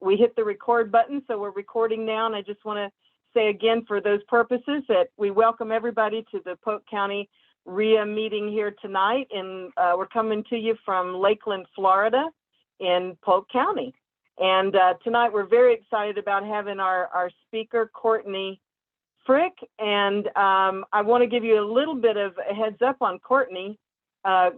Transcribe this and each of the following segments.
We hit the record button, so we're recording now, and I just want to say again for those purposes that we welcome everybody to the Polk County REIA meeting here tonight, and we're coming to you from Lakeland, Florida in Polk County. And tonight we're very excited about having our speaker, Courtney Fricke, and I want to give you a little bit of a heads up on Courtney.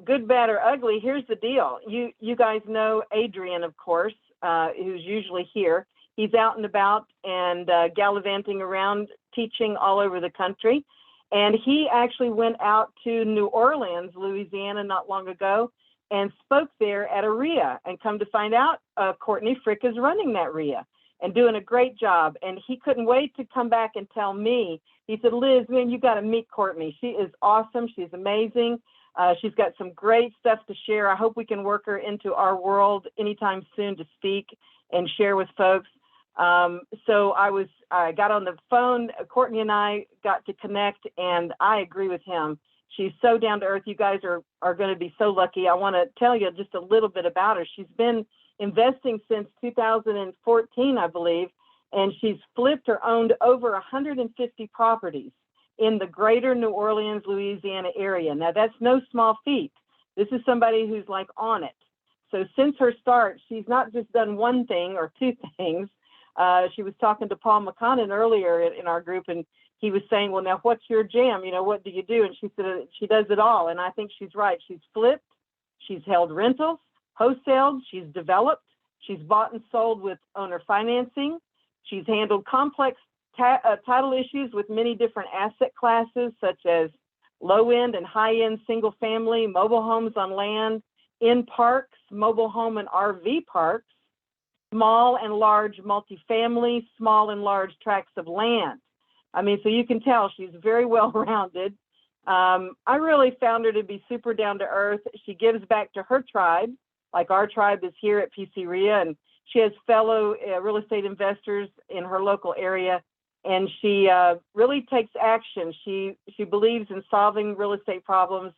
Good, bad, or ugly, here's the deal. You guys know Adrian, of course, who's usually here. He's out and about and gallivanting around, teaching all over the country. And he actually went out to New Orleans, Louisiana, not long ago, and spoke there at a REIA. And come to find out, Courtney Fricke is running that REIA and doing a great job. And he couldn't wait to come back and tell me. He said, Liz, man, you got to meet Courtney. She is awesome. She's amazing. She's got some great stuff to share. I hope we can work her into our world anytime soon to speak and share with folks. So I got on the phone, Courtney and I got to connect, and I agree with him. She's so down to earth. You guys are going to be so lucky. I want to tell you just a little bit about her. She's been investing since 2014, I believe, and she's flipped or owned over 150 properties in the greater New Orleans, Louisiana area. Now, that's no small feat. This is somebody who's like on it. So since her start, she's not just done one thing or two things. She was talking to Paul McConnon earlier in our group, and he was saying, well, now what's your jam? You know, what do you do? And she said she does it all. And I think she's right. She's flipped. She's held rentals, wholesaled. She's developed. She's bought and sold with owner financing. She's handled complex title issues with many different asset classes, such as low-end and high-end single-family, mobile homes on land, in parks, mobile home and RV parks, small and large multifamily, small and large tracts of land. I mean, so you can tell she's very well-rounded. I really found her to be super down to earth. She gives back to her tribe, like our tribe is here at PCREIA, and she has fellow real estate investors in her local area, and she really takes action. She believes in solving real estate problems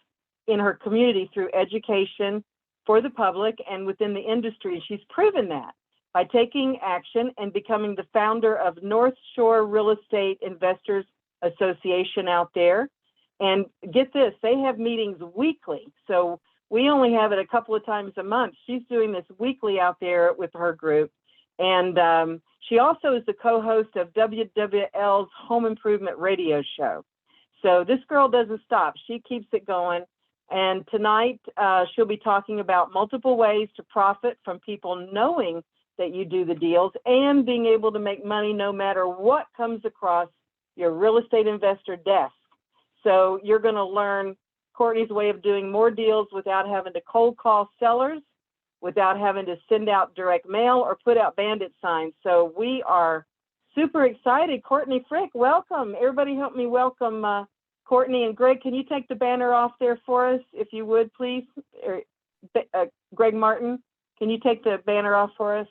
in her community through education for the public and within the industry. She's proven that by taking action and becoming the founder of North Shore Real Estate Investors Association out there. And get this, they have meetings weekly. So we only have it a couple of times a month. She's doing this weekly out there with her group. And she also is the co-host of WWL's Home Improvement Radio Show. So this girl doesn't stop. She keeps it going. And tonight, she'll be talking about multiple ways to profit from people knowing that you do the deals and being able to make money no matter what comes across your real estate investor desk. So you're going to learn Courtney's way of doing more deals without having to cold call sellers, without having to send out direct mail or put out bandit signs. So we are super excited. Courtney Fricke, welcome. Everybody help me welcome Courtney. And Greg, can you take the banner off there for us, if you would, please? Greg Martin, can you take the banner off for us?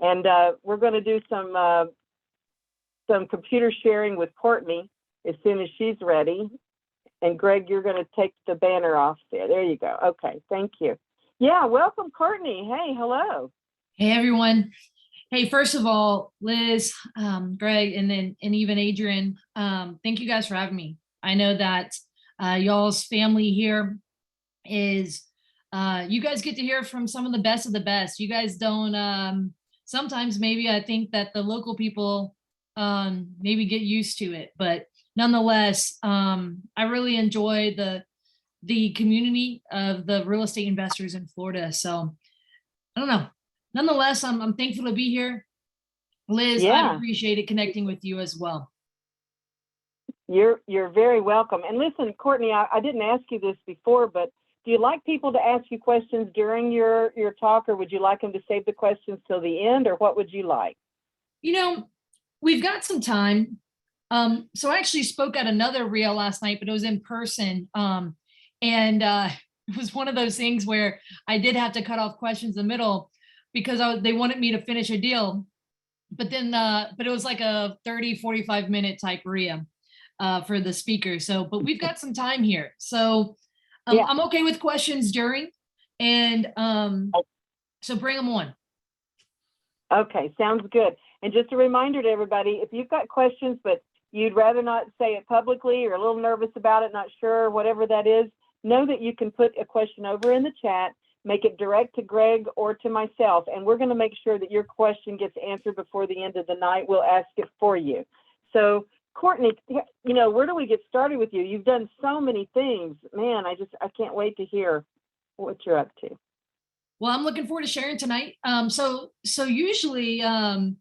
And we're going to do some computer sharing with Courtney as soon as she's ready. And Greg, you're going to take the banner off there. There you go. Okay, thank you. Yeah, welcome, Courtney. Hey, hello. Hey, everyone. Hey, first of all, Liz, Greg, and even Adrian, thank you guys for having me. I know that y'all's family here is, you guys get to hear from some of the best. You guys don't, sometimes maybe I think that the local people maybe get used to it, but nonetheless, I really enjoy the community of the real estate investors in Florida. So I don't know. Nonetheless, I'm thankful to be here. Liz, yeah. I appreciate it connecting with you as well. You're very welcome. And listen, Courtney, I didn't ask you this before, but do you like people to ask you questions during your talk, or would you like them to save the questions till the end, or what would you like? You know, we've got some time. So I actually spoke at another REIA last night, but it was in person. And it was one of those things where I did have to cut off questions in the middle because they wanted me to finish a deal. But then, but it was like a 30, 45 minute type REIA for the speaker. So, but we've got some time here. So Yeah. I'm okay with questions during, and so bring them on. Okay, sounds good. And just a reminder to everybody, if you've got questions, but you'd rather not say it publicly or a little nervous about it, not sure, whatever that is, know that you can put a question over in the chat, make it direct to Greg or to myself, and we're going to make sure that your question gets answered before the end of the night. We'll ask it for you. So, Courtney, you know, where do we get started with you? You've done so many things. Man, I can't wait to hear what you're up to. Well, I'm looking forward to sharing tonight. So usually I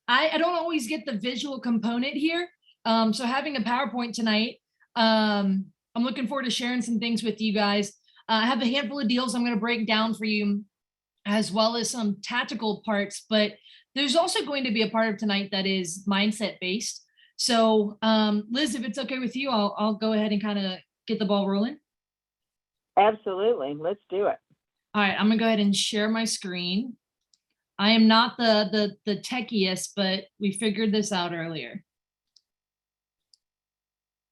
don't always get the visual component here. So having a PowerPoint tonight, I'm looking forward to sharing some things with you guys. I have a handful of deals I'm going to break down for you, as well as some tactical parts, but there's also going to be a part of tonight that is mindset based. So Liz, if it's okay with you, I'll go ahead and kind of get the ball rolling. Absolutely. Let's do it. All right, I'm gonna go ahead and share my screen. I am not the techiest, but we figured this out earlier.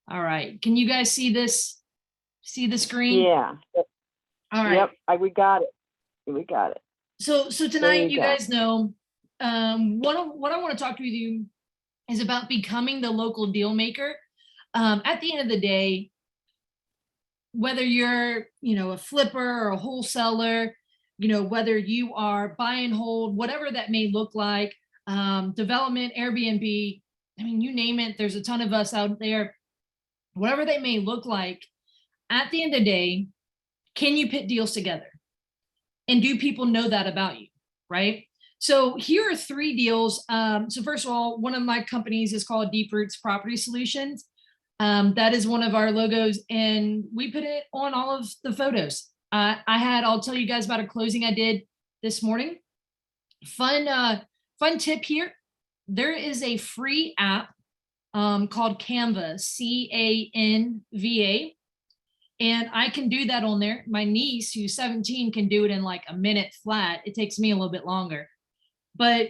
All right, can you guys see this? See the screen? Yeah. All right. Yep, we got it. We got it. So tonight, you guys know, what I want to talk to you is about becoming the local deal maker. At the end of the day, whether you're, you know, a flipper or a wholesaler, you know, whether you are buy and hold, whatever that may look like, development, Airbnb, I mean, you name it, there's a ton of us out there, whatever they may look like, at the end of the day, can you put deals together? And do people know that about you, right? So here are 3 deals. So first of all, one of my companies is called Deep Roots Property Solutions. That is one of our logos, and we put it on all of the photos. I'll tell you guys about a closing I did this morning. Fun tip here. There is a free app called Canva, Canva, and I can do that on there. My niece, who's 17, can do it in like a minute flat. It takes me a little bit longer, but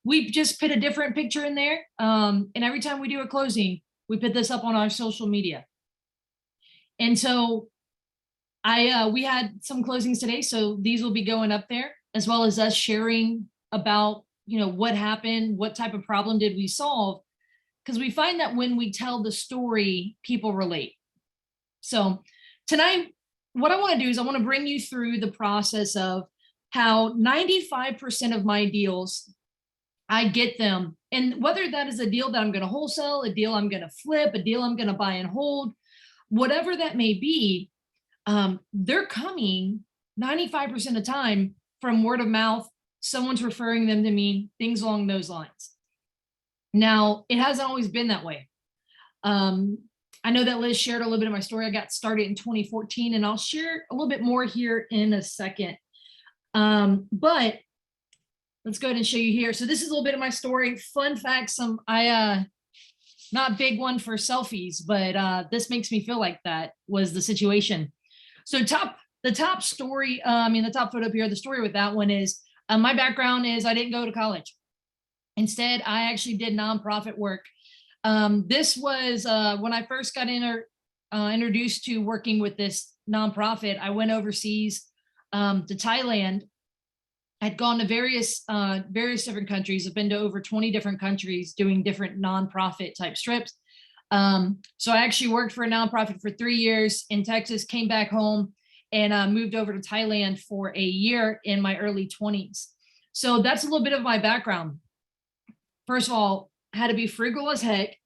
we just put a different picture in there. And every time we do a closing, we put this up on our social media. And so we had some closings today, so these will be going up there, as well as us sharing about, you know, what happened, what type of problem did we solve? Because we find that when we tell the story, people relate. So tonight, what I want to do is I want to bring you through the process of how 95% of my deals, I get them. And whether that is a deal that I'm going to wholesale, a deal I'm going to flip, a deal I'm going to buy and hold, whatever that may be, they're coming 95% of the time from word of mouth. Someone's referring them to me, things along those lines. Now, it hasn't always been that way. I know that Liz shared a little bit of my story. I got started in 2014, and I'll share a little bit more here in a second. But let's go ahead and show you here. So this is a little bit of my story. Fun fact, not big one for selfies, but this makes me feel like that was the situation. So the top story, the top photo up here, the story with that one is, my background is I didn't go to college. Instead, I actually did nonprofit work. This was when I first got introduced to working with this nonprofit. I went overseas to Thailand. I'd gone to various different countries. I've been to over 20 different countries doing different nonprofit type strips. So I actually worked for a nonprofit for 3 years in Texas, came back home, and moved over to Thailand for a year in my early 20s. So that's a little bit of my background. First of all, I had to be frugal as heck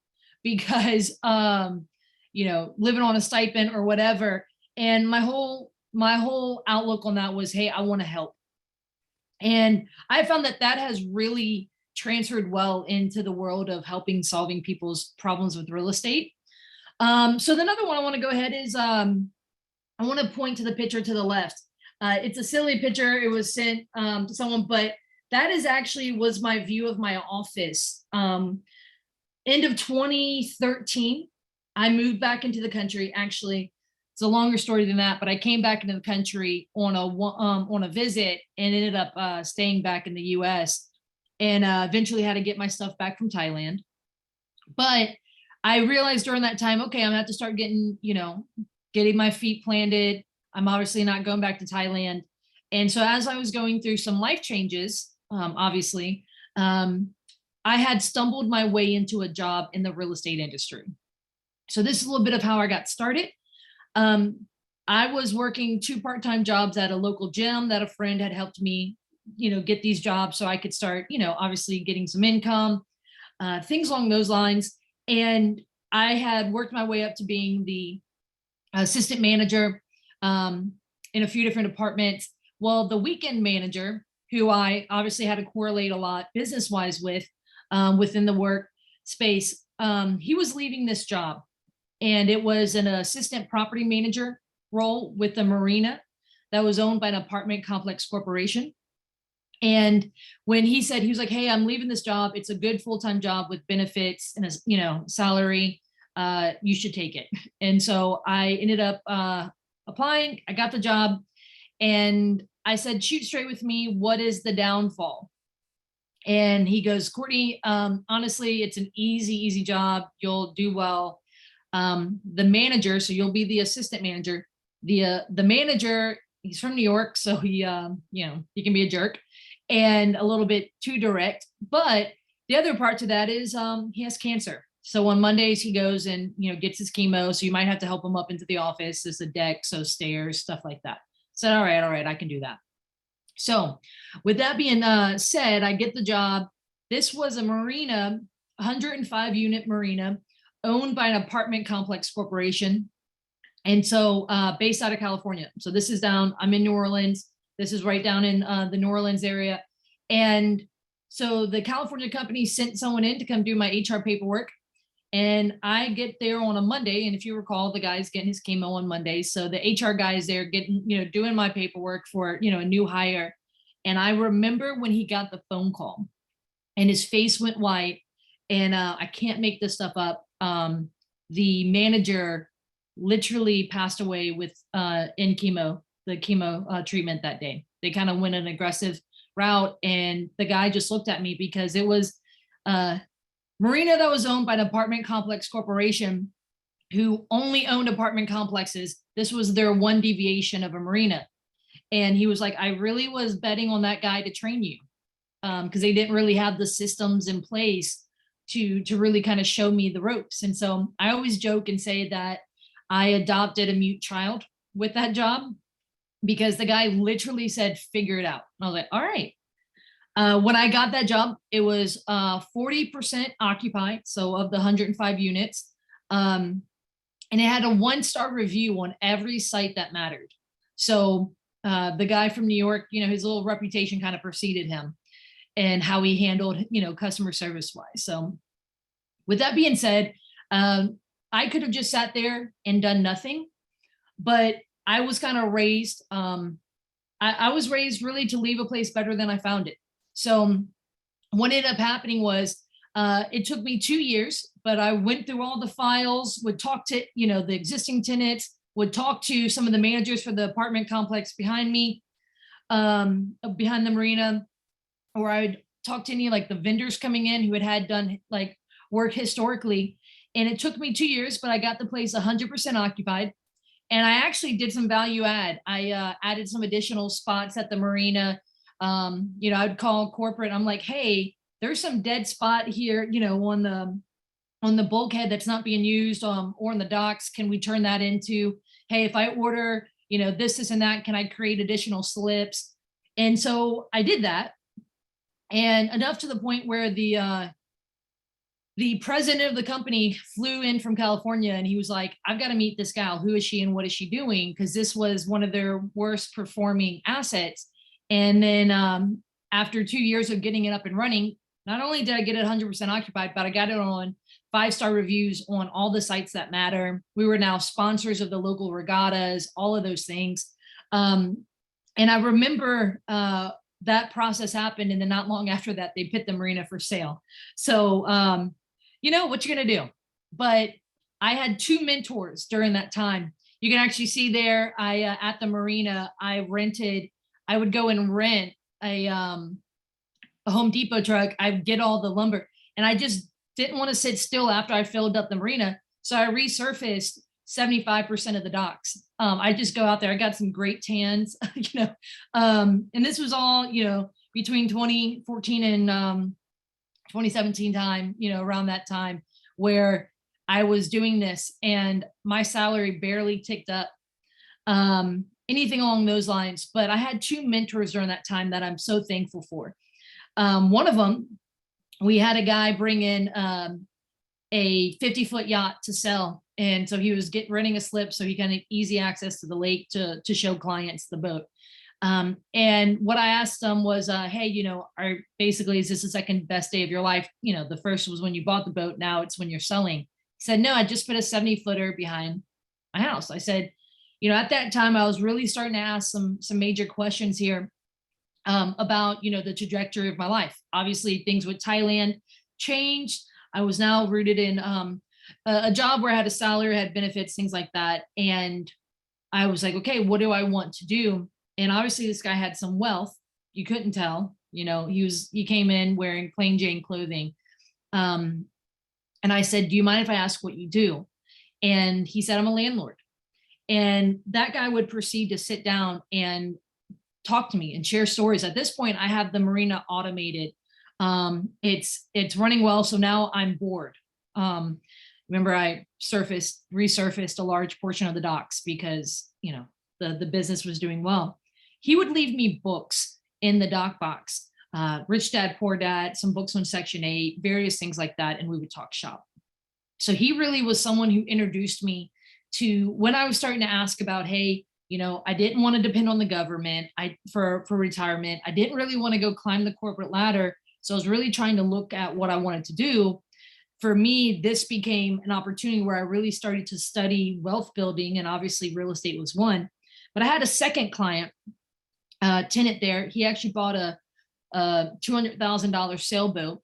because, living on a stipend or whatever. And my whole outlook on that was, hey, I want to help. And I found that has really transferred well into the world of solving people's problems with real estate. So the other one I want to go ahead is, I want to point to the picture to the left. It's a silly picture. It was sent to someone, but that was my view of my office. End of 2013, I moved back into the country. Actually, it's a longer story than that, but I came back into the country on a visit and ended up staying back in the US, and eventually had to get my stuff back from Thailand. But I realized during that time, okay, I'm gonna have to start getting my feet planted. I'm obviously not going back to Thailand. And so as I was going through some life changes, obviously, I had stumbled my way into a job in the real estate industry. So this is a little bit of how I got started. I was working 2 part-time jobs at a local gym that a friend had helped me, get these jobs so I could start, obviously getting some income, things along those lines. And I had worked my way up to being the assistant manager in a few different departments. Well, the weekend manager, who I obviously had to correlate a lot business-wise with within the work space, he was leaving this job. And it was an assistant property manager role with the marina that was owned by an apartment complex corporation. And when he said, he was like, hey, I'm leaving this job. It's a good full-time job with benefits and a salary. You should take it. And so I ended up applying. I got the job and I said, shoot straight with me. What is the downfall? And he goes, Courtney, honestly, it's an easy job. You'll do well. The manager, so you'll be the assistant manager. The manager, he's from New York, so he he can be a jerk and a little bit too direct. But the other part to that is he has cancer. So on Mondays he goes and gets his chemo. So you might have to help him up into the office. There's a deck, so stairs, stuff like that. So all right, I can do that. So with that being said, I get the job. This was a marina, 105 unit marina, owned by an apartment complex corporation. And so based out of California. So this is I'm in New Orleans. This is right down in the New Orleans area. And so the California company sent someone in to come do my HR paperwork. And I get there on a Monday. And if you recall, the guy's getting his chemo on Monday. So the HR guy is there getting, doing my paperwork for, a new hire. And I remember when he got the phone call and his face went white, and I can't make this stuff up. The manager literally passed away with the chemo treatment that day. They kind of went an aggressive route, and the guy just looked at me because it was marina that was owned by an apartment complex corporation who only owned apartment complexes. This was their one deviation of a marina. And he was like, I really was betting on that guy to train you because they didn't really have the systems in place to really kind of show me the ropes. And so I always joke and say that I adopted a mute child with that job because the guy literally said, figure it out. And I was like, all right. When I got that job, it was 40% occupied. So of the 105 units, and it had a 1-star review on every site that mattered. So the guy from New York, his little reputation kind of preceded him and how he handled, customer service wise. So with that being said, I could have just sat there and done nothing, but I was kind of raised. I was raised really to leave a place better than I found it. So what ended up happening was it took me 2 years, but I went through all the files, would talk to, the existing tenants, would talk to some of the managers for the apartment complex behind me, behind the marina, or I would talk to any like the vendors coming in who had done like work historically. And it took me 2 years, but I got the place 100% occupied. And I actually did some value add. I added some additional spots at the marina. I'd call corporate. I'm like, hey, there's some dead spot here, on the bulkhead that's not being used, or on the docks. Can we turn that into, hey, if I order, this and that, can I create additional slips? And so I did that. And enough to the point where the president of the company flew in from California, and he was like, I've got to meet this gal. Who is she and what is she doing? Because this was one of their worst performing assets. And then after 2 years of getting it up and running, not only did I get it 100% occupied, but I got it on 5-star reviews on all the sites that matter. We were now sponsors of the local regattas, all of those things. And I remember that process happened. And then not long after that, they put the marina for sale. So, what you're going to do. But I had 2 mentors during that time. You can actually see there, at the marina, I would go and rent a Home Depot truck. I'd get all the lumber, and I just didn't want to sit still after I filled up the marina. So I resurfaced 75% of the docks. I just go out there. I got some great tans, and this was all, between 2014 and 2017 time, around that time, where I was doing this and my salary barely ticked up, anything along those lines. But I had two mentors during that time that I'm so thankful for. One of them, we had a guy bring in a 50-foot yacht to sell. And so he was renting a slip so he kind of easy access to the lake to show clients the boat. And what I asked him was, hey, is this the second best day of your life? The first was when you bought the boat. Now it's when you're selling. He said, no, I just put a 70-footer behind my house. I said, at that time, I was really starting to ask some major questions here about, the trajectory of my life. Obviously, things with Thailand changed. I was now rooted in a job where I had a salary, had benefits, things like that. And I was like, okay, what do I want to do? And obviously this guy had some wealth. You couldn't tell, he came in wearing plain Jane clothing. And I said, do you mind if I ask what you do? And he said, I'm a landlord. And that guy would proceed to sit down and talk to me and share stories. At this point, I have the marina automated. It's running well. So now I'm bored. Remember, I resurfaced a large portion of the docks because, the business was doing well. He would leave me books in the dock box, Rich Dad, Poor Dad, some books on Section 8, various things like that. And we would talk shop. So he really was someone who introduced me to when I was starting to ask about, hey, I didn't want to depend on the government for retirement. I didn't really want to go climb the corporate ladder. So I was really trying to look at what I wanted to do. For me, this became an opportunity where I really started to study wealth building, and obviously real estate was one. But I had a second client, tenant there. He actually bought a $200,000 sailboat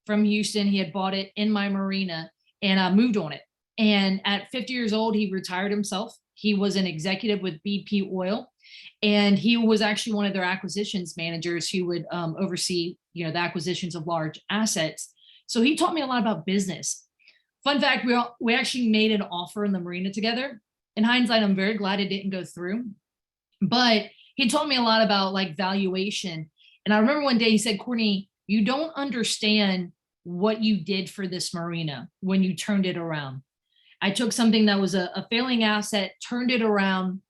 from Houston. He had bought it in my marina and moved on it. And at 50 years old, he retired himself. He was an executive with BP Oil, and he was actually one of their acquisitions managers who would oversee, the acquisitions of large assets. So he taught me a lot about business. Fun fact, we actually made an offer in the marina together. In hindsight, I'm very glad it didn't go through, but he taught me a lot about like valuation. And I remember one day he said, Courtney, you don't understand what you did for this marina when you turned it around. I took something that was a failing asset, turned it around,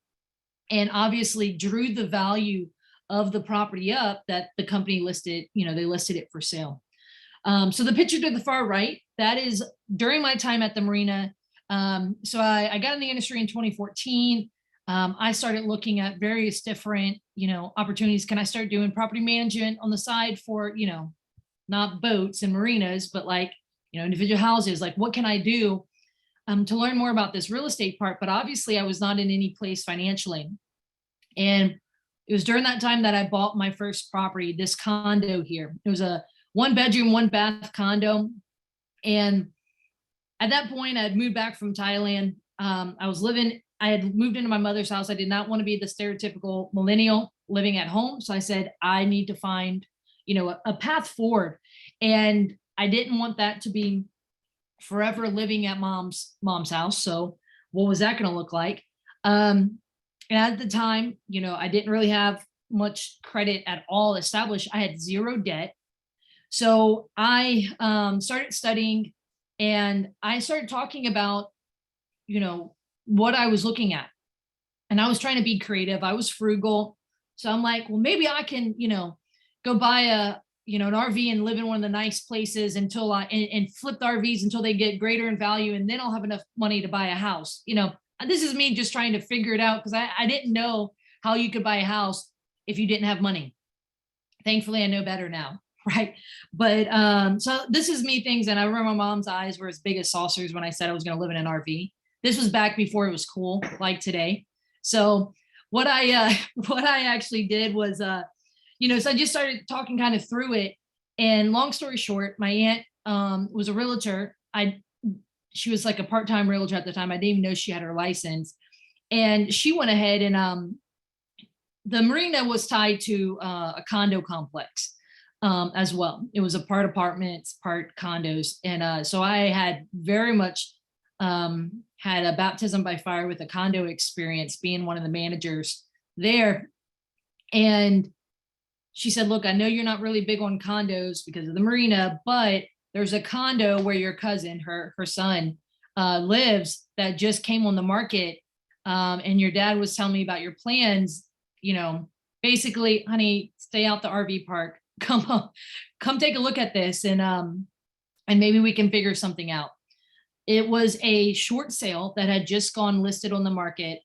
and obviously drew the value of the property up that the company listed, they listed it for sale. So the picture to the far right, that is during my time at the marina. So I got in the industry in 2014. I started looking at various different, opportunities. Can I start doing property management on the side for, not boats and marinas, but like, individual houses? Like, what can I do to learn more about this real estate part? But obviously I was not in any place financially. And it was during that time that I bought my first property, this condo here. It was a 1-bedroom, 1-bath condo. And at that point, I had moved back from Thailand. I had moved into my mother's house. I did not want to be the stereotypical millennial living at home. So I said, I need to find, a path forward. And I didn't want that to be forever living at mom's house. So what was that going to look like? And at the time, I didn't really have much credit at all established. I had zero debt. So I started studying, and I started talking about, what I was looking at. And I was trying to be creative. I was frugal. So I'm like, well, maybe I can, go buy an RV and live in one of the nice places until and flip the RVs until they get greater in value. And then I'll have enough money to buy a house. This is me just trying to figure it out, because I didn't know how you could buy a house if you didn't have money. Thankfully, I know better now. Right. But so this is me things. And I remember my mom's eyes were as big as saucers when I said I was going to live in an RV. This was back before it was cool like today. So what I actually did was, so I just started talking kind of through it. And long story short, my aunt was a realtor. She was like a part-time realtor at the time. I didn't even know she had her license. And she went ahead and the marina was tied to a condo complex as well. It was a part apartments, part condos. And so I had very much had a baptism by fire with a condo experience, being one of the managers there. And she said, look, I know you're not really big on condos because of the marina, but there's a condo where your cousin, her son, lives that just came on the market. And your dad was telling me about your plans, basically, honey, stay out the RV park, come take a look at this, and maybe we can figure something out. It was a short sale that had just gone listed on the market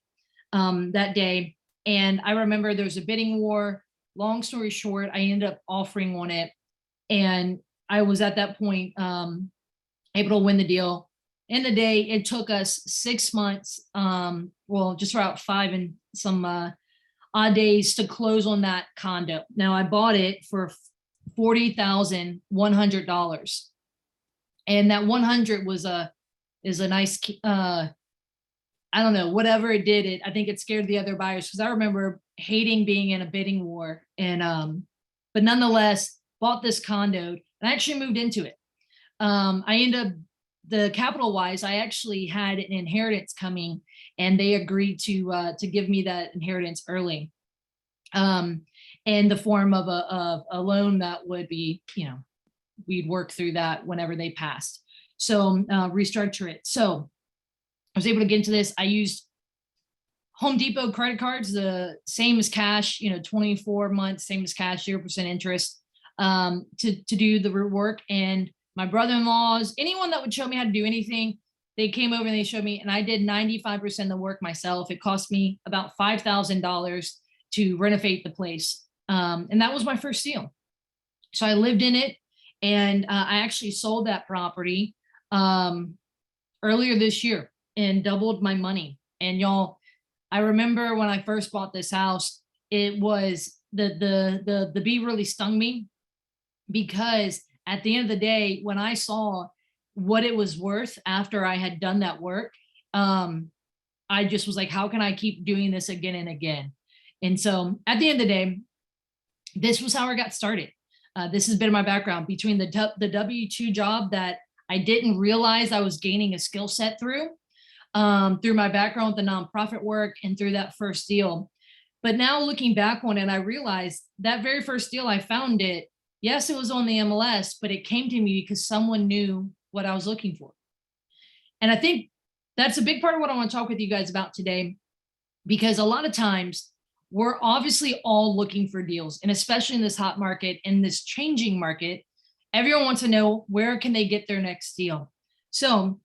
that day. And I remember there was a bidding war. Long story short, I ended up offering on it. And I was at that point able to win the deal. In the day, it took us 6 months, just about 5 and some odd days to close on that condo. Now I bought it for $40,100. And that 100 is a nice, I don't know, whatever it did, I think it scared the other buyers, because I remember hating being in a bidding war. And, but nonetheless, bought this condo and I actually moved into it. I ended up, the capital wise, I actually had an inheritance coming and they agreed to give me that inheritance early. In the form of a loan that would be, we'd work through that whenever they passed. So restructure it. So I was able to get into this. I used Home Depot credit cards, the same as cash, 24 months, same as cash, 0% interest, to do the work. And my brother-in-laws, anyone that would show me how to do anything, they came over and they showed me, and I did 95% of the work myself. It cost me about $5,000 to renovate the place. And that was my first deal. So I lived in it, and I actually sold that property earlier this year and doubled my money. And y'all, I remember when I first bought this house, it was the bee really stung me, because at the end of the day, when I saw what it was worth after I had done that work, I just was like, how can I keep doing this again and again? And so at the end of the day, this was how I got started. This has been my background between the W-2 job that I didn't realize I was gaining a skill set through my background with the nonprofit work and through that first deal. But now looking back on it, I realized that very first deal, I found it. Yes, it was on the MLS, but it came to me because someone knew what I was looking for. And I think that's a big part of what I want to talk with you guys about today, because a lot of times we're obviously all looking for deals, and especially in this hot market, in this changing market, everyone wants to know where can they get their next deal. So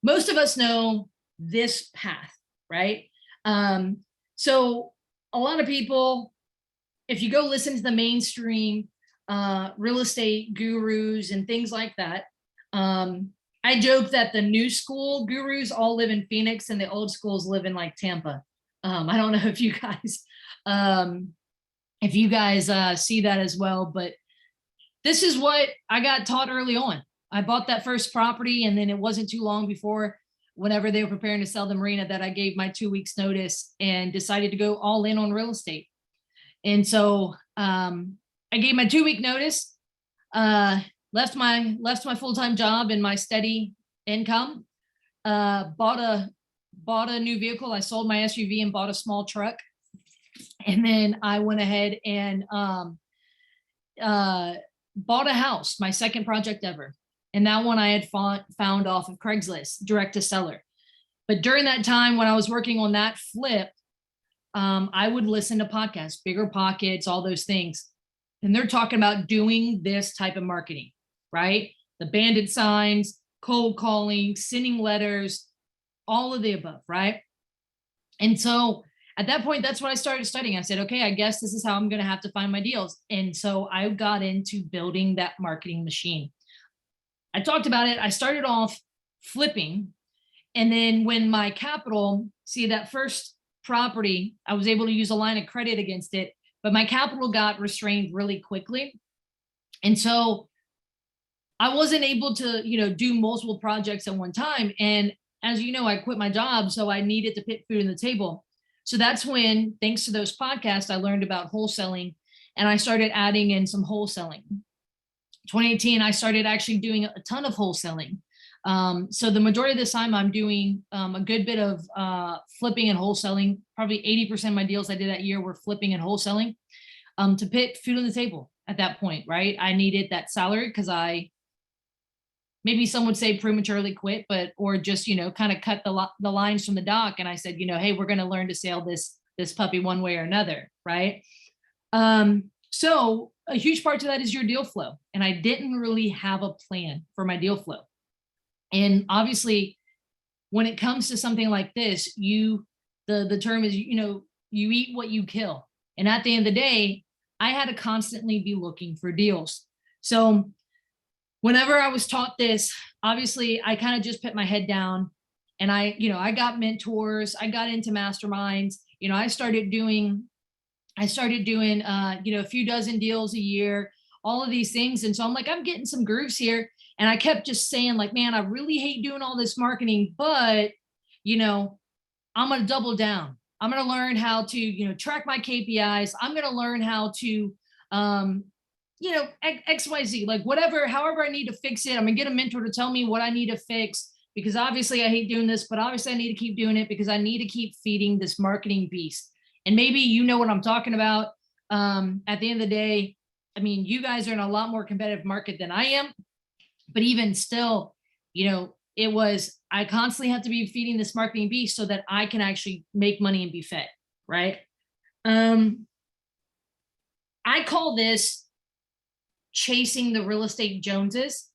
most of us know this path, right? So a lot of people, if you go listen to the mainstream real estate gurus and things like that, I joke that the new school gurus all live in Phoenix and the old schools live in like Tampa. I don't know if you guys see that as well, but this is what I got taught early on. I bought that first property, and then it wasn't too long before, whenever they were preparing to sell the marina, that I gave my 2 weeks notice and decided to go all in on real estate. And so I gave my 2 week notice, left my full-time job and my steady income, bought a new vehicle. I sold my SUV and bought a small truck. And then I went ahead and bought a house, my second project ever. And that one I had found off of Craigslist, direct to seller. But during that time when I was working on that flip, I would listen to podcasts, Bigger Pockets, all those things. And they're talking about doing this type of marketing, right? The bandit signs, cold calling, sending letters, all of the above, right? And so at that point, that's what I started studying. I said, okay, I guess this is how I'm going to have to find my deals. And so I got into building that marketing machine. I talked about it. I started off flipping. And then when my capital, see that first property, I was able to use a line of credit against it, but my capital got restrained really quickly. And so I wasn't able to, do multiple projects at one time. And as you know, I quit my job, so I needed to put food on the table. So that's when, thanks to those podcasts, I learned about wholesaling, and I started adding in some wholesaling. 2018, I started actually doing a ton of wholesaling. So the majority of this time I'm doing a good bit of flipping and wholesaling. Probably 80% of my deals I did that year were flipping and wholesaling. to put food on the table at that point, right? I needed that salary because maybe some would say prematurely quit, or just, kind of cut the lines from the dock. And I said, hey, we're going to learn to sail this puppy one way or another, right? So a huge part to that is your deal flow. And I didn't really have a plan for my deal flow. And obviously, when it comes to something like this, the term is, you eat what you kill. And at the end of the day, I had to constantly be looking for deals. So whenever I was taught this, obviously I kind of just put my head down, and I got mentors, I got into masterminds, I started doing, a few dozen deals a year, all of these things. And so I'm like, I'm getting some grooves here. And I kept just saying like, man, I really hate doing all this marketing, but, I'm going to double down. I'm going to learn how to, track my KPIs. I'm going to learn how to, XYZ, like however I need to fix it. I'm going to get a mentor to tell me what I need to fix, because obviously I hate doing this, but obviously I need to keep doing it because I need to keep feeding this marketing beast. And maybe you know what I'm talking about. At the end of the day, I mean, you guys are in a lot more competitive market than I am, but even still, I constantly have to be feeding this marketing beast so that I can actually make money and be fed, right? I call this chasing the real estate Joneses.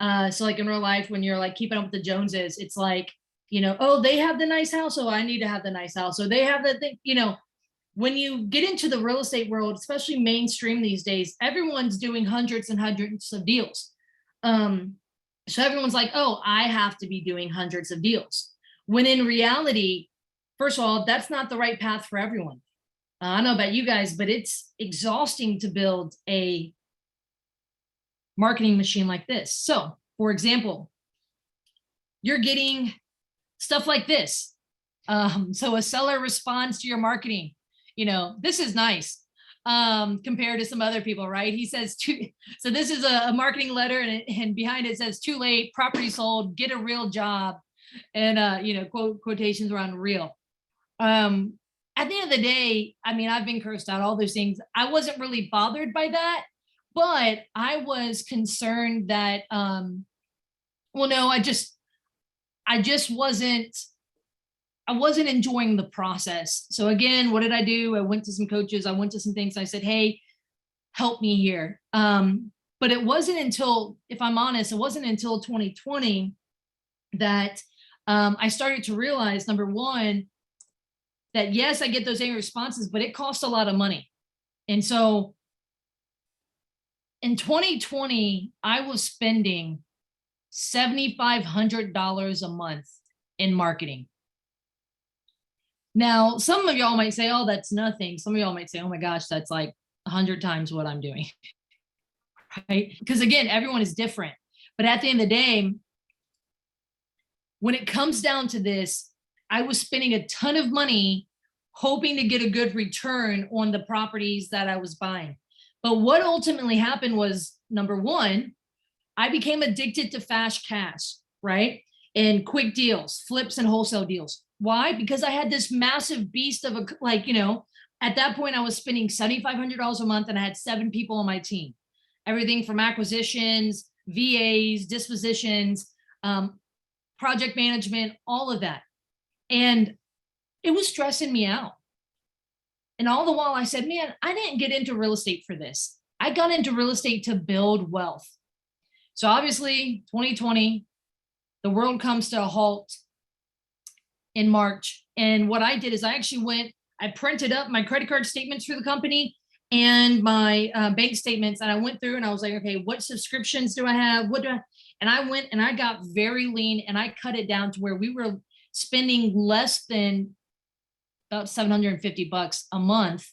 So like in real life, when you're like keeping up with the Joneses, it's like, oh, they have the nice house, so I need to have the nice house. So they have the thing, when you get into the real estate world, especially mainstream these days, everyone's doing hundreds and hundreds of deals. So everyone's like, oh, I have to be doing hundreds of deals. When in reality, first of all, that's not the right path for everyone. I don't know about you guys, but it's exhausting to build a marketing machine like this. So, for example, you're getting stuff like this. So a seller responds to your marketing. This is nice compared to some other people, right? He says, so this is a marketing letter, and behind it says, too late, property sold, get a real job. And, quotations around real. At the end of the day, I mean, I've been cursed out, all those things. I wasn't really bothered by that, but I was concerned that, no, I wasn't enjoying the process. So again, what did I do? I went to some coaches, I went to some things. I said, hey, help me here. But it wasn't until, if I'm honest, it wasn't until 2020 that I started to realize, number one, that yes, I get those angry responses, but it costs a lot of money. And so in 2020, I was spending $7,500 a month in marketing. Now, some of y'all might say, oh, that's nothing. Some of y'all might say, oh my gosh, that's like 100 times what I'm doing, right? Because again, everyone is different. But at the end of the day, when it comes down to this, I was spending a ton of money hoping to get a good return on the properties that I was buying. But what ultimately happened was, number one, I became addicted to fast cash, right? And quick deals, flips and wholesale deals. Why? Because I had this massive beast of at that point I was spending $7,500 a month and I had 7 people on my team. Everything from acquisitions, VAs, dispositions, project management, all of that. And it was stressing me out. And all the while I said, man, I didn't get into real estate for this. I got into real estate to build wealth. So obviously 2020, the world comes to a halt in March. And what I did is I printed up my credit card statements for the company and my bank statements. And I went through and I was like, okay, what subscriptions do I have? And I went and I got very lean and I cut it down to where we were spending less than about $750 a month,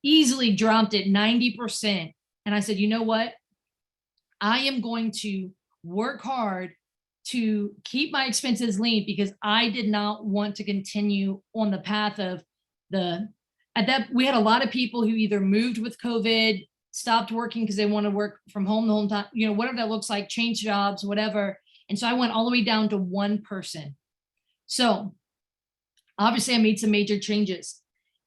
easily dropped it 90%. And I said, you know what? I am going to work hard to keep my expenses lean because I did not want to continue on the path of we had a lot of people who either moved with COVID, stopped working because they want to work from home the whole time, whatever that looks like, change jobs, whatever. And so I went all the way down to one person. So obviously I made some major changes.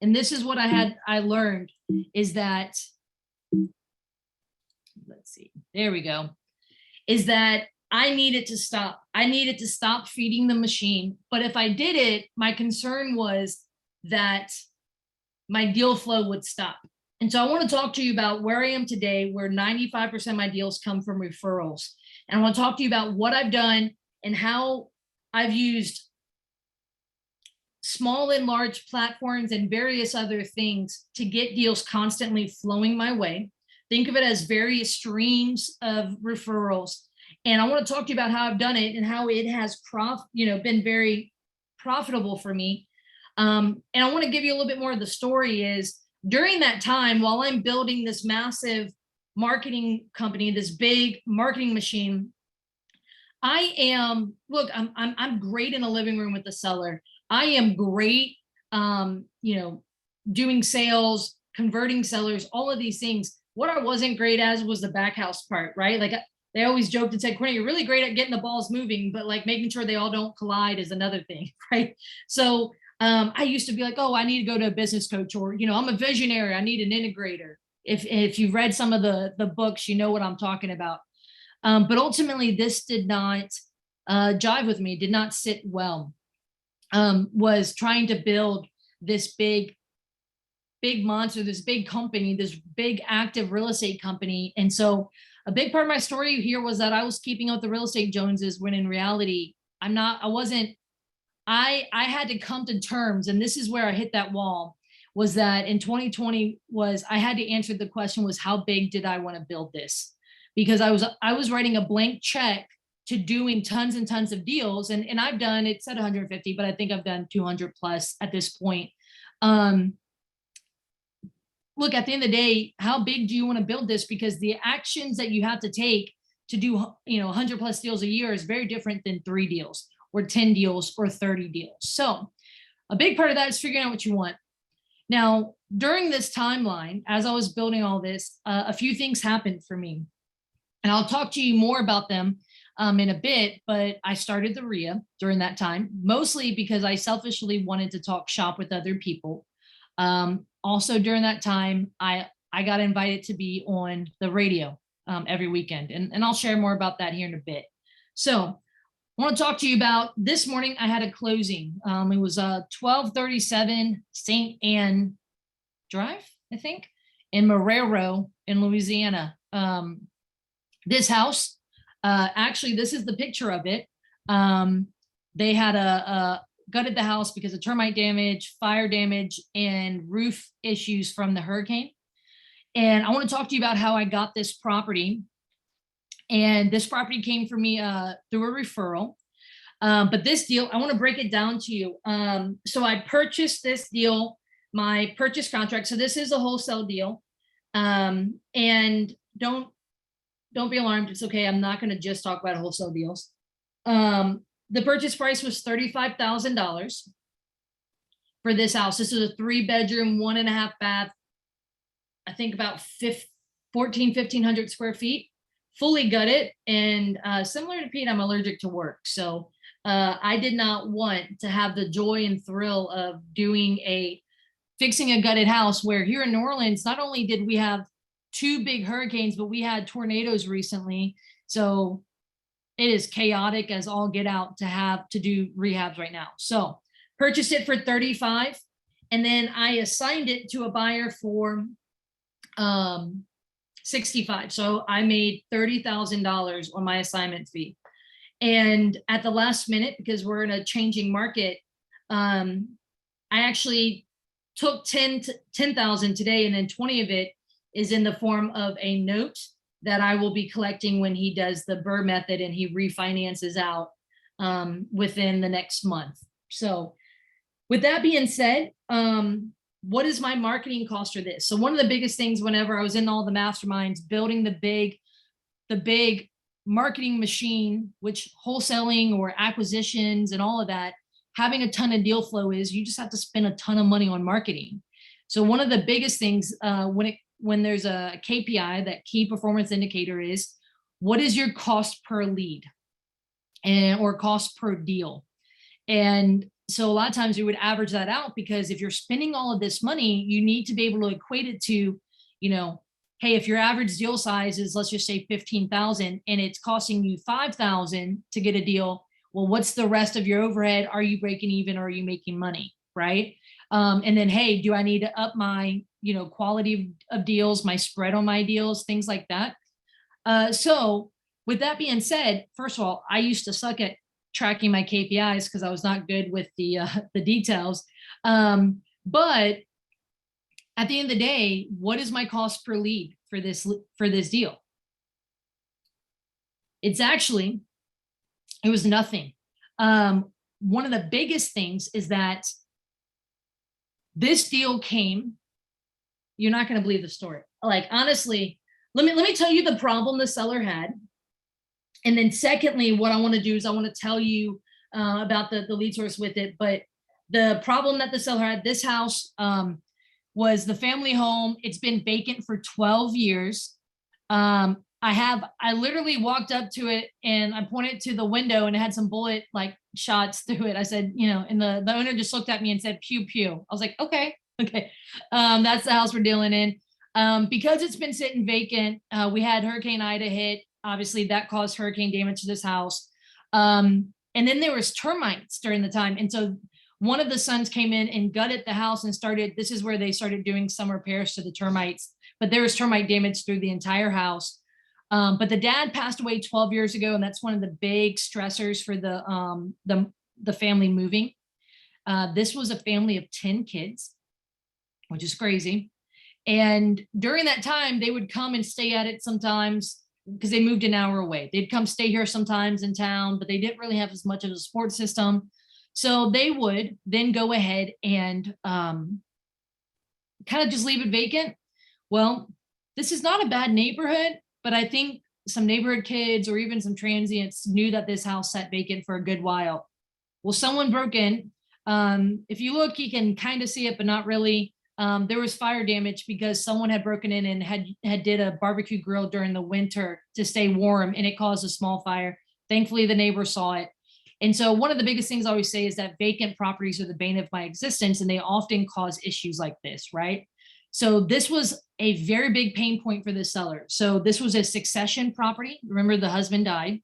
And this is what I learned is that, let's see, there we go, is that I needed to stop. I needed to stop feeding the machine. But if I did it, my concern was that my deal flow would stop. And so I want to talk to you about where I am today, where 95% of my deals come from referrals. And I want to talk to you about what I've done and how I've used small and large platforms and various other things to get deals constantly flowing my way. Think of it as various streams of referrals. And I want to talk to you about how I've done it and how it has been very profitable for me. And I want to give you a little bit more of the story is during that time, while I'm building this massive marketing company, this big marketing machine, I'm great in a living room with the seller. I am great, doing sales, converting sellers, all of these things. What I wasn't great as was the back house part, right? Like they always joked and said, Courtney, you're really great at getting the balls moving, but like making sure they all don't collide is another thing, right? So I used to be like, oh, I need to go to a business coach, or, I'm a visionary, I need an integrator. If you've read some of the books, you know what I'm talking about. But ultimately, this did not jive with me, did not sit well. Was trying to build this big monster, this big company, this big active real estate company. And so a big part of my story here was that I was keeping up with the real estate Joneses when in reality, I had to come to terms, and this is where I hit that wall, was that in 2020 I had to answer the question was, how big did I want to build this? Because I was writing a blank check to doing tons and tons of deals. And I've done, it said 150, but I think I've done 200 plus at this point. Look, at the end of the day, how big do you want to build this? Because the actions that you have to take to do, 100 plus deals a year is very different than 3 deals or 10 deals or 30 deals. So a big part of that is figuring out what you want. Now, during this timeline, as I was building all this, a few things happened for me. And I'll talk to you more about them in a bit, but I started the REIA during that time, mostly because I selfishly wanted to talk shop with other people. Also during that time, I got invited to be on the radio every weekend, and I'll share more about that here in a bit. So I want to talk to you about this morning. I had a closing. It was 1237 St. Anne Drive, I think, in Marrero in Louisiana. This house, actually, this is the picture of it. They had gutted the house because of termite damage, fire damage, and roof issues from the hurricane. And I want to talk to you about how I got this property. And this property came for me through a referral. But this deal, I want to break it down to you. So I purchased this deal, my purchase contract. So this is a wholesale deal. And don't be alarmed. It's okay. I'm not going to just talk about wholesale deals. The purchase price was $35,000 for this house. This is a 3-bedroom, 1.5 bath, I think about 1,500 square feet, fully gutted. And similar to Pete, I'm allergic to work. So I did not want to have the joy and thrill of fixing a gutted house, where here in New Orleans, not only did we have 2 big hurricanes, but we had tornadoes recently. So it is chaotic as all get out to have to do rehabs right now. So purchased it for 35, and then I assigned it to a buyer for 65. So I made $30,000 on my assignment fee. And at the last minute, because we're in a changing market, I actually took 10,000 today, and then 20 of it is in the form of a note that I will be collecting when he does the BRRRR method and he refinances out within the next month. So with that being said, what is my marketing cost for this? So one of the biggest things whenever I was in all the masterminds, building the big marketing machine, which wholesaling or acquisitions and all of that, having a ton of deal flow is, you just have to spend a ton of money on marketing. So one of the biggest things when there's a KPI, that key performance indicator, is what is your cost per lead or cost per deal? And So a lot of times we would average that out, because if you're spending all of this money, you need to be able to equate it to, you know, hey, if your average deal size is, let's just say 15,000 and it's costing you 5,000 to get a deal, well, what's the rest of your overhead? Are you breaking even, or are you making money? Right. And then, hey, do I need to up my, quality of deals, my spread on my deals, things like that. So with that being said, first of all, I used to suck at tracking my KPIs because I was not good with the details. But at the end of the day, what is my cost per lead for this deal? It was nothing. One of the biggest things is that this deal came, you're not going to believe the story. Like, honestly, let me tell you the problem the seller had. And then secondly, what I want to do is I want to tell you about the lead source with it. But the problem that the seller had, this house was the family home. It's been vacant for 12 years. I literally walked up to it and I pointed to the window and it had some bullet like shots through it. I said, and the owner just looked at me and said, pew, pew. I was like, okay. That's the house we're dealing in. Because it's been sitting vacant, we had Hurricane Ida hit. Obviously that caused hurricane damage to this house. And then there was termites during the time. And so one of the sons came in and gutted the house and this is where they started doing some repairs to the termites, but there was termite damage through the entire house. But the dad passed away 12 years ago. And that's one of the big stressors for the family moving. This was a family of 10 kids, which is crazy. And during that time, they would come and stay at it sometimes because they moved an hour away. They'd come stay here sometimes in town, but they didn't really have as much of a support system. So they would then go ahead and kind of just leave it vacant. Well, this is not a bad neighborhood, but I think some neighborhood kids or even some transients knew that this house sat vacant for a good while. Well, someone broke in. If you look, you can kind of see it, but not really. There was fire damage because someone had broken in and had did a barbecue grill during the winter to stay warm, and it caused a small fire. Thankfully, the neighbor saw it. And so one of the biggest things I always say is that vacant properties are the bane of my existence, and they often cause issues like this, right? So this was a very big pain point for the seller. So this was a succession property. Remember, the husband died.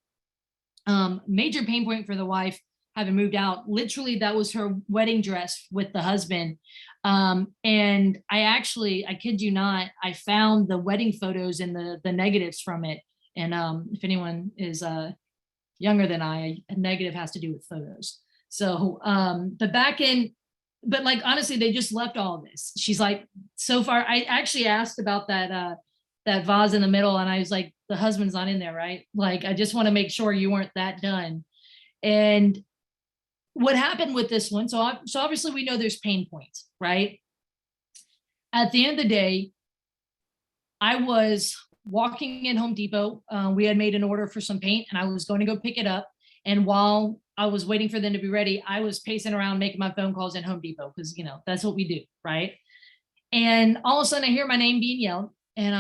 Major pain point for the wife having moved out. Literally, that was her wedding dress with the husband. And I kid you not, I found the wedding photos and the negatives from it. And if anyone is younger than I, a negative has to do with photos. So but like, honestly, they just left all of this. She's like, so far, I actually asked about that vase in the middle. And I was like, the husband's not in there, right? Like, I just want to make sure you weren't that done. And what happened with this one? So obviously we know there's pain points, right? At the end of the day, I was walking in Home Depot. We had made an order for some paint and I was going to go pick it up. And while I was waiting for them to be ready, I was pacing around making my phone calls in Home Depot because, that's what we do, right? And all of a sudden I hear my name being yelled, and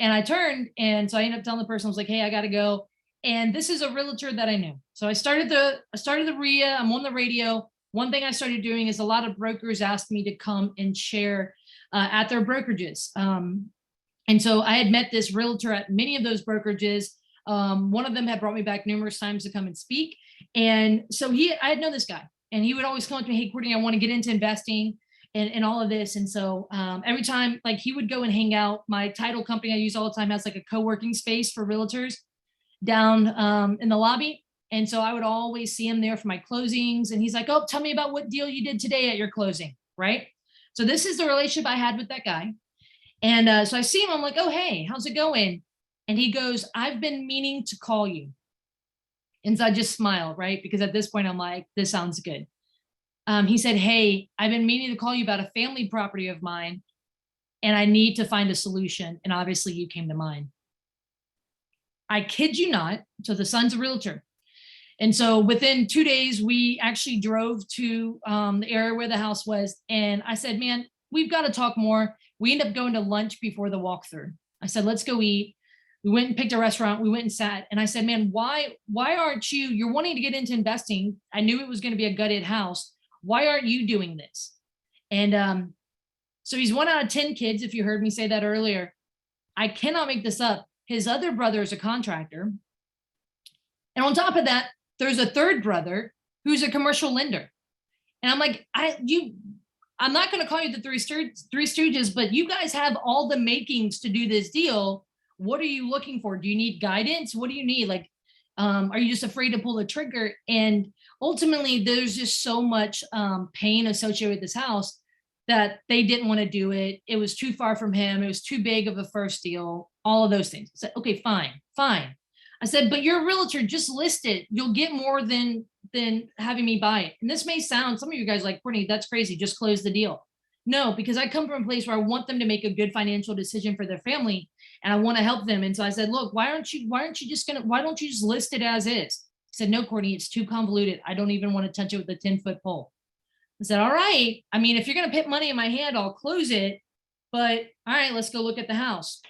I turned, and so I ended up telling the person, I was like, hey, I got to go. And this is a realtor that I knew. So I started the REIA. I'm on the radio. One thing I started doing is a lot of brokers asked me to come and share at their brokerages. And so I had met this realtor at many of those brokerages. One of them had brought me back numerous times to come and speak. And so I had known this guy, and he would always come up to me, hey, Courtney, I want to get into investing and all of this. And so every time, like, he would go and hang out. My title company I use all the time has like a co-working space for realtors down in the lobby. And so I would always see him there for my closings. And he's like, oh, tell me about what deal you did today at your closing, right? So this is the relationship I had with that guy. And so I see him, I'm like, oh, hey, how's it going? And he goes, I've been meaning to call you. And so I just smiled, right? Because at this point, I'm like, this sounds good. He said, hey, I've been meaning to call you about a family property of mine, and I need to find a solution. And obviously you came to mind. I kid you not. So the son's a realtor. And so within 2 days, we actually drove to the area where the house was. And I said, man, we've got to talk more. We ended up going to lunch before the walkthrough. I said, let's go eat. We went and picked a restaurant. We went and sat. And I said, man, why aren't you're wanting to get into investing? I knew it was going to be a gutted house. Why aren't you doing this? And so he's 1 out of 10 kids, if you heard me say that earlier. I cannot make this up. His other brother is a contractor. And on top of that, there's a third brother who's a commercial lender. And I'm like, I'm not going to call you the three stooges, but you guys have all the makings to do this deal. What are you looking for? Do you need guidance? What do you need? Like, are you just afraid to pull the trigger? And ultimately, there's just so much pain associated with this house that they didn't want to do it. It was too far from him. It was too big of a first deal, all of those things. I said, okay, fine. I said, but you're a realtor, just list it. You'll get more than having me buy it. And this may sound, some of you guys like, Courtney, that's crazy, just close the deal. No, because I come from a place where I want them to make a good financial decision for their family and I want to help them. And so I said, look, why don't you just list it as is? He said, no, Courtney, it's too convoluted. I don't even want to touch it with a 10-foot pole. I said, all right. I mean, if you're going to put money in my hand, I'll close it. But all right, let's go look at the house.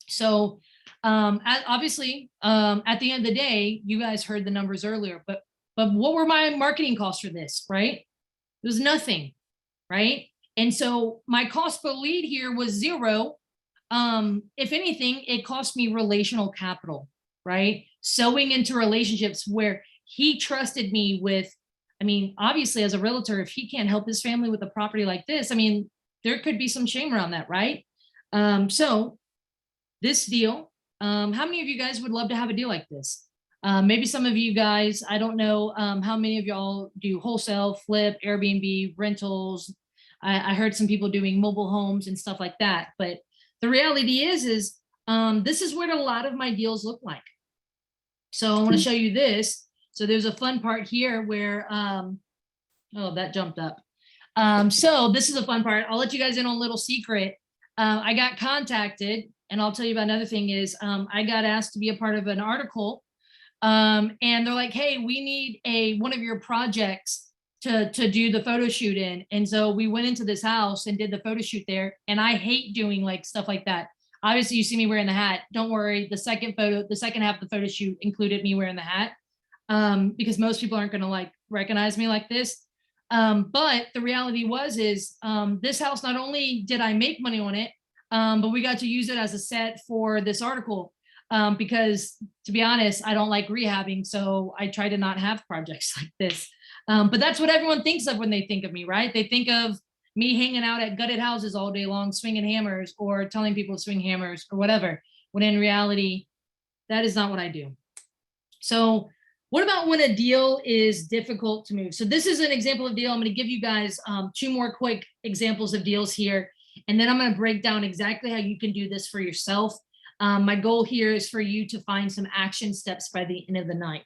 So obviously, at the end of the day, you guys heard the numbers earlier, but what were my marketing costs for this, right? It was nothing, right? And so my cost per lead here was 0. If anything, it cost me relational capital, right? Sowing into relationships where he trusted me with, I mean, obviously as a realtor, if he can't help his family with a property like this, I mean, there could be some shame around that, right? So this deal, how many of you guys would love to have a deal like this? Maybe some of you guys, I don't know how many of y'all do wholesale, flip, Airbnb, rentals. I heard some people doing mobile homes and stuff like that. But the reality is this is what a lot of my deals look like. So I want to show you this. So there's a fun part here where, oh, that jumped up. So this is a fun part. I'll let you guys in on a little secret. I got contacted, and I'll tell you about another thing is I got asked to be a part of an article. And they're like, hey, we need one of your projects to do the photo shoot in. And so we went into this house and did the photo shoot there. And I hate doing like stuff like that. Obviously, you see me wearing the hat. Don't worry. The second half of the photo shoot included me wearing the hat because most people aren't going to like recognize me like this. But the reality is this house, not only did I make money on it, but we got to use it as a set for this article. Because to be honest, I don't like rehabbing. So I try to not have projects like this. But that's what everyone thinks of when they think of me, right? They think of me hanging out at gutted houses all day long, swinging hammers or telling people to swing hammers or whatever, when in reality, that is not what I do. So what about when a deal is difficult to move? So this is an example of deal. I'm going to give you guys 2 more quick examples of deals here. And then I'm going to break down exactly how you can do this for yourself. My goal here is for you to find some action steps by the end of the night.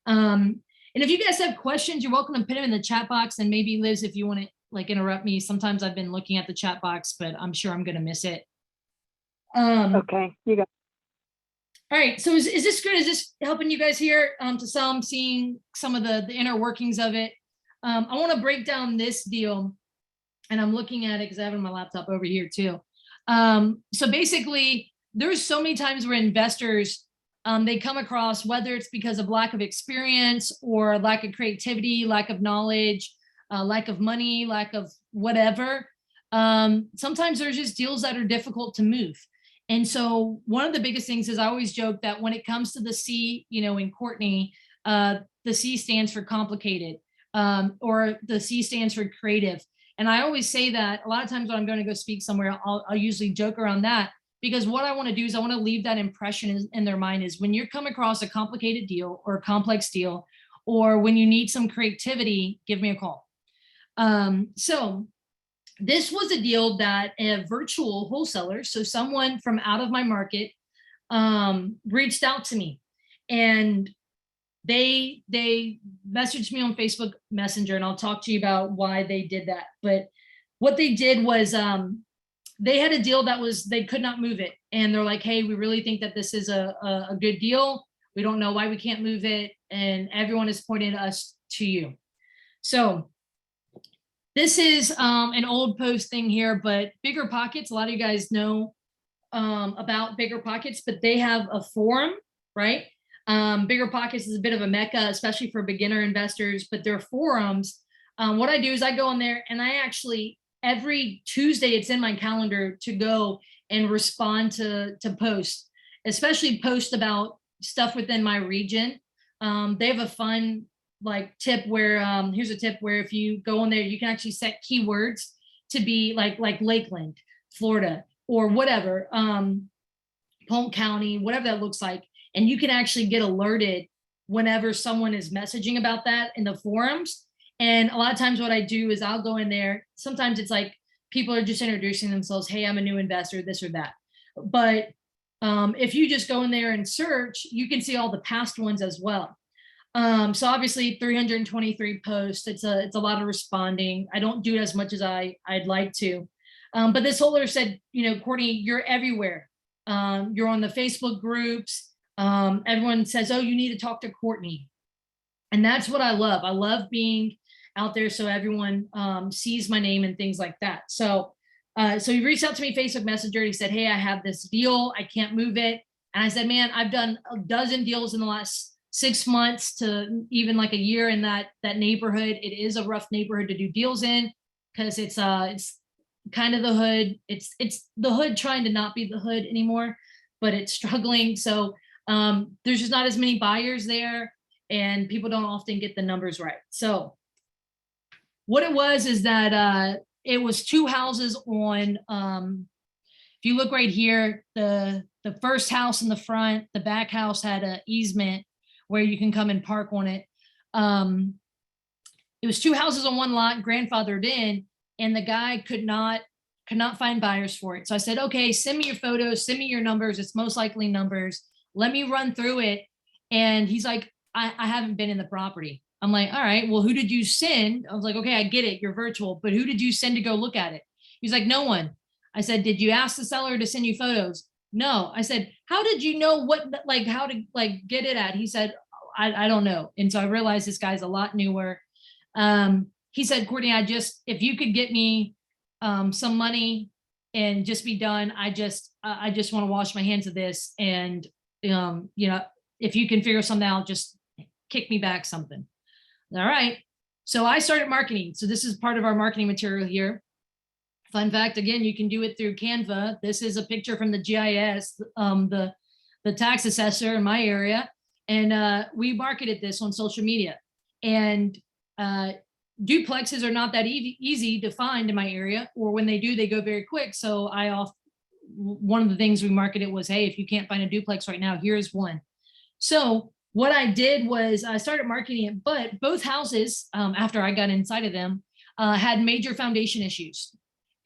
And if you guys have questions, you're welcome to put them in the chat box. And maybe Liz, if you want to like interrupt me, sometimes I've been looking at the chat box, but I'm sure I'm going to miss it. Okay, you got. All right, so is this good? Is this helping you guys here to some, seeing some of the inner workings of it? I want to break down this deal, and I'm looking at it because I have it on my laptop over here too. So basically, there's so many times where investors, they come across, whether it's because of lack of experience or lack of creativity, lack of knowledge, lack of money, lack of whatever. Sometimes there's just deals that are difficult to move. And so one of the biggest things is I always joke that when it comes to the C, you know, in Courtney, the C stands for complicated, or the C stands for creative. And I always say that a lot of times when I'm going to go speak somewhere, I'll usually joke around that, because what I want to do is I want to leave that impression in their mind is when you come across a complicated deal or a complex deal, or when you need some creativity, give me a call. So this was a deal that a virtual wholesaler, so someone from out of my market, reached out to me, and they messaged me on Facebook Messenger, and I'll talk to you about why they did that. But what they did was they had a deal that was, they could not move it. And they're like, hey, we really think that this is a good deal. We don't know why we can't move it. And everyone is pointing us to you. So this is an old post thing here, but Bigger Pockets, a lot of you guys know about Bigger Pockets, but they have a forum, right? Bigger Pockets is a bit of a mecca, especially for beginner investors, but their forums What I do is I go on there and I actually, every Tuesday, it's in my calendar to go and respond to posts, especially post about stuff within my region. They have a fun like tip where here's a tip where if you go on there, you can actually set keywords to be like Lakeland, Florida, or whatever, Polk County, whatever that looks like. And you can actually get alerted whenever someone is messaging about that in the forums. And a lot of times what I do is I'll go in there. Sometimes it's like people are just introducing themselves. Hey, I'm a new investor, this or that. But if you just go in there and search, you can see all the past ones as well. So obviously 323 posts, it's a lot of responding. I don't do as much as I'd like to. But this holder said, Courtney, you're everywhere. You're on the Facebook groups. Everyone says, oh, you need to talk to Courtney. And that's what I love. I love being out there so everyone sees my name and things like that. So he reached out to me Facebook Messenger. He said, hey, I have this deal. I can't move it. And I said, man, I've done a dozen deals in the last 6 months to even like a year in that neighborhood. It is a rough neighborhood to do deals in because it's kind of the hood. It's the hood trying to not be the hood anymore, but it's struggling. So there's just not as many buyers there and people don't often get the numbers right. So what it was is that it was 2 houses on, if you look right here, the first house in the front, the back house had an easement where you can come and park on it. It was 2 houses on one lot, grandfathered in, and the guy could not find buyers for it. So I said, okay, send me your photos, send me your numbers. It's most likely numbers. Let me run through it. And he's like, I haven't been in the property. I'm like, all right, well, who did you send? I was like, okay, I get it. You're virtual, but who did you send to go look at it? He's like, no one. I said, did you ask the seller to send you photos? No. I said, how did you know how to get it at? He said, I don't know. And so I realized this guy's a lot newer. He said, Courtney, if you could get me some money and just be done, I just want to wash my hands of this. And, if you can figure something out, just kick me back something. All right. So I started marketing. So this is part of our marketing material here. Fun fact, again, you can do it through Canva. This is a picture from the GIS, the tax assessor in my area. And we marketed this on social media. And duplexes are not that easy to find in my area, or when they do, they go very quick. So one of the things we marketed was, hey, if you can't find a duplex right now, here's one. So what I did was I started marketing it, but both houses, after I got inside of them, had major foundation issues.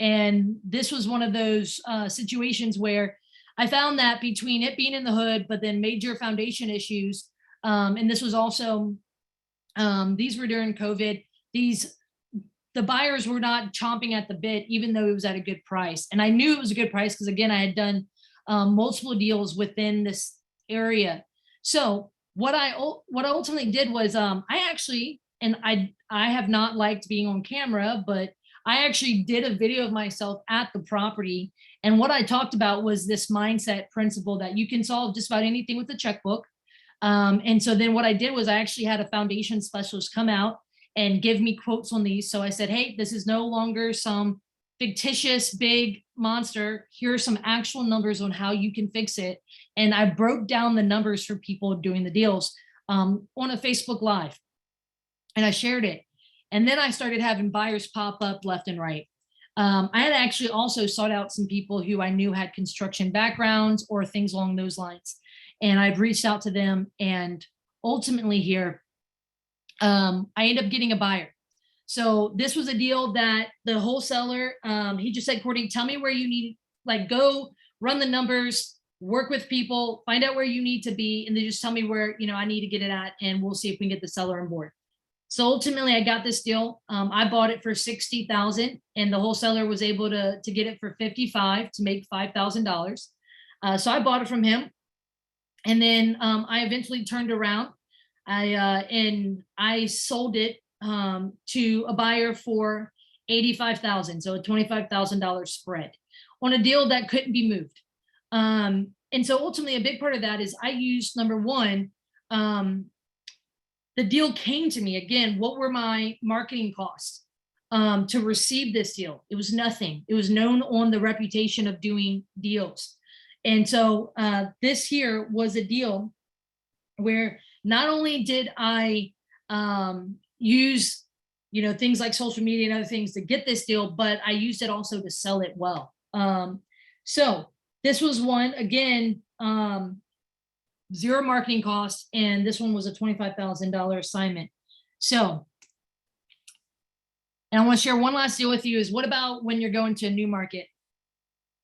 And this was one of those situations where I found that between it being in the hood, but then major foundation issues, and this was also, these were during COVID, the buyers were not chomping at the bit, even though it was at a good price. And I knew it was a good price because, again, I had done multiple deals within this area. So what I ultimately did was I actually, and I have not liked being on camera, but I actually did a video of myself at the property. And what I talked about was this mindset principle that you can solve just about anything with a checkbook. And so then what I did was I actually had a foundation specialist come out and give me quotes on these. So I said, hey, this is no longer some fictitious big monster. Here are some actual numbers on how you can fix it. And I broke down the numbers for people doing the deals on a Facebook Live. And I shared it. And then I started having buyers pop up left and right. I had actually also sought out some people who I knew had construction backgrounds or things along those lines. And I've reached out to them, and ultimately here, I ended up getting a buyer. So this was a deal that the wholesaler, he just said, Courtney, tell me where you need, go run the numbers, work with people, find out where you need to be, and then just tell me where, I need to get it at, and we'll see if we can get the seller on board. So ultimately I got this deal. I bought it for $60,000, and the wholesaler was able to get it for $55,000 to make $5,000. So I bought it from him. And then I eventually turned around and I sold it to a buyer for $85,000. So a $25,000 spread on a deal that couldn't be moved. And so ultimately a big part of that is I used, number one, the deal came to me again. What were my marketing costs to receive this deal? It was nothing. It was known on the reputation of doing deals. And so this here was a deal where not only did I use, things like social media and other things to get this deal, but I used it also to sell it well. So this was one, again, zero marketing costs, and this one was a $25,000 assignment. So, and I want to share one last deal with you is what about when you're going to a new market?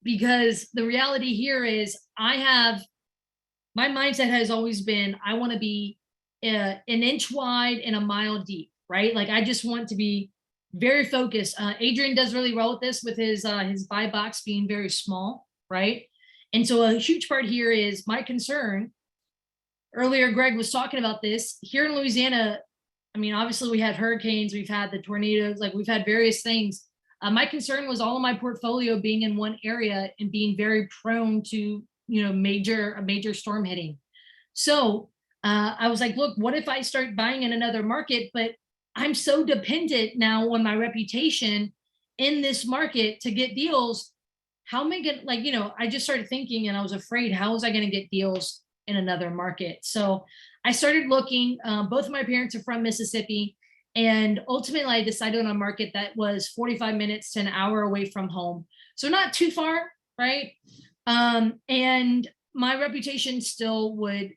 Because the reality here is my mindset has always been, I want to be an inch wide and a mile deep, right? Like I just want to be very focused. Adrian does really well with this, with his buy box being very small, right? And so a huge part here is my concern. Earlier, Greg was talking about this here in Louisiana. I mean, obviously we had hurricanes, we've had the tornadoes, like we've had various things. My concern was all of my portfolio being in one area and being very prone to, a major storm hitting. So I was like, look, what if I start buying in another market, but I'm so dependent now on my reputation in this market to get deals. How am I going I just started thinking and I was afraid, how was I going to get deals in another market? So I started looking. Both of my parents are from Mississippi, and ultimately I decided on a market that was 45 minutes to an hour away from home. So not too far, right? And my reputation still would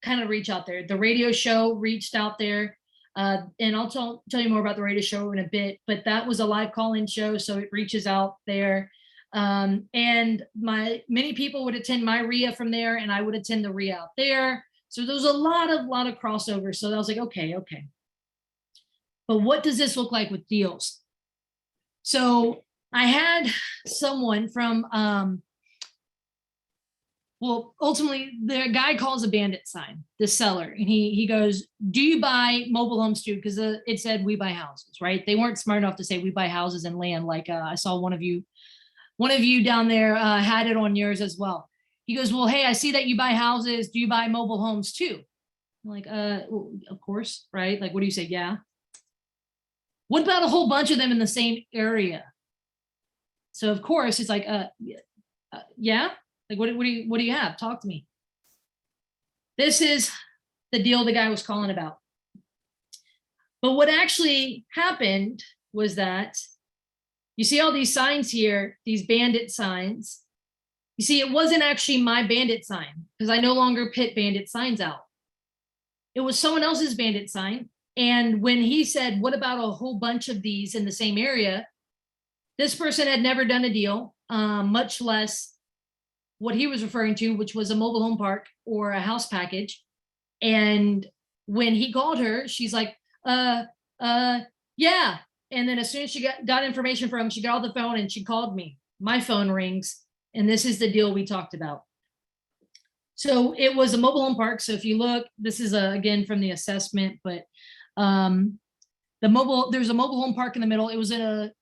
kind of reach out there. The radio show reached out there. And I'll tell you more about the radio show in a bit, but that was a live call-in show, so it reaches out there. And many people would attend my REIA from there, and I would attend the REIA out there. So there was a lot of crossover. So I was like, okay. But what does this look like with deals? So I had someone from, ultimately the guy calls a bandit sign, the seller, and he goes, do you buy mobile homes too? Because it said we buy houses, right? They weren't smart enough to say we buy houses and land. Like I saw one of you down there had it on yours as well. He goes, well, hey, I see that you buy houses. Do you buy mobile homes too? I'm like, well, of course, right? Like, what do you say? Yeah. What about a whole bunch of them in the same area? So of course it's like, yeah. Like, what do you have? Talk to me. This is the deal the guy was calling about. But what actually happened was that you see all these signs here, these bandit signs. You see, it wasn't actually my bandit sign because I no longer put bandit signs out. It was someone else's bandit sign. And when he said, what about a whole bunch of these in the same area? This person had never done a deal, much less what he was referring to, which was a mobile home park or a house package. And when he called her, she's like, yeah. And then as soon as she got information from him, she got on the phone and she called me. My phone rings, and this is the deal we talked about. So it was a mobile home park. So if you look, this is again from the assessment, but there's a mobile home park in the middle. It was in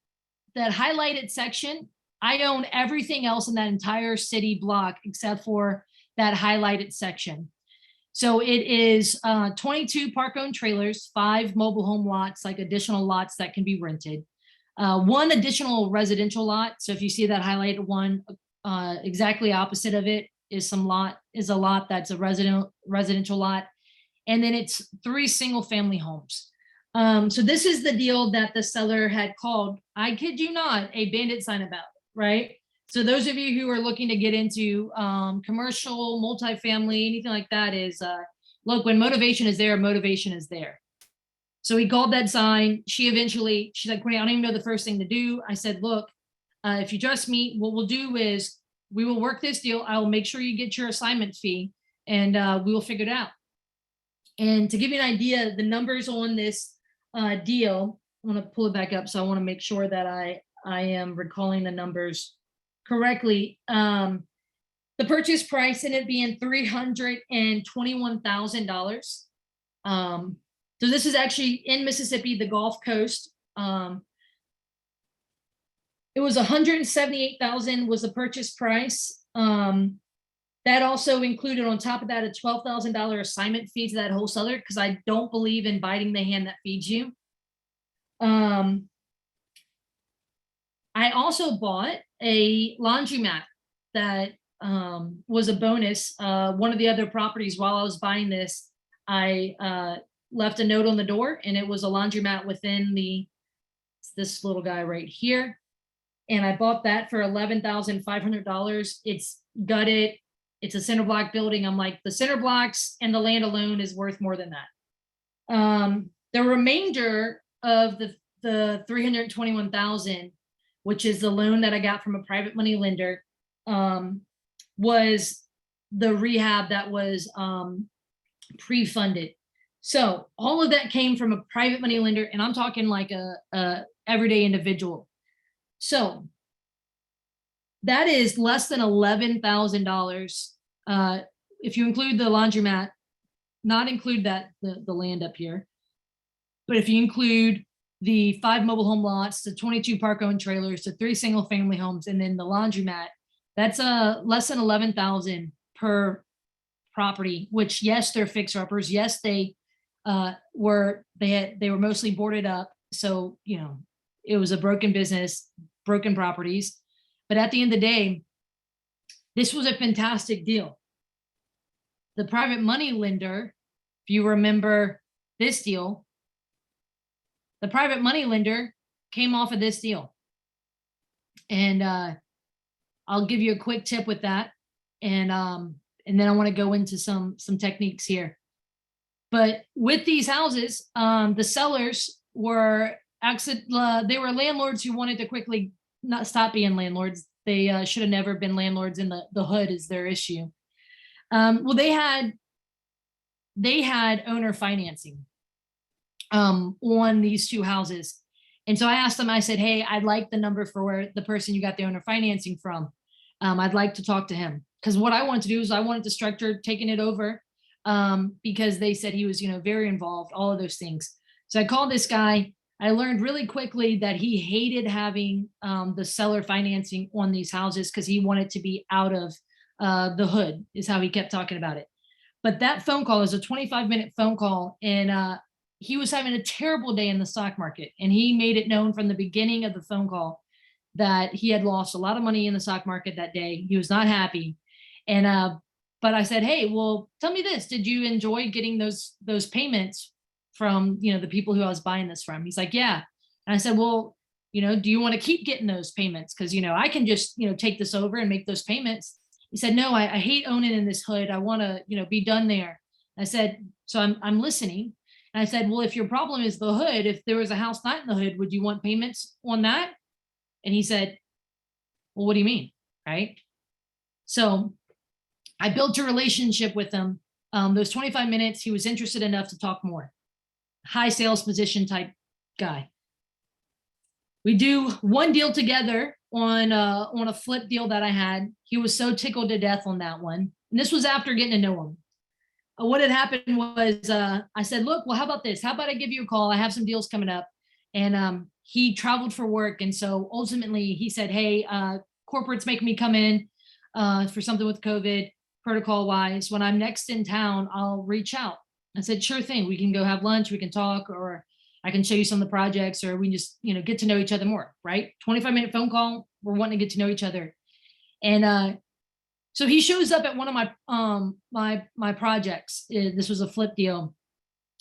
that highlighted section. I own everything else in that entire city block except for that highlighted section. So it is 22 park-owned trailers, 5 mobile home lots, like additional lots that can be rented, 1 additional residential lot. So if you see that highlighted one, exactly opposite of it is a lot that's a residential lot, and then it's 3 single-family homes. So this is the deal that the seller had called, I kid you not, a bandit sign about, right? So those of you who are looking to get into commercial, multifamily, anything like that is, look, when motivation is there, motivation is there. So he called that sign. She's like, Courtney, I don't even know the first thing to do. I said, look, if you trust me, what we'll do is we will work this deal. I will make sure you get your assignment fee, and we will figure it out. And to give you an idea, the numbers on this deal, I want to pull it back up. So I want to make sure that I am recalling the numbers correctly. The purchase price in it being $321,000. So this is actually in Mississippi, the Gulf Coast. It was $178,000 was the purchase price. That also included on top of that a $12,000 assignment fee to that wholesaler because I don't believe in biting the hand that feeds you. I also bought a laundromat that was a bonus. One of the other properties while I was buying this, I left a note on the door, and it was a laundromat within this little guy right here. And I bought that for $11,500. It's gutted. It's a cinder block building. I'm like, the cinder blocks and the land alone is worth more than that. The remainder of the 321,000, which is the loan that I got from a private money lender, was the rehab that was pre-funded. So all of that came from a private money lender, and I'm talking like a everyday individual. So that is less than $11,000. If you include the laundromat, not include that the land up here, but if you include the 5 mobile home lots, the 22 park-owned trailers, the 3 single-family homes, and then the laundromat, that's less than $11,000 per property. Which, yes, they're fixer-uppers. Yes, they were mostly boarded up, so you know it was a broken business, broken properties. But at the end of the day, this was a fantastic deal. The private money lender, if you remember this deal, the private money lender came off of this deal. And I'll give you a quick tip with that. And then I want to go into some techniques here. But with these houses, the sellers were they were landlords who wanted to quickly not stop being landlords. They should have never been landlords, and the hood is their issue. Well, they had owner financing on these 2 houses. And so I asked them, I said, hey, I'd like the number for where the person you got the owner financing from. I'd like to talk to him. Because what I wanted to do is I wanted to structure taking it over because they said he was, very involved, all of those things. So I called this guy. I learned really quickly that he hated having the seller financing on these houses because he wanted to be out of the hood, is how he kept talking about it. But that phone call was a 25-minute phone call, and he was having a terrible day in the stock market. And he made it known from the beginning of the phone call that he had lost a lot of money in the stock market that day. He was not happy. And but I said, hey, well, tell me this. Did you enjoy getting those payments from, the people who I was buying this from? He's like, yeah. And I said, well, do you want to keep getting those payments? Because, I can just, take this over and make those payments. He said, no, I hate owning in this hood. I want to, be done there. I said, so I'm listening. And I said, well, if your problem is the hood, if there was a house not in the hood, would you want payments on that? And he said, well, what do you mean? Right. So I built a relationship with him. Those 25 minutes, he was interested enough to talk more. High sales position type guy. We do one deal together on a flip deal that I had. He was so tickled to death on that one. And this was after getting to know him. What had happened was I said, look, well, how about this? How about I give you a call? I have some deals coming up. And he traveled for work. And so ultimately he said, hey, corporate's making me come in for something with COVID protocol wise. When I'm next in town, I'll reach out. I said, sure thing. We can go have lunch. We can talk, or I can show you some of the projects, or we just, get to know each other more, right? 25-minute phone call. We're wanting to get to know each other. And so he shows up at one of my my projects. This was a flip deal.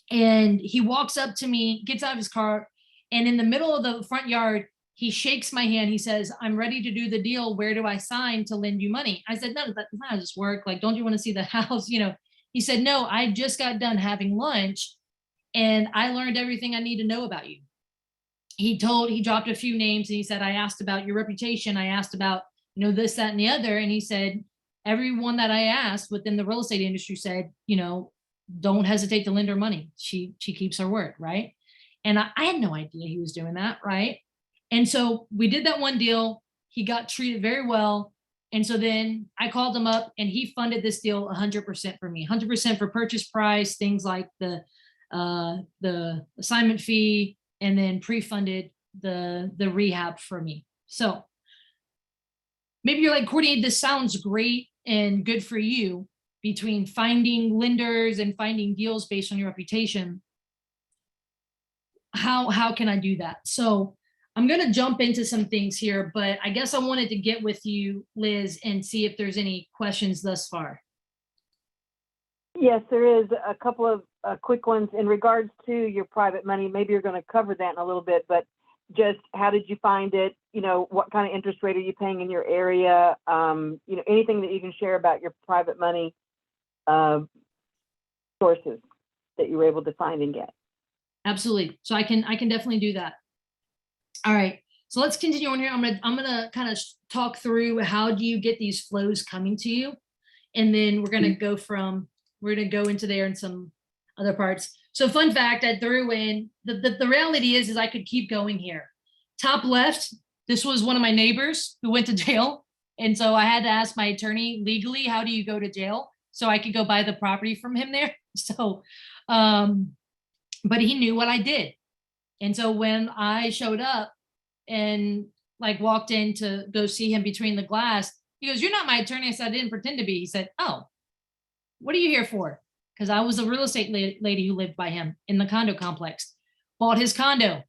And he walks up to me, gets out of his car, and in the middle of the front yard, he shakes my hand. He says, I'm ready to do the deal. Where do I sign to lend you money? I said, no, that's not how this works. Like, don't you want to see the house? He said, no, I just got done having lunch and I learned everything I need to know about you. He dropped a few names, and he said, I asked about your reputation. I asked about, this, that, and the other. And he said, everyone that I asked within the real estate industry said, don't hesitate to lend her money. She keeps her word. Right. And I had no idea he was doing that. Right. And so we did that one deal. He got treated very well. And so then I called him up, and he funded this deal 100% for me, 100% for purchase price, things like the assignment fee, and then pre-funded the rehab for me. So maybe you're like, Courtney, this sounds great. and good for you between finding lenders and finding deals based on your reputation. How can I do that? So I'm going to jump into some things here, but I guess I wanted to get with you, Liz, and see if there's any questions thus far. Yes, there is a couple of quick ones in regards to your private money. Maybe you're going to cover that in a little bit, but just how did you find it? You know, what kind of interest rate are you paying in your area? You know, anything that you can share about your private money sources that you were able to find and get. Absolutely. So I can definitely do that. All right. So let's continue on here. I'm gonna kind of talk through how do you get these flows coming to you, and then we're gonna go into there and some other parts. So fun fact, I threw in the reality is I could keep going here. Top left, this was one of my neighbors who went to jail, and so I had to ask my attorney legally, how do you go to jail, so I could go buy the property from him there. So, but he knew what I did. And so when I showed up and like walked in to go see him between the glass, he goes, "You're not my attorney." I said, "I didn't pretend to be." He said, "Oh, what are you here for?" Because I was a real estate lady who lived by him in the condo complex. Bought his condo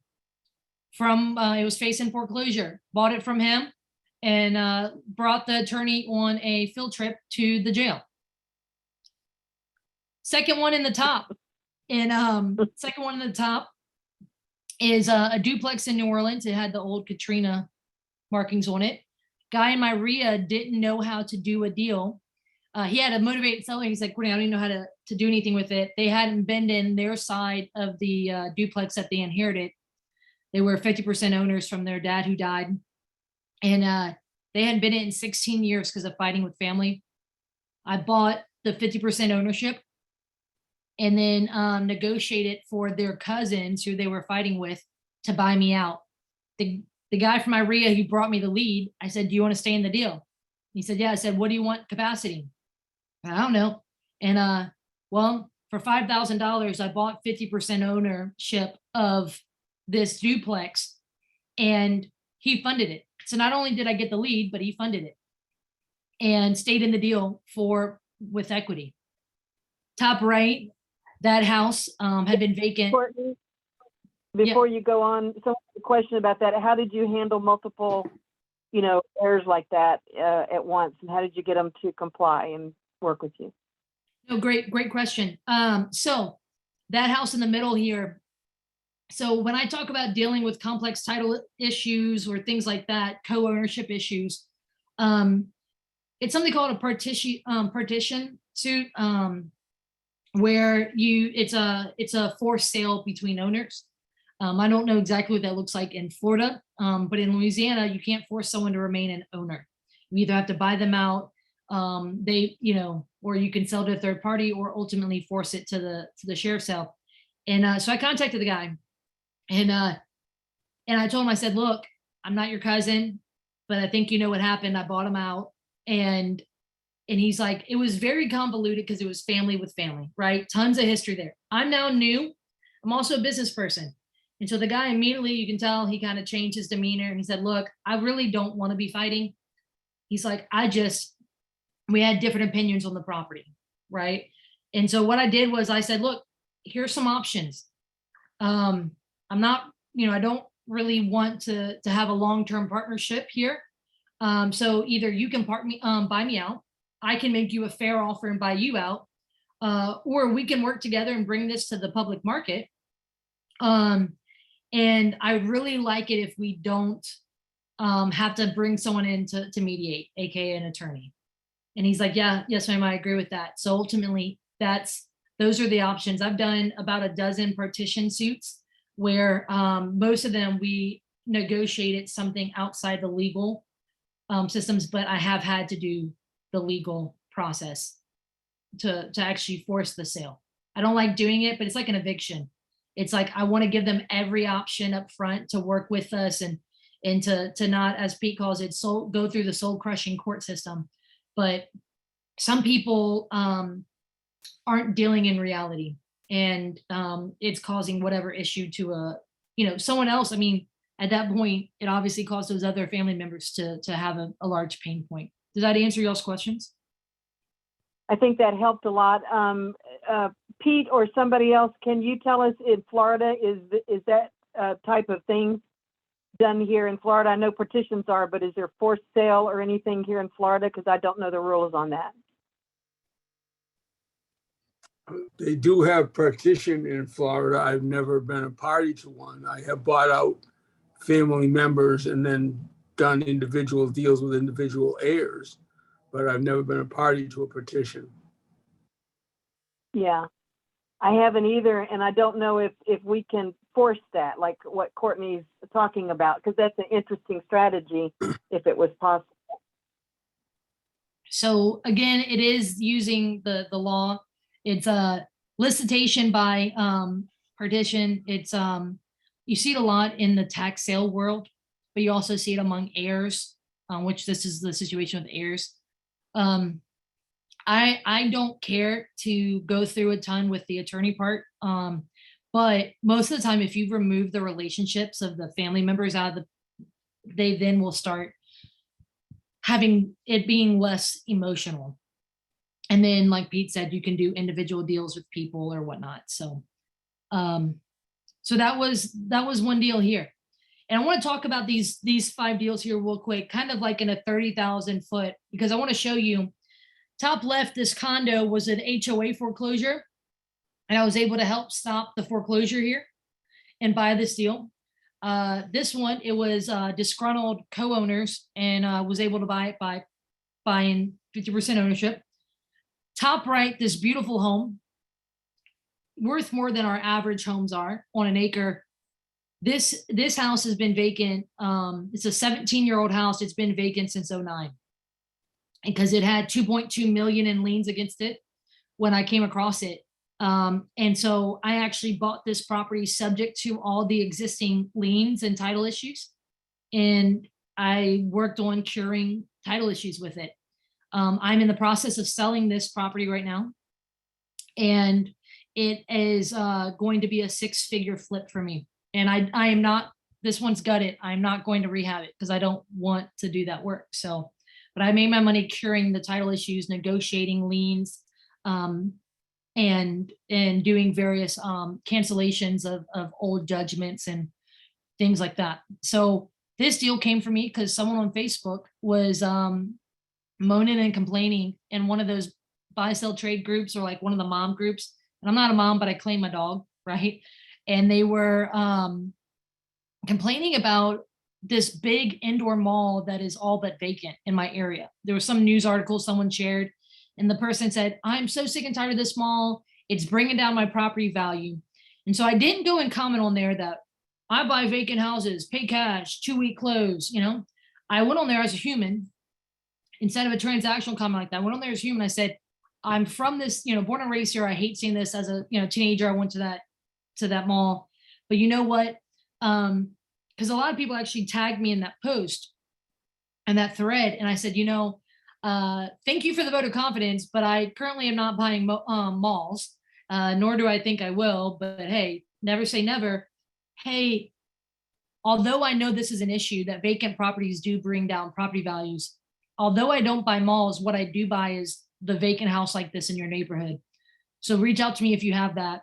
from, it was facing foreclosure. Bought it from him and brought the attorney on a field trip to the jail. Second one in the top. And second one in the top is a duplex in New Orleans. It had the old Katrina markings on it. Guy in my REIA didn't know how to do a deal. He had a motivated seller. He said, "Courtney, I don't even know how to do anything with it." They hadn't been in their side of the duplex that they inherited. They were 50% owners from their dad who died. And they hadn't been in it 16 years because of fighting with family. I bought the 50% ownership and then negotiated for their cousins who they were fighting with to buy me out. The guy from my REIA, he brought me the lead. I said, "Do you want to stay in the deal?" He said, "Yeah." I said, "What do you want capacity?" "I don't know." And well, for $5,000, I bought 50% ownership of this duplex, and he funded it. So not only did I get the lead, but he funded it and stayed in the deal with equity. Top right, that house had been vacant. Courtney, before you go on, so a question about that. How did you handle multiple, errors like that at once? And how did you get them to comply and work with you? No, great question. So that house in the middle here. So when I talk about dealing with complex title issues or things like that, co-ownership issues, it's something called a partition suit, where it's a forced sale between owners. I don't know exactly what that looks like in Florida, but in Louisiana, you can't force someone to remain an owner. You either have to buy them out, or you can sell to a third party, or ultimately force it to the sheriff's sale. And so I contacted the guy, and I told him, I said, "Look, I'm not your cousin, but I think you know what happened. I bought him out." And he's like, it was very convoluted because it was family with family, right? Tons of history there. I'm now new. I'm also a business person. And so the guy immediately, you can tell he kind of changed his demeanor. And he said, "Look, I really don't want to be fighting." He's like, we had different opinions on the property, right? And so what I did was I said, "Look, here's some options. I'm not, I don't really want to have a long-term partnership here. So either you can buy me out, I can make you a fair offer and buy you out, or we can work together and bring this to the public market. And I really like it if we don't have to bring someone in to mediate, aka an attorney." And he's like, "Yes, ma'am, I agree with that." So ultimately, those are the options. I've done about a dozen partition suits where most of them we negotiated something outside the legal systems, but I have had to do the legal process to actually force the sale. I don't like doing it, but it's like an eviction. It's like I want to give them every option up front to work with us and to not, as Pete calls it, go through the soul crushing court system. But some people aren't dealing in reality, and it's causing whatever issue to someone else. I mean, at that point, it obviously caused those other family members to have a large pain point. Does that answer y'all's questions? I think that helped a lot. Pete or somebody else, can you tell us in Florida, is that type of thing done here in Florida? I know partitions are, but is there forced sale or anything here in Florida? Because I don't know the rules on that. They do have partition in Florida. I've never been a party to one. I have bought out family members and then done individual deals with individual heirs, but I've never been a party to a partition. Yeah, I haven't either, and I don't know if we can force that, like what Courtney's talking about, because that's an interesting strategy if it was possible. So again, it is using the law. It's a licitation by partition. It's you see it a lot in the tax sale world, but you also see it among heirs, which this is the situation with heirs. I don't care to go through a ton with the attorney part, but most of the time, if you remove the relationships of the family members out of they then will start having it being less emotional. And then, like Pete said, you can do individual deals with people or whatnot. So, so that was one deal here. And I want to talk about these 5 deals here real quick, kind of like in a 30,000 foot, because I want to show you. Top left, this condo was an HOA foreclosure, and I was able to help stop the foreclosure here and buy this deal. This one, it was disgruntled co-owners, and was able to buy it by buying 50% ownership. Top right, this beautiful home, worth more than our average homes are on an acre. This house has been vacant. It's a 17-year-old house. It's been vacant since 2009. Because it had 2.2 million in liens against it when I came across it. And so I actually bought this property subject to all the existing liens and title issues. And I worked on curing title issues with it. I'm in the process of selling this property right now. And it is going to be a 6-figure flip for me. And I am not, this one's gutted. I'm not going to rehab it because I don't want to do that work. So, but I made my money curing the title issues, negotiating liens, and doing various cancellations of old judgments and things like that. So this deal came from me because someone on Facebook was moaning and complaining in one of those buy sell trade groups, or like one of the mom groups. And I'm not a mom, but I claim my dog, right? And they were complaining about this big indoor mall that is all but vacant in my area. There was some news article someone shared, and the person said, I'm so sick and tired of this mall. It's bringing down my property value. And so I didn't go and comment on there that I buy vacant houses, pay cash, 2-week close, you know. I went on there as a human instead of a transactional comment like that. I went on there as a human. I said, I'm from this, you know, born and raised here. I hate seeing this as a, you know, teenager. I went to that mall. But you know what? Because a lot of people actually tagged me in that post and that thread. And I said, you know, thank you for the vote of confidence, but I currently am not buying malls, nor do I think I will. But hey, never say never. Hey, although I know this is an issue that vacant properties do bring down property values, although I don't buy malls, what I do buy is the vacant house like this in your neighborhood. So reach out to me if you have that.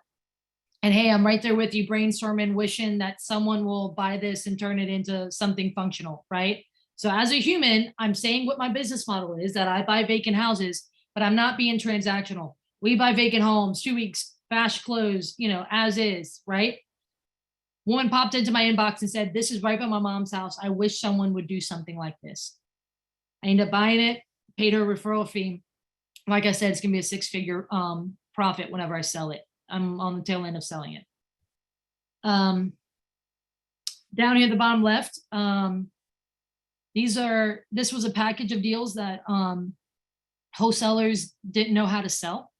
And hey, I'm right there with you, brainstorming, wishing that someone will buy this and turn it into something functional, right? So as a human, I'm saying what my business model is, that I buy vacant houses, but I'm not being transactional. We buy vacant homes, 2 weeks, fast close, you know, as is, right? One popped into my inbox and said, this is right by my mom's house. I wish someone would do something like this. I ended up buying it, paid her a referral fee. Like I said, it's gonna be a 6-figure profit whenever I sell it. I'm on the tail end of selling it. Down here at the bottom left, this was a package of deals that wholesalers didn't know how to sell.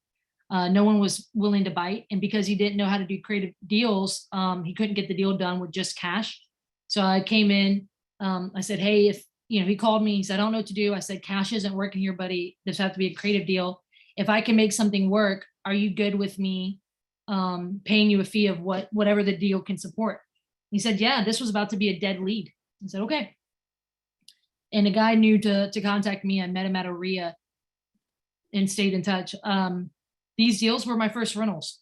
No one was willing to bite. And because he didn't know how to do creative deals, he couldn't get the deal done with just cash. So I came in, I said, hey, if, you know, he called me, he said, I don't know what to do. I said, cash isn't working here, buddy. This has to be a creative deal. If I can make something work, are you good with me paying you a fee of whatever the deal can support? He said, yeah, this was about to be a dead lead. I said, okay. And the guy knew to contact me. I met him at a REIA. and stayed in touch. These deals were my first rentals.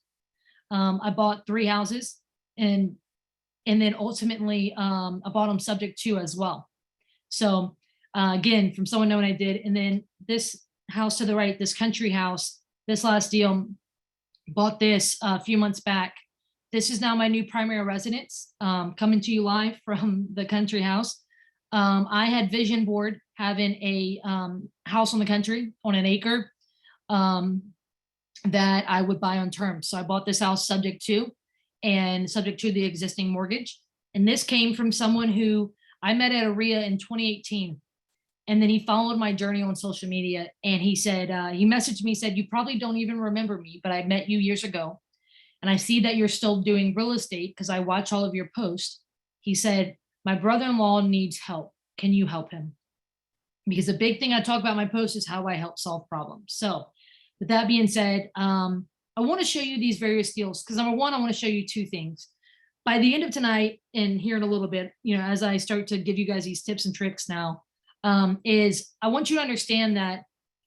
I bought 3 houses and then ultimately I bought them subject to as well. So again, from someone knowing I did. And then this house to the right, this country house, this last deal, bought this a few months back. This is now my new primary residence, coming to you live from the country house. I had vision board having a house on the country on an acre that I would buy on terms. So I bought this house subject to the existing mortgage. And this came from someone who I met at a REIA in 2018. And then he followed my journey on social media. And he said, he messaged me, said, you probably don't even remember me, but I met you years ago. And I see that you're still doing real estate because I watch all of your posts. He said, my brother-in-law needs help. Can you help him? Because the big thing I talk about in my post is how I help solve problems. So with that being said, I want to show you these various deals because number one, I want to show you 2 things. By the end of tonight and here in a little bit, as I start to give you guys these tips and tricks now, is I want you to understand that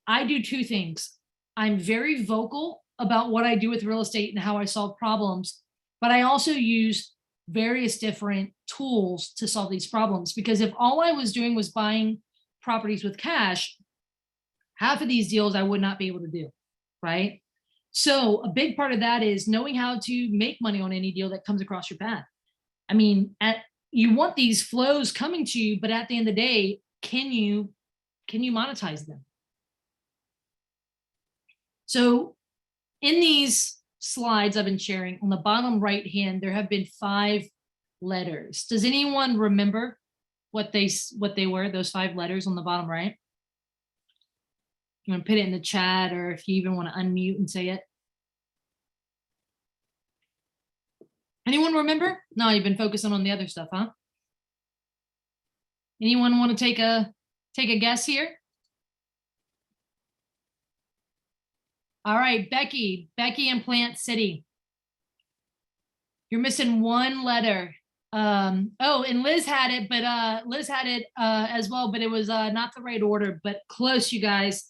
I do 2 things. I'm very vocal about what I do with real estate and how I solve problems, but I also use various different tools to solve these problems. Because if all I was doing was buying properties with cash, half of these deals I would not be able to do, right? So a big part of that is knowing how to make money on any deal that comes across your path. I mean, you want these flows coming to you, but at the end of the day, can you monetize them? So in these slides I've been sharing, on the bottom right hand, there have been 5 letters. Does anyone remember what they were, those 5 letters on the bottom right? You want to put it in the chat, or if you even want to unmute and say it. Anyone remember? No, you've been focusing on the other stuff, huh? Anyone want to take a guess here? All right, Becky in Plant City. You're missing 1 letter. Oh, and Liz had it, but as well, but it was not the right order, but close, you guys.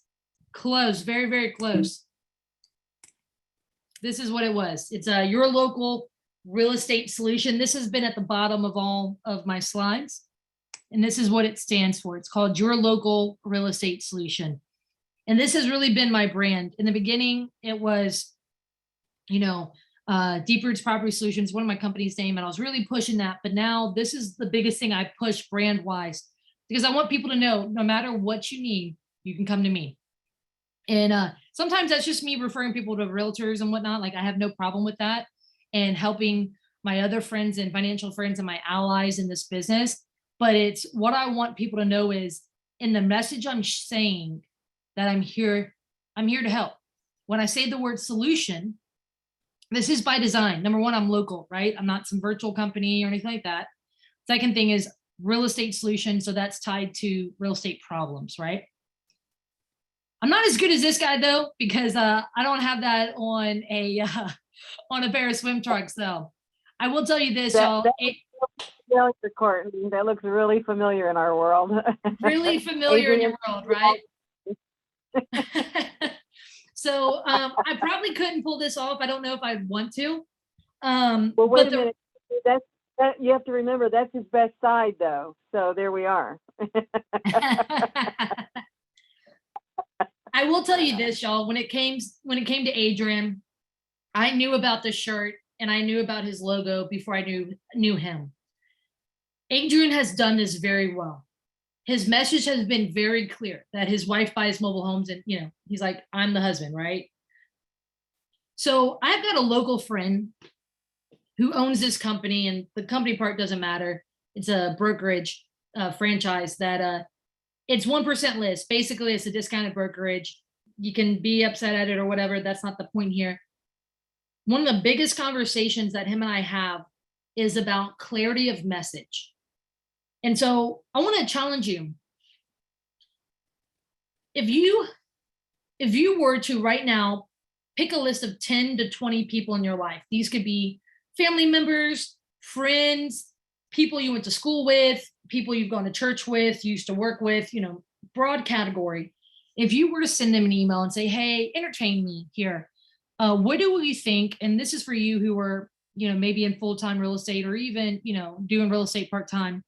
Close, very, very close. This is what it was. It's your local real estate solution. This has been at the bottom of all of my slides. And this is what it stands for. It's called Your Local Real Estate Solution. And this has really been my brand. In the beginning, it was, Deep Roots Property Solutions, one of my company's name, and I was really pushing that. But now this is the biggest thing I push brand wise, because I want people to know no matter what you need, you can come to me. And sometimes that's just me referring people to realtors and whatnot. Like I have no problem with that, and helping my other friends and financial friends and my allies in this business. But it's what I want people to know is in the message I'm saying that I'm here to help. When I say the word solution, this is by design. Number one, I'm local, right? I'm not some virtual company or anything like that. Second thing is real estate solution. So that's tied to real estate problems, right? I'm not as good as this guy though, because I don't have that on a pair of swim trunks though. I will tell you this, y'all. Familiar, Courtney. That looks really familiar in our world. Really familiar in your world, right? So I probably couldn't pull this off. I don't know if I'd want to. Well, wait a minute. You have to remember that's his best side, though. So there we are. I will tell you this, y'all. When it came to Adrian, I knew about the shirt and I knew about his logo before I knew him. Adrian has done this very well. His message has been very clear that his wife buys mobile homes and, he's like, I'm the husband, right? So I've got a local friend who owns this company, and the company part doesn't matter. It's a brokerage franchise that it's 1% list. Basically, it's a discounted brokerage. You can be upset at it or whatever. That's not the point here. One of the biggest conversations that him and I have is about clarity of message. And so I want to challenge you. If you were to right now pick a list of 10 to 20 people in your life, these could be family members, friends, people you went to school with, people you've gone to church with, used to work with, broad category. if you were to send them an email and say, hey, entertain me here, what do we think? And this is for you who are, maybe in full-time real estate or even, doing real estate part-time.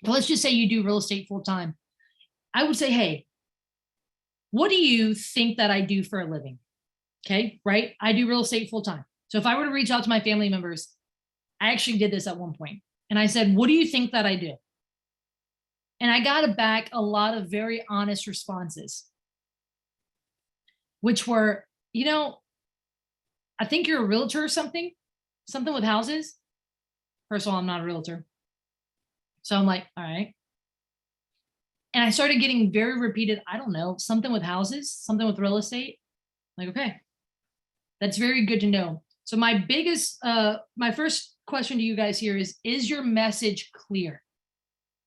But let's just say you do real estate full-time. I would say, hey, what do you think that I do for a living? Okay, right? I do real estate full-time. So if I were to reach out to my family members, I actually did this at one point. And I said, what do you think that I do? And I got back a lot of very honest responses, which were, I think you're a realtor or something with houses. First of all, I'm not a realtor. So I'm like, all right. And I started getting very repeated, I don't know, something with houses, something with real estate. Like, okay, that's very good to know. So my first question to you guys here is your message clear?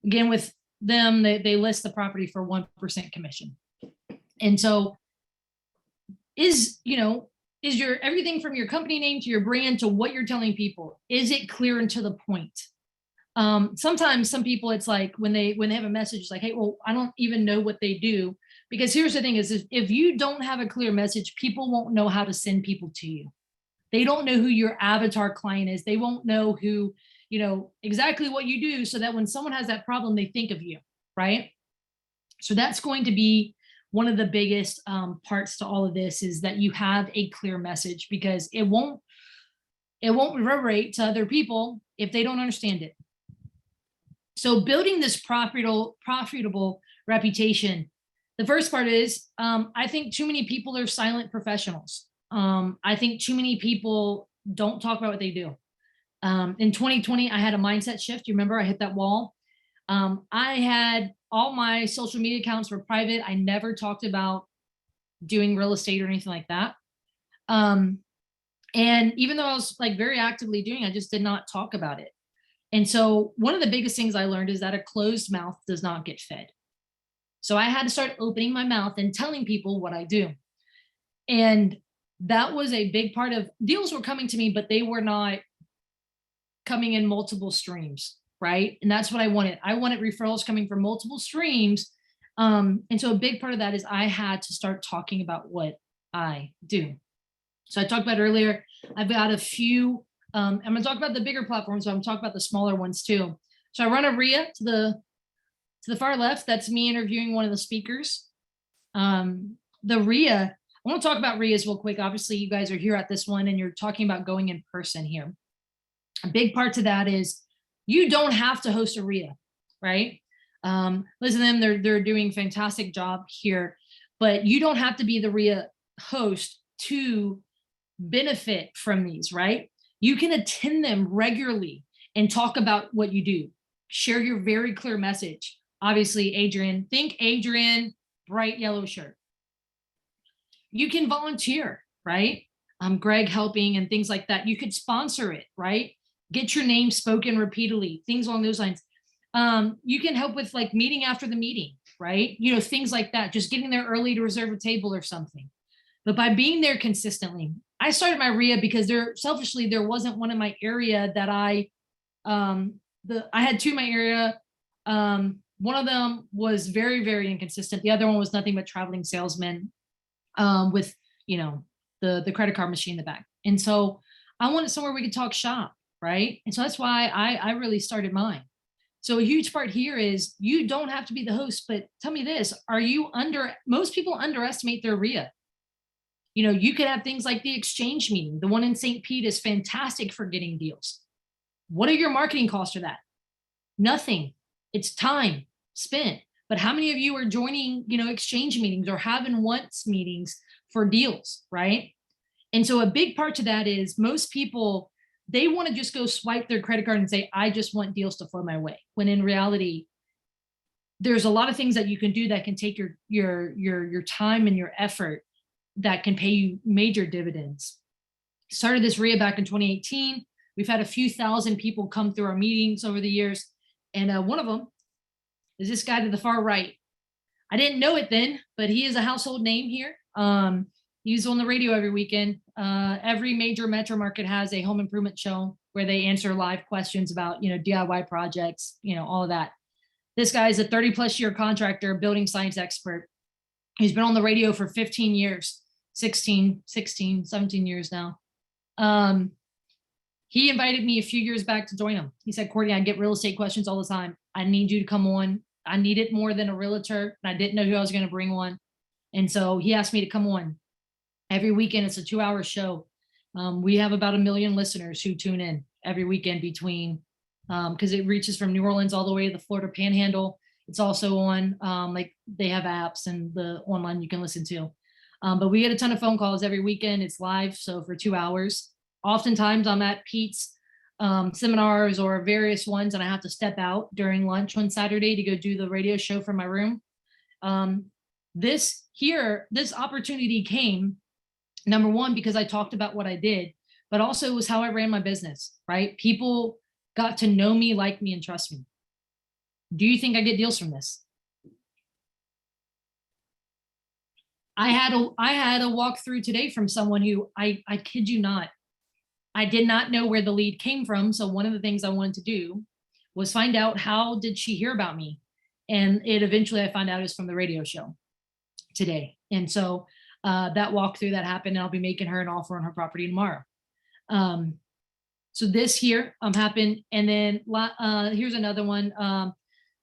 Again, with them, they list the property for 1% commission. And so is your everything from your company name to your brand to what you're telling people, is it clear and to the point? Sometimes some people, it's like when they have a message, it's like, hey, well, I don't even know what they do. Because here's the thing is if you don't have a clear message, people won't know how to send people to you. They don't know who your avatar client is. They won't know who, exactly what you do, so that when someone has that problem, they think of you, right? So that's going to be one of the biggest parts to all of this, is that you have a clear message, because it won't reverberate to other people if they don't understand it. So building this profitable reputation, the first part is, I think too many people are silent professionals. I think too many people don't talk about what they do. In 2020, I had a mindset shift. You remember I hit that wall. I had all my social media accounts were private. I never talked about doing real estate or anything like that. And even though I was like very actively doing, I just did not talk about it. And so one of the biggest things I learned is that a closed mouth does not get fed. So I had to start opening my mouth and telling people what I do. And that was a big part of, deals were coming to me, but they were not coming in multiple streams, right? And that's what I wanted. I wanted referrals coming from multiple streams. And so a big part of that is I had to start talking about what I do. So I talked about earlier, I've got a few, I'm going to talk about the bigger platforms, but I'm talking about the smaller ones too. So I run a REIA to the far left. That's me interviewing one of the speakers. The REIA, I want to talk about REIAs real quick. Obviously, you guys are here at this one and you're talking about going in person here. A big part to that is you don't have to host a REIA, right? Listen to them, they're doing a fantastic job here, but you don't have to be the REIA host to benefit from these, right? You can attend them regularly and talk about what you do. Share your very clear message. Obviously, Adrian, think Adrian, bright yellow shirt. You can volunteer, right? Greg helping and things like that. You could sponsor it, right? Get your name spoken repeatedly, things along those lines. You can help with like meeting after the meeting, right? Things like that, just getting there early to reserve a table or something. But by being there consistently, I started my REIA because there wasn't one in my area that I had two in my area. One of them was very, very inconsistent. The other one was nothing but traveling salesmen with, the credit card machine in the back. And so I wanted somewhere we could talk shop, right? And so that's why I really started mine. So a huge part here is you don't have to be the host, but tell me this, most people underestimate their REIA. You could have things like the exchange meeting. The one in St. Pete is fantastic for getting deals. What are your marketing costs for that? Nothing. It's time spent. But how many of you are joining, exchange meetings or having once meetings for deals, right? And so a big part to that is most people, they want to just go swipe their credit card and say, I just want deals to flow my way. When in reality, there's a lot of things that you can do that can take your time and your effort that can pay you major dividends. Started this REIA back in 2018. We've had a few thousand people come through our meetings over the years. And one of them is this guy to the far right. I didn't know it then, but he is a household name here. He's on the radio every weekend. Every major metro market has a home improvement show where they answer live questions about, DIY projects, all of that. This guy is a 30+ year contractor, building science expert. He's been on the radio for 15 years, 16, 17 years now. He invited me a few years back to join him. He said, Courtney, I get real estate questions all the time. I need you to come on. I need it more than a realtor. And I didn't know who I was going to bring on. And so he asked me to come on every weekend. It's a 2-hour show. We have about 1 million listeners who tune in every weekend between, because it reaches from New Orleans all the way to the Florida Panhandle. It's also on, like they have apps and the online you can listen to. But we get a ton of phone calls every weekend. It's live, so for 2 hours. Oftentimes I'm at Pete's seminars or various ones, and I have to step out during lunch on Saturday to go do the radio show from my room. This opportunity came, number one, because I talked about what I did, but also it was how I ran my business, right? People got to know me, like me, and trust me. Do you think I get deals from this? I had a walkthrough today from someone who I kid you not, I did not know where the lead came from. So one of the things I wanted to do was find out, how did she hear about me? And it eventually I found out is from the radio show today. And so that walkthrough that happened, and I'll be making her an offer on her property tomorrow. So this here happened. And then here's another one.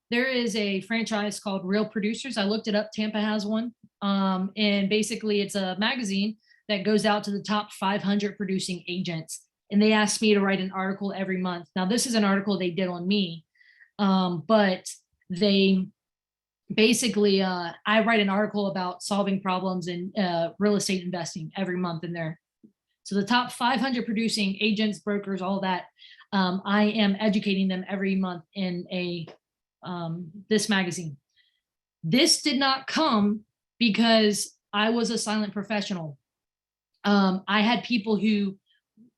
There is a franchise called Real Producers. I looked it up. Tampa has one. And basically it's a magazine that goes out to the top 500 producing agents. And they asked me to write an article every month. Now, this is an article they did on me, but they basically, I write an article about solving problems in real estate investing every month in there. So the top 500 producing agents, brokers, all that, I am educating them every month in this magazine. This did not come because I was a silent professional. I had people who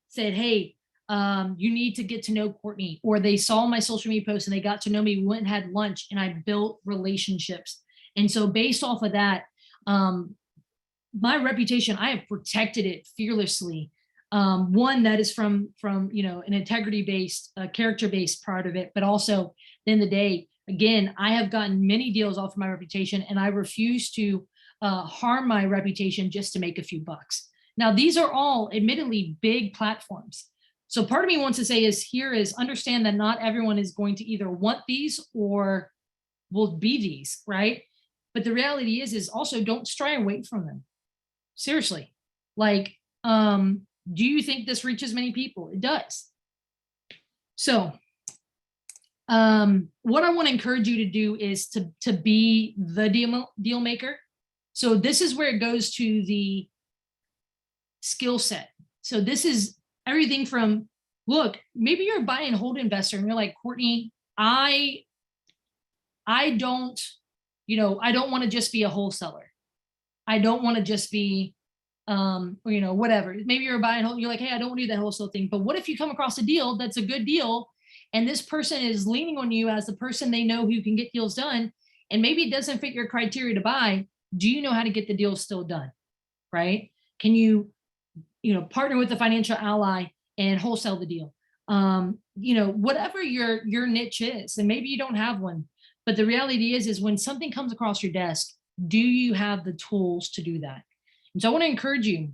said, hey, you need to get to know Courtney, or they saw my social media posts and they got to know me. We went and had lunch, and I built relationships. And so based off of that, my reputation, I have protected it fearlessly. One that is from an integrity-based, character-based part of it, but also at the end of the day, again, I have gotten many deals off of my reputation, and I refuse to harm my reputation just to make a few bucks. Now, these are all admittedly big platforms. So part of me wants to say is understand that not everyone is going to either want these or will be these, right? But the reality is also don't stray away from them. Seriously. Like, do you think this reaches many people? It does. So what I want to encourage you to do is to be the deal maker. So this is where it goes to the skill set. So this is everything from, look, maybe you're a buy and hold investor and you're like, Courtney, I don't want to just be a wholesaler. I don't want to just be, whatever. Maybe you're a buy and hold, you're like, hey, I don't want to do that wholesale thing. But what if you come across a deal that's a good deal, and this person is leaning on you as the person they know who can get deals done, and maybe it doesn't fit your criteria to buy? Do you know how to get the deal still done, right? Can you, partner with a financial ally and wholesale the deal? Whatever your niche is, and maybe you don't have one, but the reality is when something comes across your desk, do you have the tools to do that? And so I want to encourage you,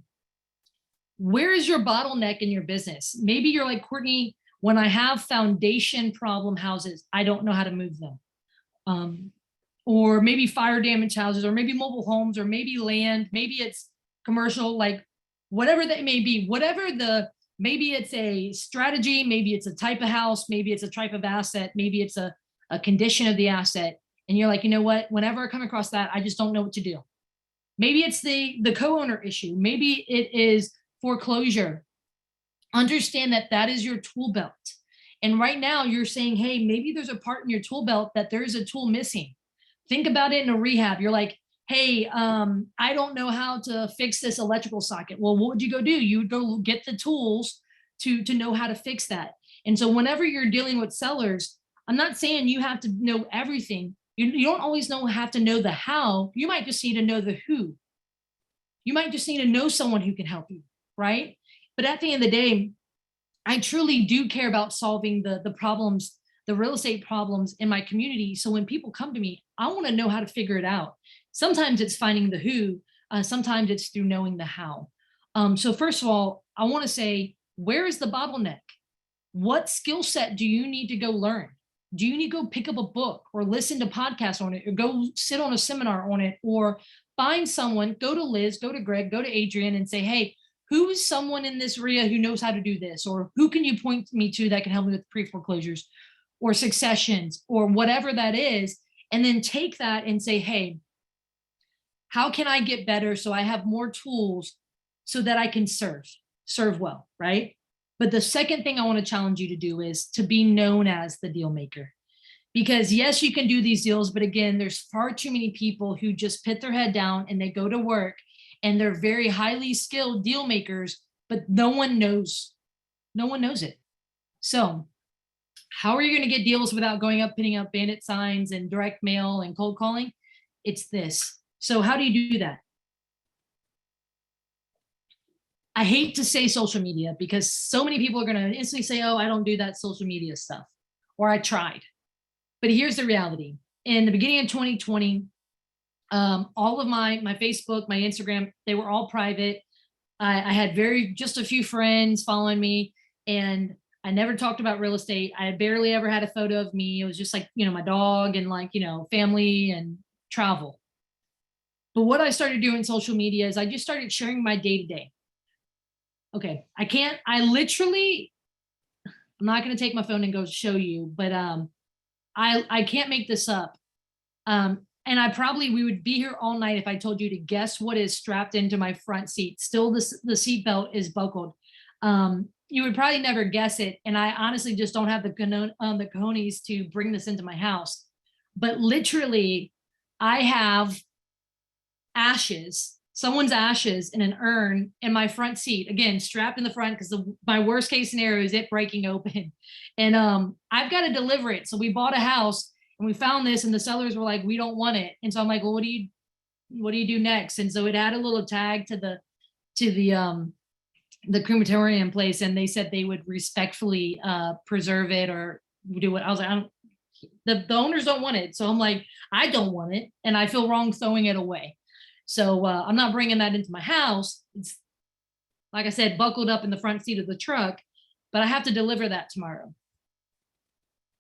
where is your bottleneck in your business? Maybe you're like, Courtney, when I have foundation problem houses, I don't know how to move them. Or maybe fire damage houses, or maybe mobile homes, or maybe land, maybe it's commercial, like whatever that may be, maybe it's a strategy, maybe it's a type of house, maybe it's a type of asset, maybe it's a condition of the asset. And you're like, you know what, whenever I come across that, I just don't know what to do. Maybe it's the co-owner issue. Maybe it is foreclosure. Understand that is your tool belt. And right now you're saying, hey, maybe there's a part in your tool belt that there's a tool missing. Think about it in a rehab. You're like, hey, I don't know how to fix this electrical socket. Well, what would you go do? You would go get the tools to know how to fix that. And so whenever you're dealing with sellers, I'm not saying you have to know everything. You don't always have to know the how. You might just need to know the who. You might just need to know someone who can help you, right? But at the end of the day, I truly do care about solving the problems the real estate problems in my community. So when people come to me, I want to know how to figure it out. Sometimes it's finding the who, sometimes it's through knowing the how. So first of all, I want to say, where is the bottleneck? What skill set do you need to go learn? Do you need to go pick up a book or listen to podcasts on it, or go sit on a seminar on it, or find someone, go to Liz, go to Greg, go to Adrian and say, hey, who is someone in this REIA who knows how to do this? Or who can you point me to that can help me with pre-foreclosures or successions or whatever that is? And then take that and say, hey, how can I get better so I have more tools so that I can serve well, right? But the second thing I want to challenge you to do is to be known as the deal maker. Because yes, you can do these deals, but again, there's far too many people who just put their head down and they go to work and they're very highly skilled deal makers, but no one knows it. So how are you going to get deals without going up, putting up bandit signs and direct mail and cold calling? It's this. So how do you do that? I hate to say social media because so many people are going to instantly say, oh, I don't do that social media stuff, or I tried. But here's the reality. In the beginning of 2020, all of my Facebook, my Instagram, they were all private. I had just a few friends following me, and I never talked about real estate. I barely ever had a photo of me. It was just like, my dog and like, family and travel. But what I started doing social media is I just started sharing my day-to-day. Okay, I'm not going to take my phone and go show you, but I can't make this up. And we would be here all night if I told you to guess what is strapped into my front seat. Still, the seatbelt is buckled. You would probably never guess it. And I honestly just don't have the cojones to bring this into my house. But literally, I have someone's ashes in an urn in my front seat, again, strapped in the front, because my worst case scenario is it breaking open. And I've got to deliver it. So we bought a house and we found this, and the sellers were like, we don't want it. And so I'm like, well, what do you do next? And so it had a little tag to the crematorium place, and they said they would respectfully preserve it or do what. I was like, the owners don't want it. So I'm like, I don't want it, and I feel wrong throwing it away. So I'm not bringing that into my house. It's, like I said, buckled up in the front seat of the truck, but I have to deliver that tomorrow.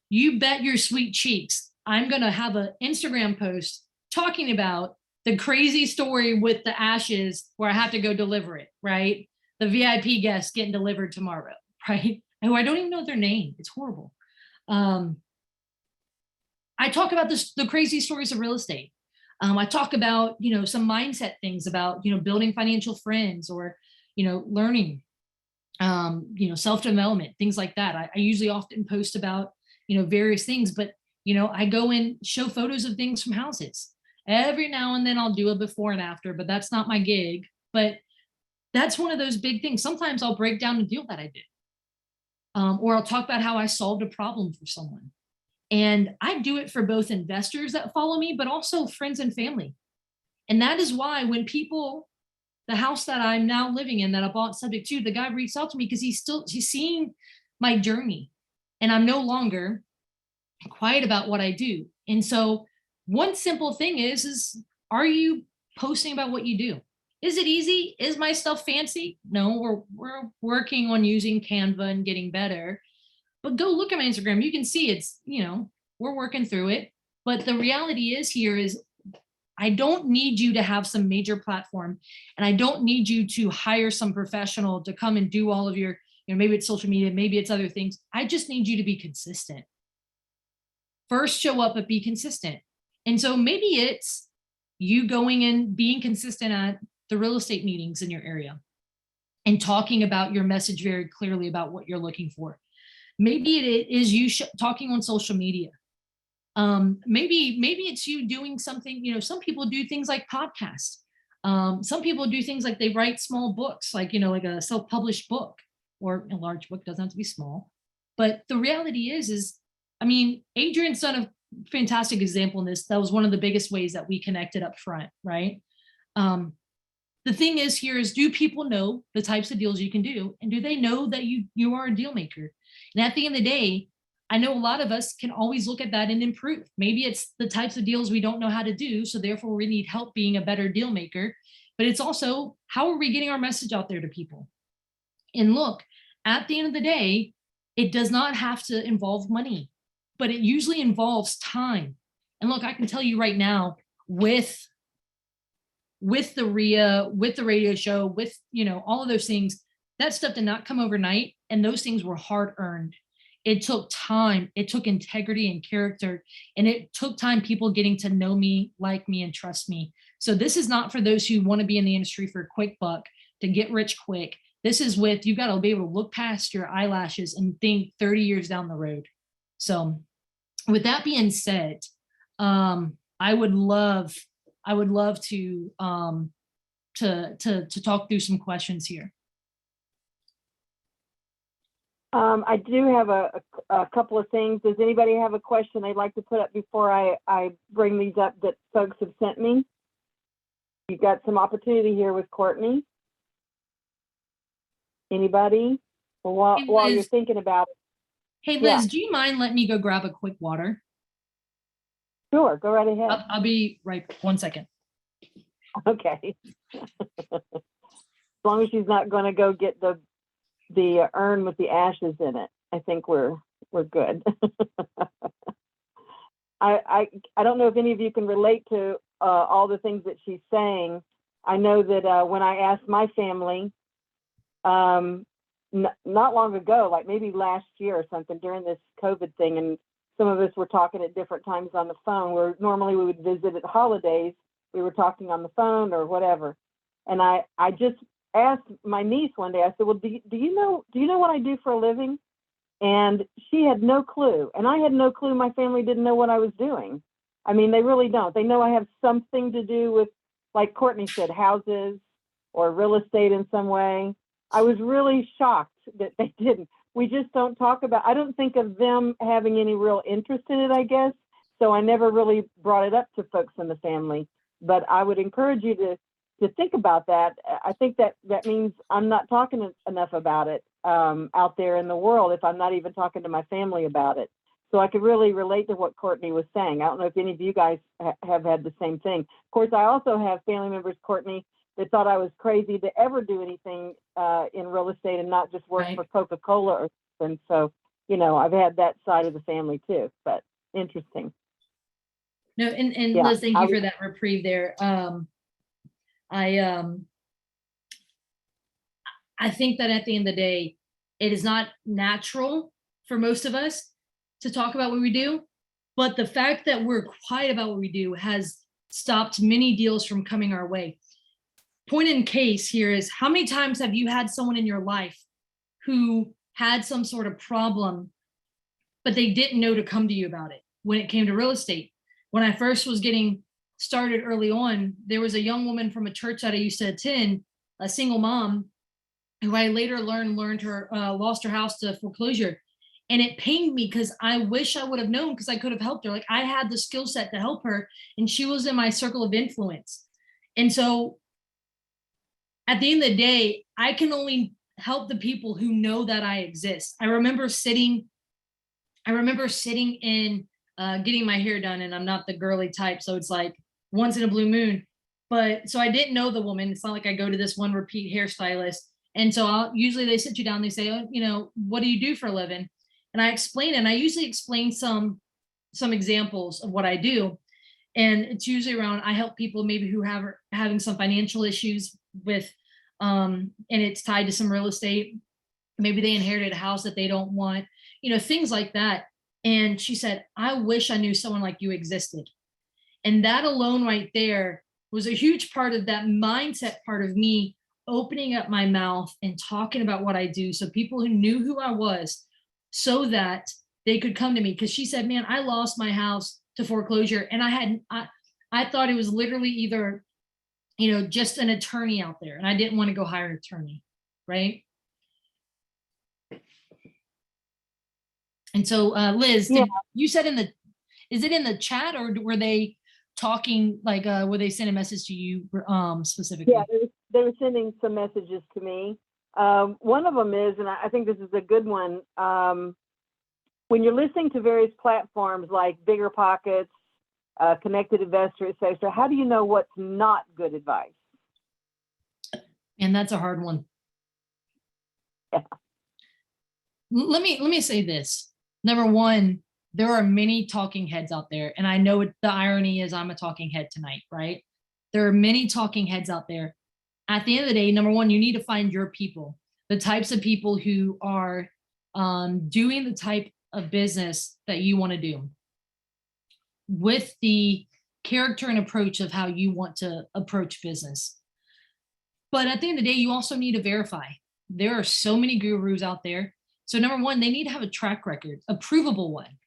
You bet your sweet cheeks, I'm going to have an Instagram post talking about the crazy story with the ashes where I have to go deliver it, right? The VIP guests getting delivered tomorrow, right? And I don't even know their name. It's horrible. I talk about the crazy stories of real estate. I talk about, some mindset things about, building financial friends or, learning, self-development, things like that. I usually often post about, various things, but, I go and show photos of things from houses. Every now and then I'll do a before and after, but that's not my gig. But that's one of those big things. Sometimes I'll break down a deal that I did. Or I'll talk about how I solved a problem for someone. And I do it for both investors that follow me, but also friends and family. And that is why when the house that I'm now living in that I bought subject to, the guy reached out to me because he's seeing my journey, and I'm no longer quiet about what I do. And so one simple thing is are you posting about what you do? Is it easy? Is my stuff fancy? No, we're working on using Canva and getting better. But go look at my Instagram. You can see it's, we're working through it. But the reality is I don't need you to have some major platform, and I don't need you to hire some professional to come and do all of your, maybe it's social media, maybe it's other things. I just need you to be consistent. First, show up, but be consistent. And so maybe it's you going and being consistent at the real estate meetings in your area and talking about your message very clearly about what you're looking for. Maybe it is you talking on social media. Maybe it's you doing something, some people do things like podcasts. Some people do things like they write small books, like a self-published book, or a large book, doesn't have to be small. But the reality is, Adrian's done a fantastic example in this. That was one of the biggest ways that we connected up front, right? The thing is do people know the types of deals you can do? And do they know that you are a deal maker? And at the end of the day, I know a lot of us can always look at that and improve. Maybe it's the types of deals we don't know how to do, so therefore we need help being a better deal maker. But it's also, how are we getting our message out there to people? And look, at the end of the day, it does not have to involve money, but it usually involves time. And look, I can tell you right now, with the REIA, with the radio show, with, all of those things, that stuff did not come overnight. And those things were hard earned. It took time. It took integrity and character. And it took time people getting to know me, like me, and trust me. So this is not for those who want to be in the industry for a quick buck, to get rich quick. This is with, you've got to be able to look past your eyelashes and think 30 years down the road. So with that being said, I would love to talk through some questions here. I do have a couple of things. Does anybody have a question they'd like to put up before I bring these up that folks have sent me? You've got some opportunity here with Courtney. Anybody? Well, while you're thinking about it. Hey, Liz, do you mind letting me go grab a quick water? Sure, go right ahead. I'll be right. 1 second. Okay. As long as she's not going to go get the urn with the ashes in it, I think we're good. I don't know if any of you can relate to all the things that she's saying. I know that when I asked my family, not long ago, like maybe last year or something, during this COVID thing, and some of us were talking at different times on the phone, where normally we would visit at holidays, we were talking on the phone or whatever. And I just asked my niece one day, I said, well, do you know what I do for a living? And she had no clue. And I had no clue my family didn't know what I was doing. I mean, they really don't. They know I have something to do with, like Courtney said, houses or real estate in some way. I was really shocked that they didn't. We just don't talk about, I don't think of them having any real interest in it, I guess. So I never really brought it up to folks in the family. But I would encourage you to think about that. I think that means I'm not talking enough about it out there in the world if I'm not even talking to my family about it. So I could really relate to what Courtney was saying. I don't know if any of you guys have had the same thing. Of course, I also have family members, Courtney, that thought I was crazy to ever do anything in real estate and not just work for Coca-Cola or something. So, I've had that side of the family too, but interesting. No, and yeah, Liz, thank you for that reprieve there. I think that at the end of the day, it is not natural for most of us to talk about what we do, but the fact that we're quiet about what we do has stopped many deals from coming our way. Point in case here is, how many times have you had someone in your life who had some sort of problem, but they didn't know to come to you about it when it came to real estate? When I first was getting started early on, there was a young woman from a church that I used to attend, a single mom, who I later learned her lost her house to foreclosure. And it pained me because I wish I would have known, because I could have helped her. Like, I had the skill set to help her, and she was in my circle of influence. And so at the end of the day, I can only help the people who know that I exist. I remember sitting in getting my hair done, and I'm not the girly type, so it's like once in a blue moon. But so I didn't know the woman. It's not like I go to this one repeat hairstylist. And so usually they sit you down, they say, oh, what do you do for a living? And I explain, and I usually explain some examples of what I do. And it's usually around, I help people maybe who are having some financial issues with, and it's tied to some real estate. Maybe they inherited a house that they don't want, things like that. And she said, I wish I knew someone like you existed. And that alone right there was a huge part of that mindset part of me opening up my mouth and talking about what I do. So people who knew who I was, so that they could come to me. Because she said, man, I lost my house to foreclosure. And I thought it was literally either, just an attorney out there. And I didn't want to go hire an attorney. Right. And so, Liz, you said is it in the chat, or were they talking, like, were they sending a message to you specifically? Yeah, they were sending some messages to me. One of them is, and I think this is a good one. when you're listening to various platforms like Bigger Pockets, Connected Investor, et cetera, how do you know what's not good advice? And that's a hard one. Yeah. Let me say this. Number one, there are many talking heads out there. And I know the irony is I'm a talking head tonight, right? There are many talking heads out there. At the end of the day, number one, you need to find your people, the types of people who are doing the type of business that you want to do with the character and approach of how you want to approach business. But at the end of the day, you also need to verify. There are so many gurus out there. So number one, they need to have a track record, a provable one.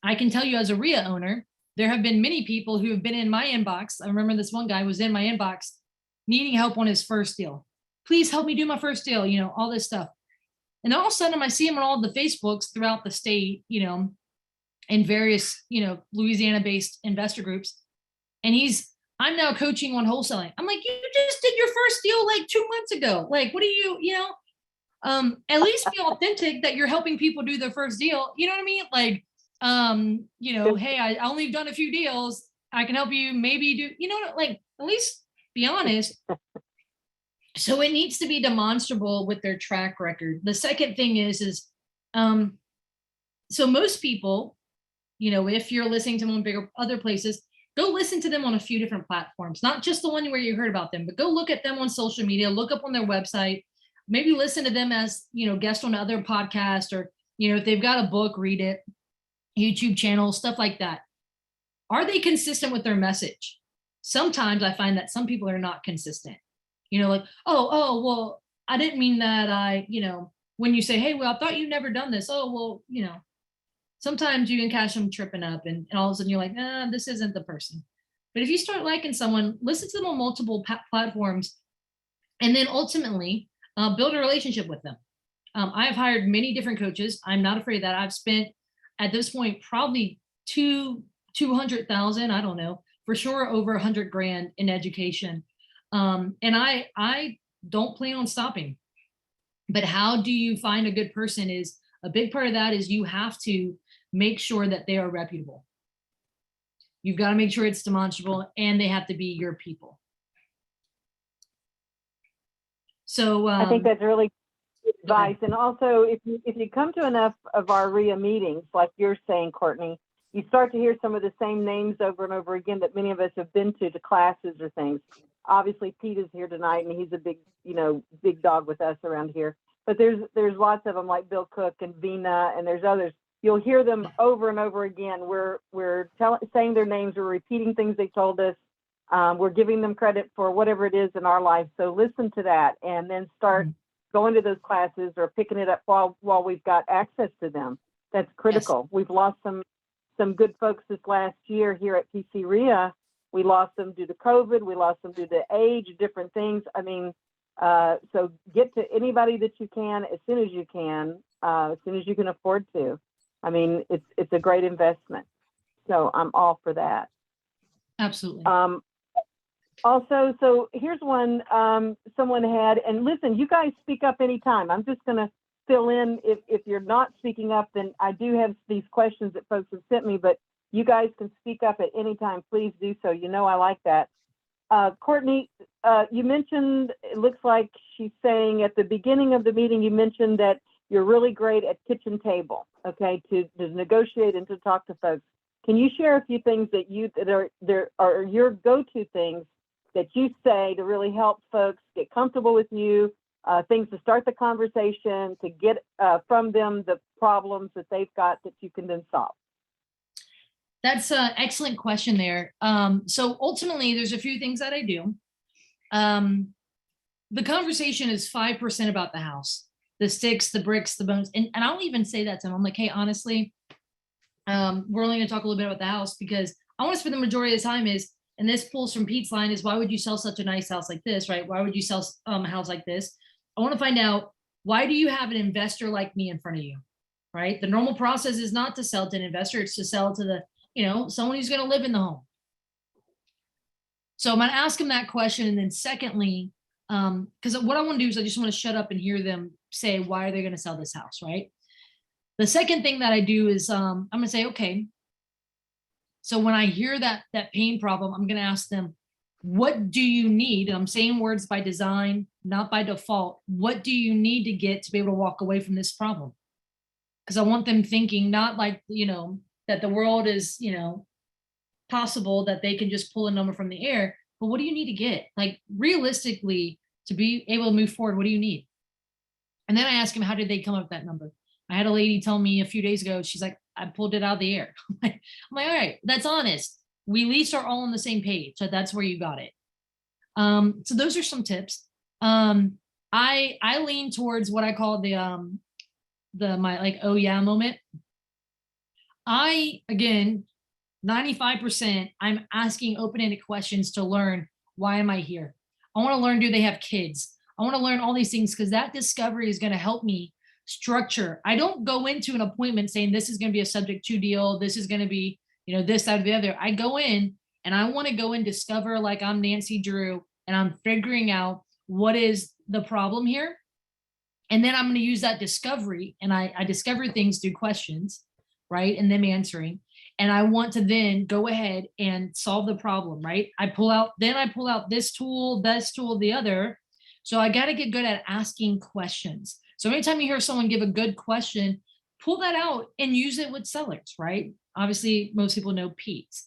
I can tell you as a REIA owner, there have been many people who have been in my inbox. I remember this one guy was in my inbox needing help on his first deal. Please help me do my first deal, you know, all this stuff. And all of a sudden I see him on all the Facebooks throughout the state, you know, in various, you know, Louisiana based investor groups. And I'm now coaching on wholesaling. I'm like, you just did your first deal like 2 months ago. Like, what do you know, at least be authentic that you're helping people do their first deal. You know what I mean? Like, you know, hey, I only done a few deals. I can help you maybe do, you know, like at least be honest. So it needs to be demonstrable with their track record. The second thing is, so most people, you know, if you're listening to them on bigger other places, go listen to them on a few different platforms, not just the one where you heard about them, but go look at them on social media, look up on their website, maybe listen to them as, you know, guest on other podcasts, or, you know, if they've got a book, read it, YouTube channel, stuff like that. Are they consistent with their message? Sometimes I find that some people are not consistent. You know, like, oh, well, I didn't mean that. You know, when you say, hey, well, I thought you'd never done this. Oh, well, you know, sometimes you can catch them tripping up and all of a sudden you're like, nah, this isn't the person. But if you start liking someone, listen to them on multiple platforms, and then ultimately build a relationship with them. I have hired many different coaches. I'm not afraid of that. I've spent at this point probably 200,000, I don't know, for sure over 100 grand in education. And I don't plan on stopping. But how do you find a good person is a big part of that is you have to make sure that they are reputable. You've got to make sure it's demonstrable, and they have to be your people. So I think that's really good advice. And also, if you come to enough of our REIA meetings, like you're saying, Courtney, you start to hear some of the same names over and over again that many of us have been to classes or things. Obviously, Pete is here tonight, and he's a big, you know, big dog with us around here. But there's lots of them like Bill Cook and Vina, and there's others. You'll hear them over and over again. We're saying their names, we're repeating things they told us. We're giving them credit for whatever it is in our life. So listen to that, and then start going to those classes or picking it up while we've got access to them. That's critical. Yes. We've lost some good folks this last year here at PCREIA. We lost them due to COVID. We lost them due to age, different things. I mean, so get to anybody that you can as soon as you can afford to. I mean, it's a great investment. So I'm all for that. Absolutely. Also, so here's one someone had, and listen, you guys speak up anytime. I'm just going to fill in. If you're not speaking up, then I do have these questions that folks have sent me, but you guys can speak up at any time. Please do so. You know I like that. Courtney, you mentioned, it looks like she's saying at the beginning of the meeting, you mentioned that you're really great at kitchen table, okay, to negotiate and to talk to folks. Can you share a few things that are your go-to things that you say to really help folks get comfortable with you, things to start the conversation, to get from them the problems that they've got that you can then solve? That's an excellent question there. So ultimately, there's a few things that I do. The conversation is 5% about the house, the sticks, the bricks, the bones. And I'll even say that to them. I'm like, hey, honestly, we're only going to talk a little bit about the house because I want to spend the majority of the time and this pulls from Pete's line is, why would you sell such a nice house like this, right? Why would you sell a house like this? I want to find out, why do you have an investor like me in front of you, right? The normal process is not to sell to an investor. It's to sell to someone who's going to live in the home. So I'm going to ask them that question. And then secondly, because what I want to do is I just want to shut up and hear them say, why are they going to sell this house, right? The second thing that I do is I'm gonna say, okay, so when I hear that pain problem, I'm gonna ask them, what do you need? And I'm saying words by design, not by default. What do you need to get to be able to walk away from this problem? Because I want them thinking not like, that the world is, possible that they can just pull a number from the air, but what do you need to get? Like realistically, to be able to move forward, what do you need? And then I ask them, how did they come up with that number? I had a lady tell me a few days ago, she's like, I pulled it out of the air. I'm like, all right, that's honest. We at least are all on the same page. So that's where you got it. So those are some tips. I lean towards what I call my like, oh yeah moment. Again, 95%, I'm asking open-ended questions to learn, why am I here? I want to learn, do they have kids? I want to learn all these things because that discovery is going to help me structure. I don't go into an appointment saying this is going to be a subject to deal. This is going to be, this, that, or the other. I go in and I want to go and discover like I'm Nancy Drew and I'm figuring out what is the problem here. And then I'm going to use that discovery and I discover things through questions, right? And them answering. And I want to then go ahead and solve the problem, right? I pull out this tool, the other. So I got to get good at asking questions. So anytime you hear someone give a good question, pull that out and use it with sellers, right? Obviously, most people know Pete's.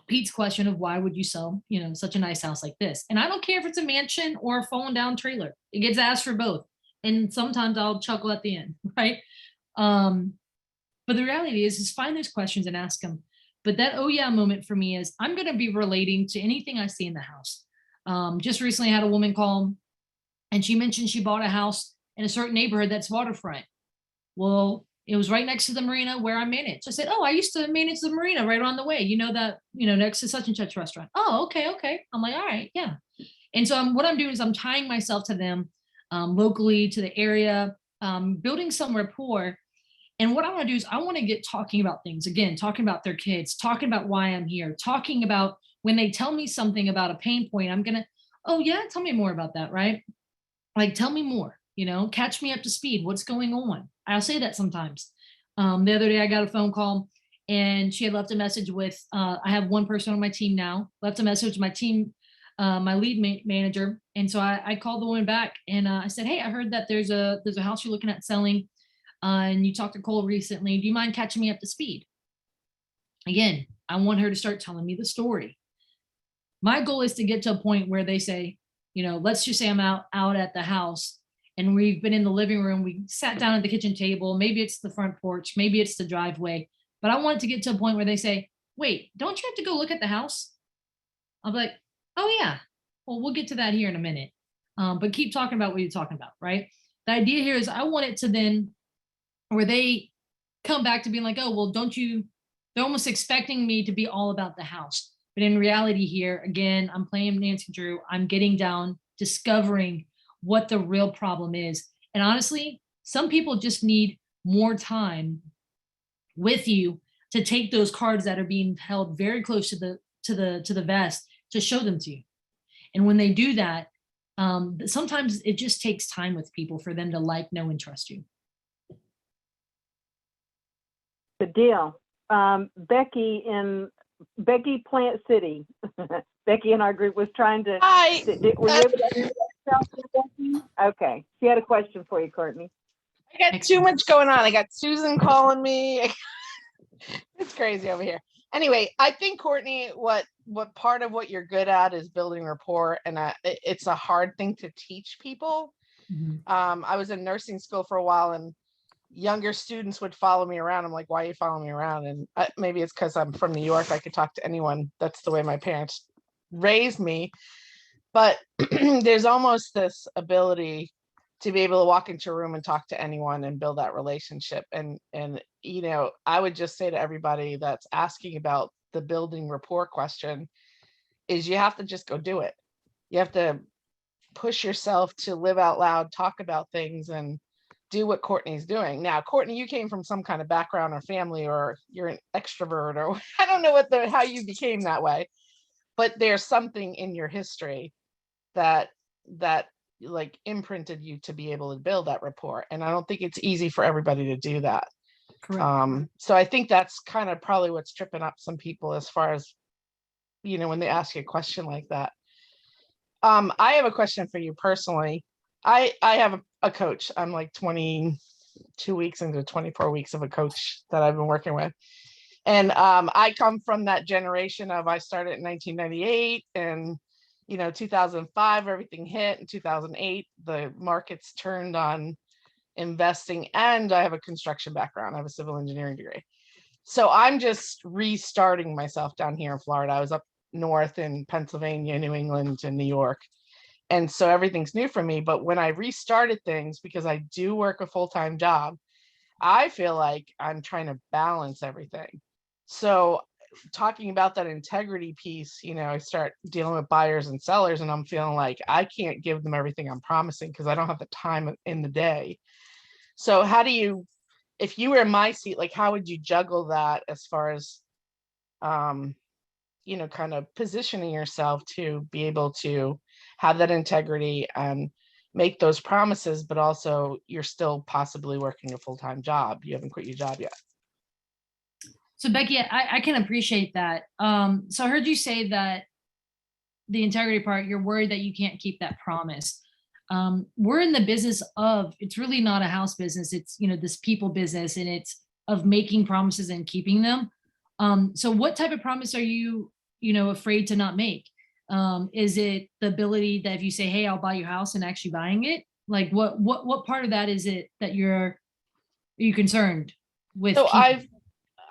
Pete's question of why would you sell, such a nice house like this? And I don't care if it's a mansion or a fallen down trailer. It gets asked for both. And sometimes I'll chuckle at the end, right? But the reality is find those questions and ask them. But that oh yeah moment for me is I'm going to be relating to anything I see in the house. Just recently I had a woman call and she mentioned she bought a house in a certain neighborhood that's waterfront. Well, it was right next to the marina where I manage. I said, oh, I used to manage the marina right on the way. Next to such and such restaurant. Oh, okay. I'm like, all right, yeah. And so what I'm doing is I'm tying myself to them locally, to the area, building some rapport. And what I want to do is I want to get talking about things, again, talking about their kids, talking about why I'm here, talking about when they tell me something about a pain point, I'm going to, oh yeah, tell me more about that, right? Like, tell me more, catch me up to speed. What's going on? I'll say that sometimes. The other day I got a phone call and she had left a message with, I have one person on my team now, left a message with my team, my lead manager. And so I called the woman back and I said, hey, I heard that there's a house you're looking at selling. And you talked to Cole recently. Do you mind catching me up to speed? Again, I want her to start telling me the story. My goal is to get to a point where they say, let's just say I'm out at the house and we've been in the living room. We sat down at the kitchen table. Maybe it's the front porch. Maybe it's the driveway. But I want to get to a point where they say, wait, don't you have to go look at the house? I'm like, oh yeah. Well, we'll get to that here in a minute. But keep talking about what you're talking about, right? The idea here is I want it to then where they come back to being like, oh, well, they're almost expecting me to be all about the house. But in reality here, again, I'm playing Nancy Drew. I'm getting down, discovering what the real problem is. And honestly, some people just need more time with you to take those cards that are being held very close to the vest to show them to you. And when they do that, sometimes it just takes time with people for them to like, know, and trust you. Good deal. Becky Plant City. Becky in our group was trying to. Hi. Were you able to answer that question? Okay. She had a question for you, Courtney. I got too much going on. I got Susan calling me. It's crazy over here. Anyway, I think, Courtney, what part of what you're good at is building rapport, and it's a hard thing to teach people. Mm-hmm. I was in nursing school for a while, and younger students would follow me around. I'm like, why are you following me around? And maybe it's because I'm from New York. I could talk to anyone. That's the way my parents raised me. But there's almost this ability to be able to walk into a room and talk to anyone and build that relationship. And I would just say to everybody that's asking about the building rapport question is you have to just go do it. You have to push yourself to live out loud, talk about things, and do what Courtney's doing. Now, Courtney, you came from some kind of background or family, or you're an extrovert, or I don't know how you became that way, but there's something in your history that like imprinted you to be able to build that rapport. And I don't think it's easy for everybody to do that. Correct. So I think that's kind of probably what's tripping up some people as far as, you know, when they ask you a question like that. I have a question for you personally. I have a coach. I'm like 22 weeks into 24 weeks of a coach that I've been working with. And I come from that generation of, I started in 1998, and, you know, 2005, everything hit. In 2008, the markets turned on investing, and I have a construction background. I have a civil engineering degree. So I'm just restarting myself down here in Florida. I was up north in Pennsylvania, New England, and New York. And so everything's new for me. But when I restarted things, because I do work a full-time job, I feel like I'm trying to balance everything. So talking about that integrity piece, you know, I start dealing with buyers and sellers, and I'm feeling like I can't give them everything I'm promising because I don't have the time in the day. So how do you, if you were in my seat, like how would you juggle that as far as, you know, kind of positioning yourself to be able to have that integrity and make those promises, but also you're still possibly working a full-time job. You haven't quit your job yet. So Becky, I can appreciate that. So I heard you say that the integrity part, you're worried that you can't keep that promise. We're in the business of, it's really not a house business. It's, you know, this people business, and it's of making promises and keeping them. So what type of promise are you, you know, afraid to not make? Is it the ability that if you say, hey, I'll buy your house, and actually buying it? Like what part of that is it that are you concerned with? So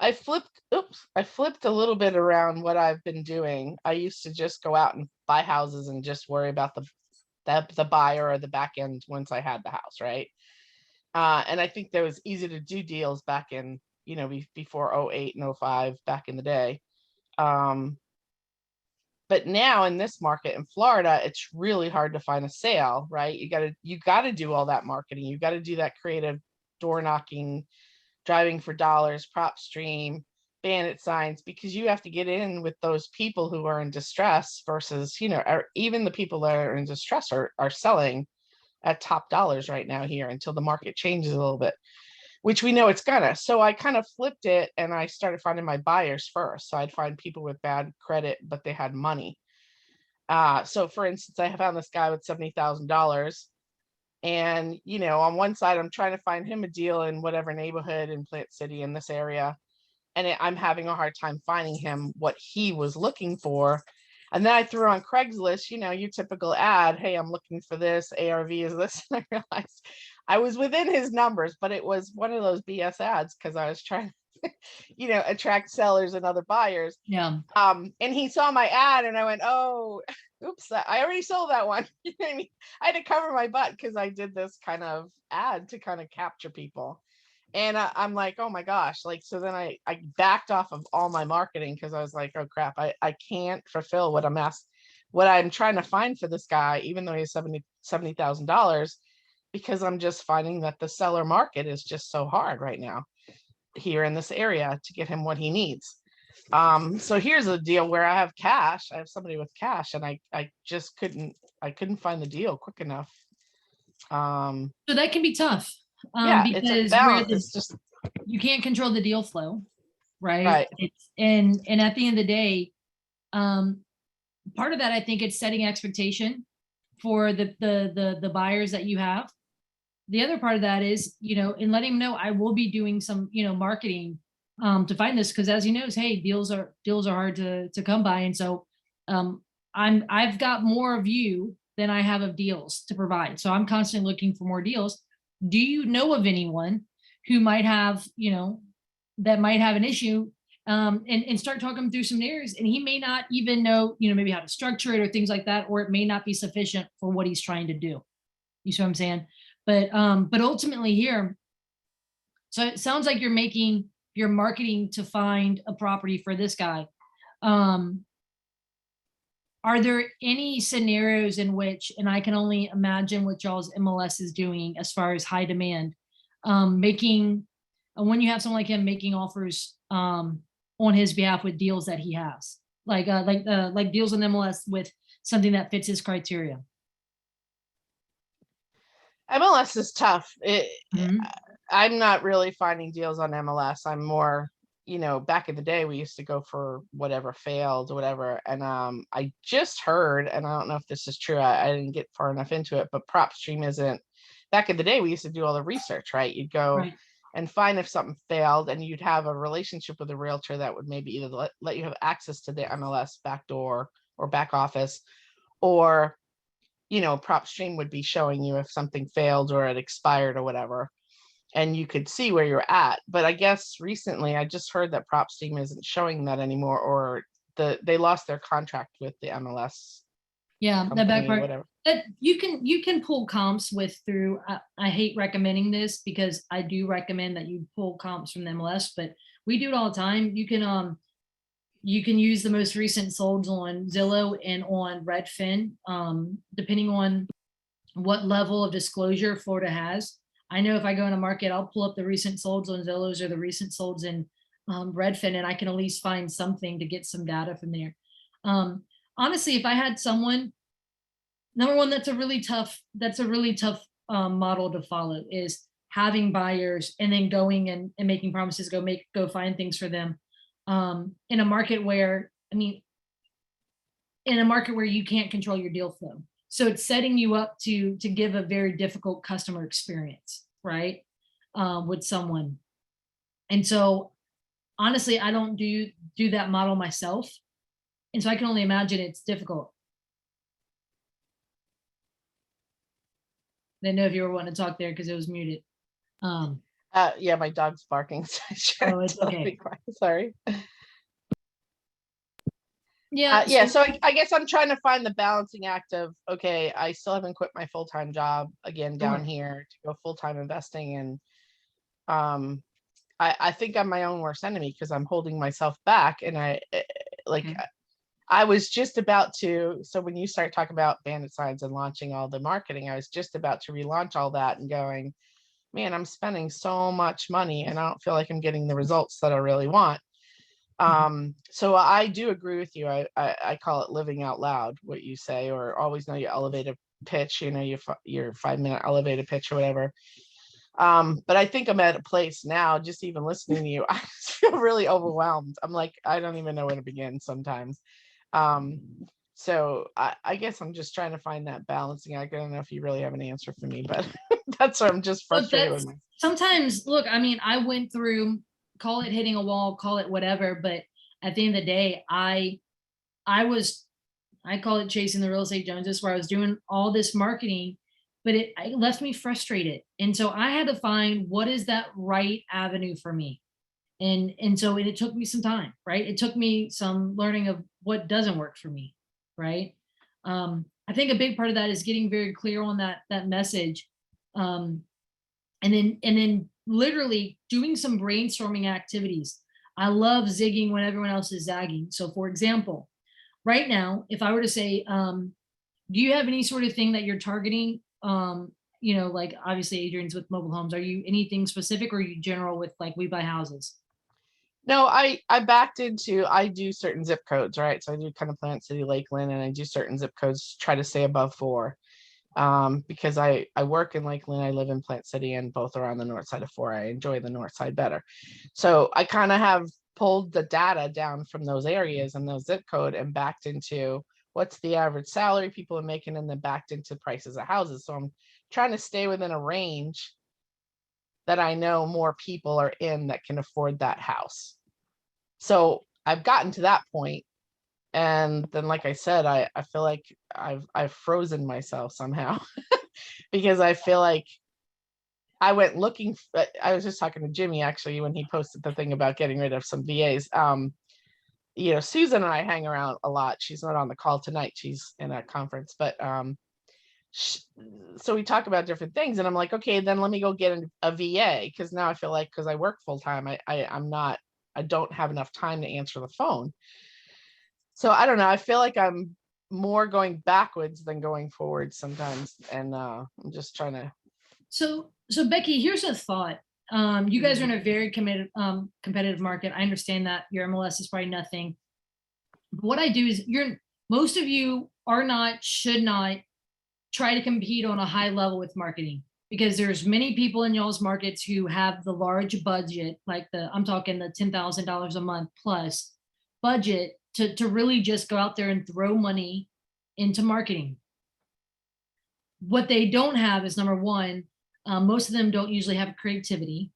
I flipped a little bit around what I've been doing. I used to just go out and buy houses and just worry about the buyer or the back end once I had the house, right? And I think that was easy to do deals back in, you know, before 08 and 05, back in the day. But now in this market in Florida, it's really hard to find a sale, right? You gotta do all that marketing. You gotta do that creative door knocking, driving for dollars, prop stream, bandit signs, because you have to get in with those people who are in distress versus, you know, even the people that are in distress are selling at top dollars right now here until the market changes a little bit, which we know it's gonna. So I kind of flipped it, and I started finding my buyers first. So I'd find people with bad credit, but they had money. So for instance, I found this guy with $70,000. And, you know, on one side, I'm trying to find him a deal in whatever neighborhood in Plant City in this area. And I'm having a hard time finding him what he was looking for. And then I threw on Craigslist, you know, your typical ad, hey, I'm looking for this, ARV is this. And I realized I was within his numbers, but it was one of those BS ads because I was trying to, you know, attract sellers and other buyers. Yeah. And he saw my ad, and I went, oh, oops, I already sold that one. You know what I mean? I had to cover my butt because I did this kind of ad to kind of capture people. And I'm like, oh my gosh. Like, so then I backed off of all my marketing because I was like, oh crap, I can't fulfill what I'm trying to find for this guy, even though he has $70,000, because I'm just finding that the seller market is just so hard right now here in this area to get him what he needs. So here's a deal where I have cash. I have somebody with cash, and I just couldn't find the deal quick enough. So that can be tough. Yeah, Because it's a balance. It's just, you can't control the deal flow, right? Right. And at the end of the day, part of that, I think it's setting expectation for the buyers that you have. The other part of that is, you know, and letting them know I will be doing some, you know, marketing to find this, because as he knows, hey, deals are hard to come by. And so I've got more of you than I have of deals to provide. So I'm constantly looking for more deals. Do you know of anyone who might have, you know, that might have an issue, and start talking through some areas, and he may not even know, you know, maybe how to structure it or things like that, or it may not be sufficient for what he's trying to do. You see what I'm saying? But ultimately here, so it sounds like you're marketing to find a property for this guy. Are there any scenarios in which, and I can only imagine what y'all's MLS is doing as far as high demand, making, when you have someone like him making offers on his behalf with deals that he has, like deals on MLS with something that fits his criteria? MLS is tough. Mhm. I'm not really finding deals on MLS. I'm more, back in the day, we used to go for whatever failed or whatever. And I just heard, and I don't know if this is true, I didn't get far enough into it, but PropStream isn't, back in the day, we used to do all the research, right? You'd go Right. and find if something failed, and you'd have a relationship with a realtor that would maybe either let you have access to the MLS back door or back office, or PropStream would be showing you if something failed or it expired or whatever, and you could see where you're at. But I guess recently I just heard that PropStream isn't showing that anymore, or they lost their contract with the MLS Yeah, the back company or part. whatever. But you can pull comps with through. I hate recommending this because I do recommend that you pull comps from the MLS, but we do it all the time. You can use the most recent solds on Zillow and on Redfin, depending on what level of disclosure Florida has. I know if I go in a market, I'll pull up the recent solds on Zillow's or the recent solds in Redfin, and I can at least find something to get some data from there. Honestly, if I had someone, number one, that's a really tough model to follow, is having buyers and then going and making promises, go find things for them. In a market where, in a market where you can't control your deal flow. So it's setting you up to give a very difficult customer experience, right? With someone. And so honestly, I don't do that model myself. And so I can only imagine it's difficult. I didn't know if you were wanting to talk there because it was muted. Yeah, my dog's barking. So Oh, it's okay. Sorry. Yeah. Yeah, so I guess I'm trying to find the balancing act of, okay, I still haven't quit my full-time job again down Sure. here to go full-time investing. And I think I'm my own worst enemy because I'm holding myself back. And Okay. I was just about to, so when you start talking about bandit signs and launching all the marketing, I was just about to relaunch all that and going, man, I'm spending so much money and I don't feel like I'm getting the results that I really want. So I do agree with you. I call it living out loud, what you say, or always know your elevator pitch, your 5-minute elevator pitch or whatever. But I think I'm at a place now, just even listening to you, I just feel really overwhelmed. I'm like, I don't even know where to begin sometimes. So I guess I'm just trying to find that balancing act. I don't know if you really have an answer for me, but that's where I'm just frustrated with myself. Sometimes, look, I went through, call it hitting a wall, call it whatever, but at the end of the day, I call it chasing the real estate Joneses, where I was doing all this marketing, but it left me frustrated. And so I had to find what is that right avenue for me. And so it took me some time, right? It took me some learning of what doesn't work for me, right? I think a big part of that is getting very clear on that message. And then literally doing some brainstorming activities. I love zigging when everyone else is zagging. So for example, right now, if I were to say, do you have any sort of thing that you're targeting? Like obviously Adrian's with mobile homes. Are you anything specific, or are you general with like we buy houses? No, I backed into, I do certain zip codes, right? So I do kind of Plant City, Lakeland, and I do certain zip codes, try to stay above 4. Because I work in Lakeland, I live in Plant City, and both are on the north side of 4. I enjoy the north side better. So I kind of have pulled the data down from those areas and those zip code and backed into what's the average salary people are making, and then backed into prices of houses. So I'm trying to stay within a range that I know more people are in that can afford that house. So I've gotten to that point. And then, like I said, I feel like I've frozen myself somehow because I feel like I went looking. I was just talking to Jimmy actually when he posted the thing about getting rid of some VAs. Susan and I hang around a lot. She's not on the call tonight. She's in a conference, but so we talk about different things, and I'm like, okay, then let me go get a VA, because now I feel like, because I work full time, I don't have enough time to answer the phone. So I don't know. I feel like I'm more going backwards than going forward sometimes, and I'm just trying to. So Becky, here's a thought. You guys are in a very competitive market. I understand that your MLS is probably nothing. But what I do is, most of you should not try to compete on a high level with marketing. because there's many people in y'all's markets who have the large budget, like I'm talking the $10,000 a month plus budget to really just go out there and throw money into marketing. What they don't have is, number one, most of them don't usually have creativity,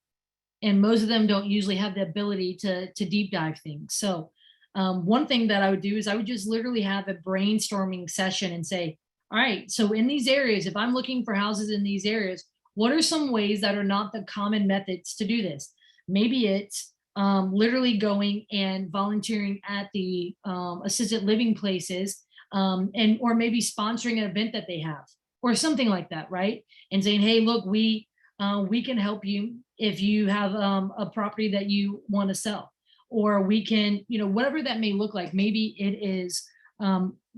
and most of them don't usually have the ability to deep dive things. So one thing that I would do is I would just literally have a brainstorming session and say, all right, so in these areas, if I'm looking for houses in these areas, what are some ways that are not the common methods to do this? Maybe it's literally going and volunteering at the assisted living places, or maybe sponsoring an event that they have or something like that, right? And saying, hey, look, we can help you if you have a property that you want to sell, or we can, whatever that may look like. Maybe it is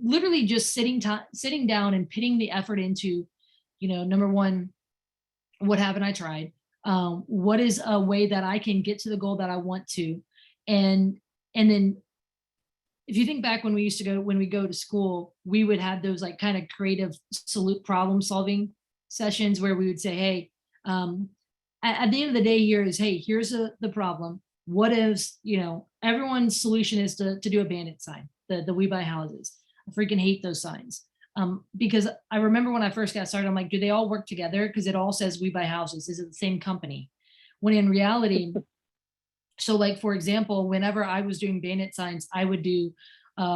literally just sitting down and putting the effort into, number one, what haven't I tried? What is a way that I can get to the goal that I want to? And then if you think back when we go to school, we would have those like kind of creative problem solving sessions where we would say, hey, at the end of the day, here's the problem. What is, everyone's solution is to do a bandit sign, the We Buy Houses. I freaking hate those signs. Because I remember when I first got started, I'm like, do they all work together? Because it all says We Buy Houses. Is it the same company? When in reality, so like, for example, whenever I was doing bandit signs, I would do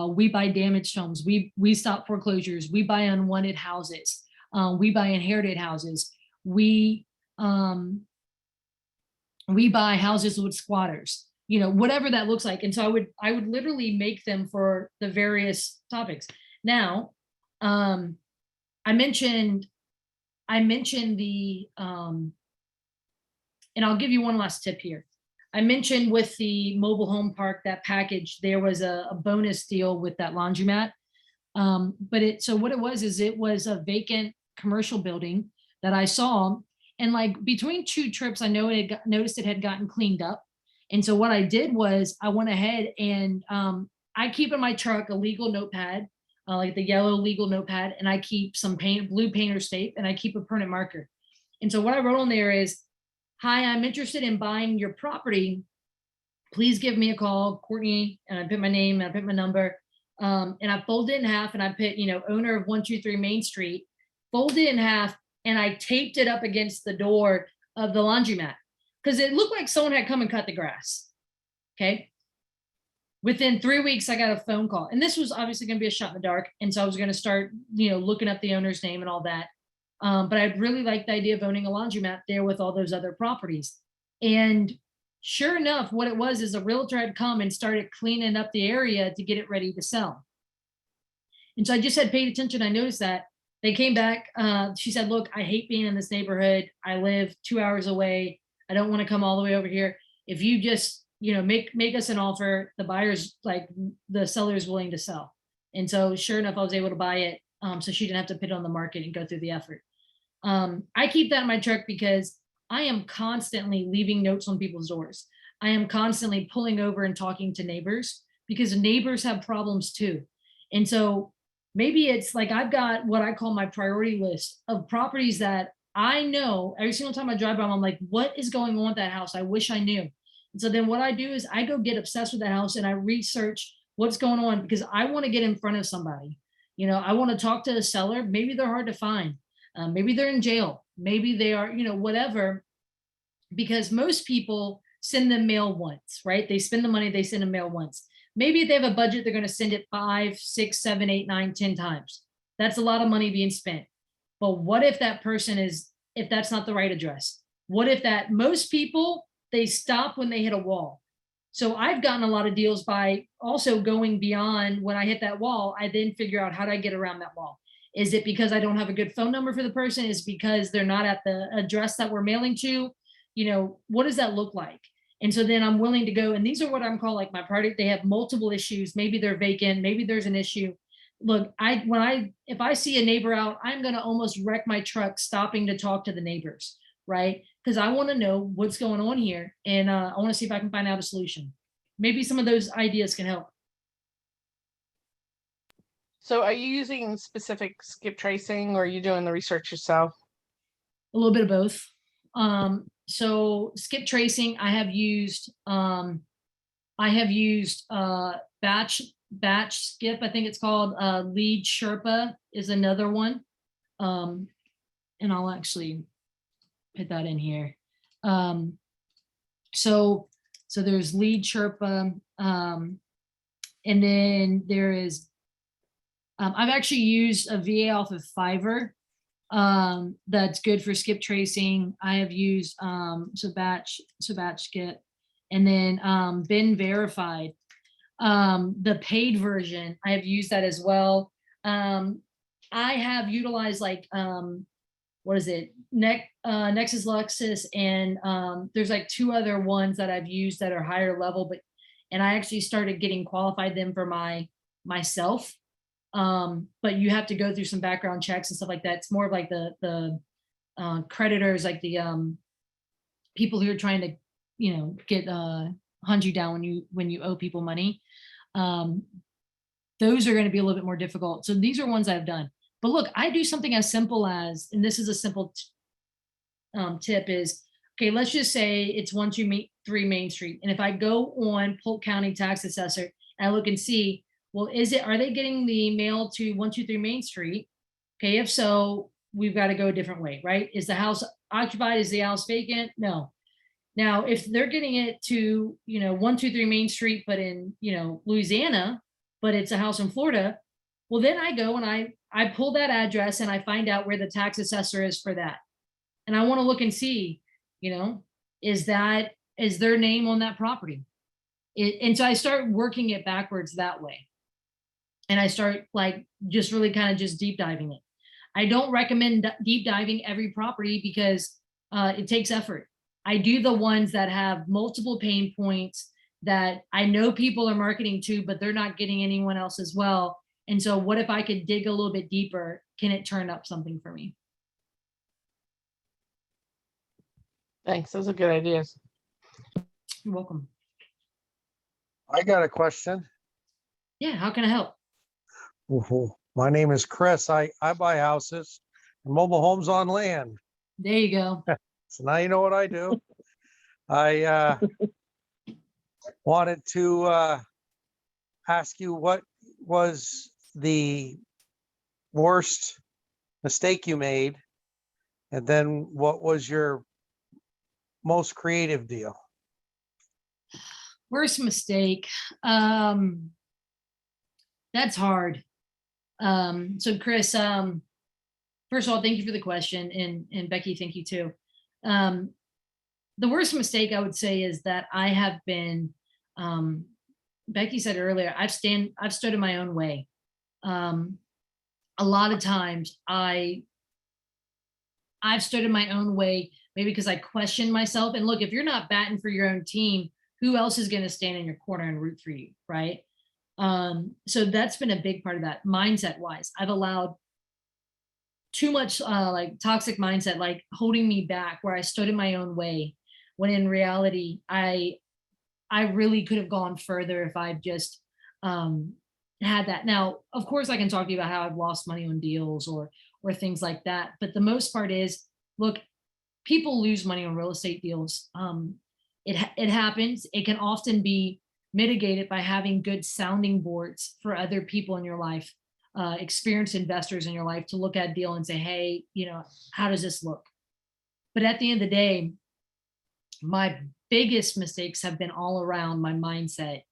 We Buy Damaged Homes. We Stop Foreclosures. We Buy Unwanted Houses. We Buy Inherited Houses. We buy houses with squatters, whatever that looks like. And so I would literally make them for the various topics. Now, I mentioned the, and I'll give you one last tip here. I mentioned with the mobile home park, that package, there was a bonus deal with that laundromat. So what it was a vacant commercial building that I saw. And like between two trips, I noticed it had gotten cleaned up. And so what I did was I went ahead and I keep in my truck a legal notepad, like the yellow legal notepad, and I keep some blue painter's tape, and I keep a permanent marker. And so what I wrote on there is, hi, I'm interested in buying your property. Please give me a call, Courtney. And I put my name, and I put my number. And I folded it in half, and I put, owner of 123 Main Street, folded it in half, and I taped it up against the door of the laundromat because it looked like someone had come and cut the grass. Okay. Within 3 weeks, I got a phone call, and this was obviously going to be a shot in the dark. And so I was going to start, looking up the owner's name and all that. But I really liked the idea of owning a laundromat there with all those other properties. And sure enough, what it was is a realtor had come and started cleaning up the area to get it ready to sell. And so I just had paid attention. I noticed that. They came back. She said, look, I hate being in this neighborhood. I live 2 hours away. I don't want to come all the way over here. If you just, make us an offer, the seller is willing to sell. And so sure enough, I was able to buy it. So she didn't have to put it on the market and go through the effort. I keep that in my truck because I am constantly leaving notes on people's doors. I am constantly pulling over and talking to neighbors because neighbors have problems too. And so maybe it's like I've got what I call my priority list of properties that I know every single time I drive by, I'm like, what is going on with that house? I wish I knew. And so then what I do is I go get obsessed with that house and I research what's going on because I want to get in front of somebody. I want to talk to the seller. Maybe they're hard to find. Maybe they're in jail. Maybe they are, whatever, because most people send them mail once, right? They spend the money, they send them mail once. Maybe if they have a budget, they're going to send it 5, 6, 7, 8, 9, 10 times. That's a lot of money being spent. But what if that person if that's not the right address? What if most people, they stop when they hit a wall. So I've gotten a lot of deals by also going beyond when I hit that wall. I then figure out how do I get around that wall? Is it because I don't have a good phone number for the person? Is it because they're not at the address that we're mailing to? What does that look like? And so then I'm willing to go, and these are what I'm called like my priority. They have multiple issues. Maybe they're vacant. Maybe there's an issue. Look, if I see a neighbor out, I'm going to almost wreck my truck stopping to talk to the neighbors, right? Because I want to know what's going on here. And I want to see if I can find out a solution. Maybe some of those ideas can help. So are you using specific skip tracing or are you doing the research yourself? little bit of both. So skip tracing, I have used batch skip, I think it's called. Lead Sherpa is another one. And I'll actually put that in here. So there's Lead Sherpa, and then there is, I've actually used a VA off of Fiverr. That's good for skip tracing. I have used batch skip, and then been verified. The paid version, I have used that as well. I have utilized like what is it, Nexus Lexus, and there's like 2 other ones that I've used that are higher level, and I actually started getting qualified them for myself. But you have to go through some background checks and stuff like that. It's more of like the creditors, like the people who are trying to, get hunt you down when you owe people money. Those are going to be a little bit more difficult. So these are ones I've done. But look, I do something as simple as, and this is a simple tip is, okay, let's just say it's 123 Main Street. And if I go on Polk County Tax Assessor and I look and see, well, are they getting the mail to 123 Main Street? Okay, if so, we've got to go a different way, right? Is the house occupied? Is the house vacant? No. Now, if they're getting it to, 123 Main Street, but in, Louisiana, but it's a house in Florida, well, then I go and I pull that address and I find out where the tax assessor is for that. And I want to look and see, is their name on that property? And so I start working it backwards that way. And I start like just really kind of just deep diving it. I don't recommend deep diving every property because it takes effort. I do the ones that have multiple pain points that I know people are marketing to, but they're not getting anyone else as well. And so what if I could dig a little bit deeper? Can it turn up something for me? Thanks. Those are good ideas. You're welcome. I got a question. Yeah, how can I help? My name is Chris. I buy houses and mobile homes on land. There you go. So now you know what I do. I wanted to ask you, what was the worst mistake you made? And then what was your most creative deal? Worst mistake. That's hard. So Chris, first of all, thank you for the question. And Becky, thank you too. The worst mistake I would say is that I have been, Becky said earlier, I've stood in my own way. A lot of times I've stood in my own way, maybe because I questioned myself. And look, if you're not batting for your own team, who else is going to stand in your corner and root for you, right? So that's been a big part of that. Mindset wise, I've allowed too much like toxic mindset, like holding me back, where I stood in my own way, when in reality, I really could have gone further if I just had that. Now, of course, I can talk to you about how I've lost money on deals or things like that. But the most part is, look, people lose money on real estate deals. It happens. It can often be mitigated by having good sounding boards for other people in your life, experienced investors in your life, to look at a deal and say, hey, how does this look? But at the end of the day, my biggest mistakes have been all around my mindset,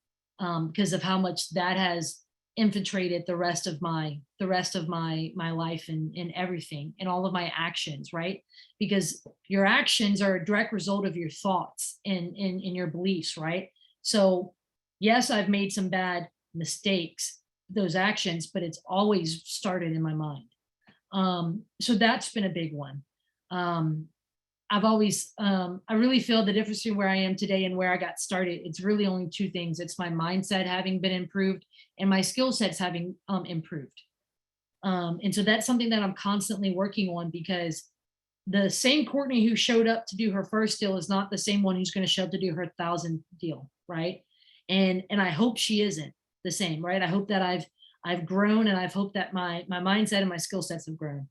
because of how much that has infiltrated the rest of my life and everything and all of my actions, right? Because your actions are a direct result of your thoughts and your beliefs, right? So yes, I've made some bad mistakes, those actions, but it's always started in my mind. So that's been a big one. I've always, I really feel the difference between where I am today and where I got started. It's really only two things. It's my mindset having been improved and my skill sets having improved. And so that's something that I'm constantly working on, because the same Courtney who showed up to do her first deal is not the same one who's going to show up to do her 1,000th deal, right? And I hope she isn't the same, right? I hope that I've grown, and I've hoped that my mindset and my skill sets have grown.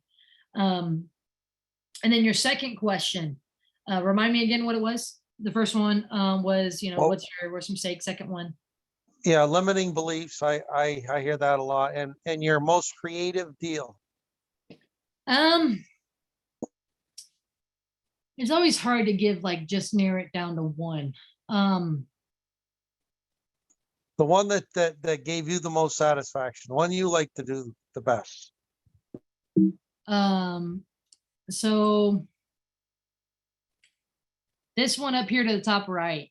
And then your second question, remind me again what it was. The first one was, Well- what's your worst mistake? Second one. Yeah, limiting beliefs. I hear that a lot. And your most creative deal. It's always hard to give, like, just narrow it down to one. The one that gave you the most satisfaction, the one you like to do the best. So this one up here to the top right,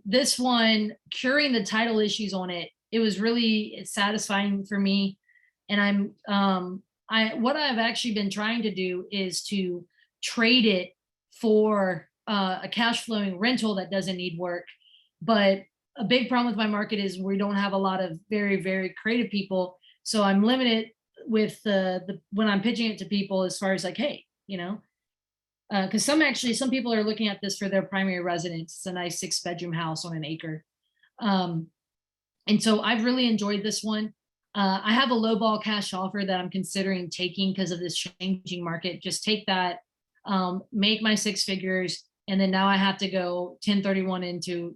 this one, curing the title issues on it, it was really satisfying for me. And what I've actually been trying to do is to trade it for a cash flowing rental that doesn't need work. But a big problem with my market is we don't have a lot of very, very creative people. So I'm limited with when I'm pitching it to people as far as like, hey, because some people are looking at this for their primary residence. It's a nice 6-bedroom house on an acre. And so I've really enjoyed this one. I have a lowball cash offer that I'm considering taking because of this changing market. Just take that, make my 6 figures, and then now I have to go 1031 into,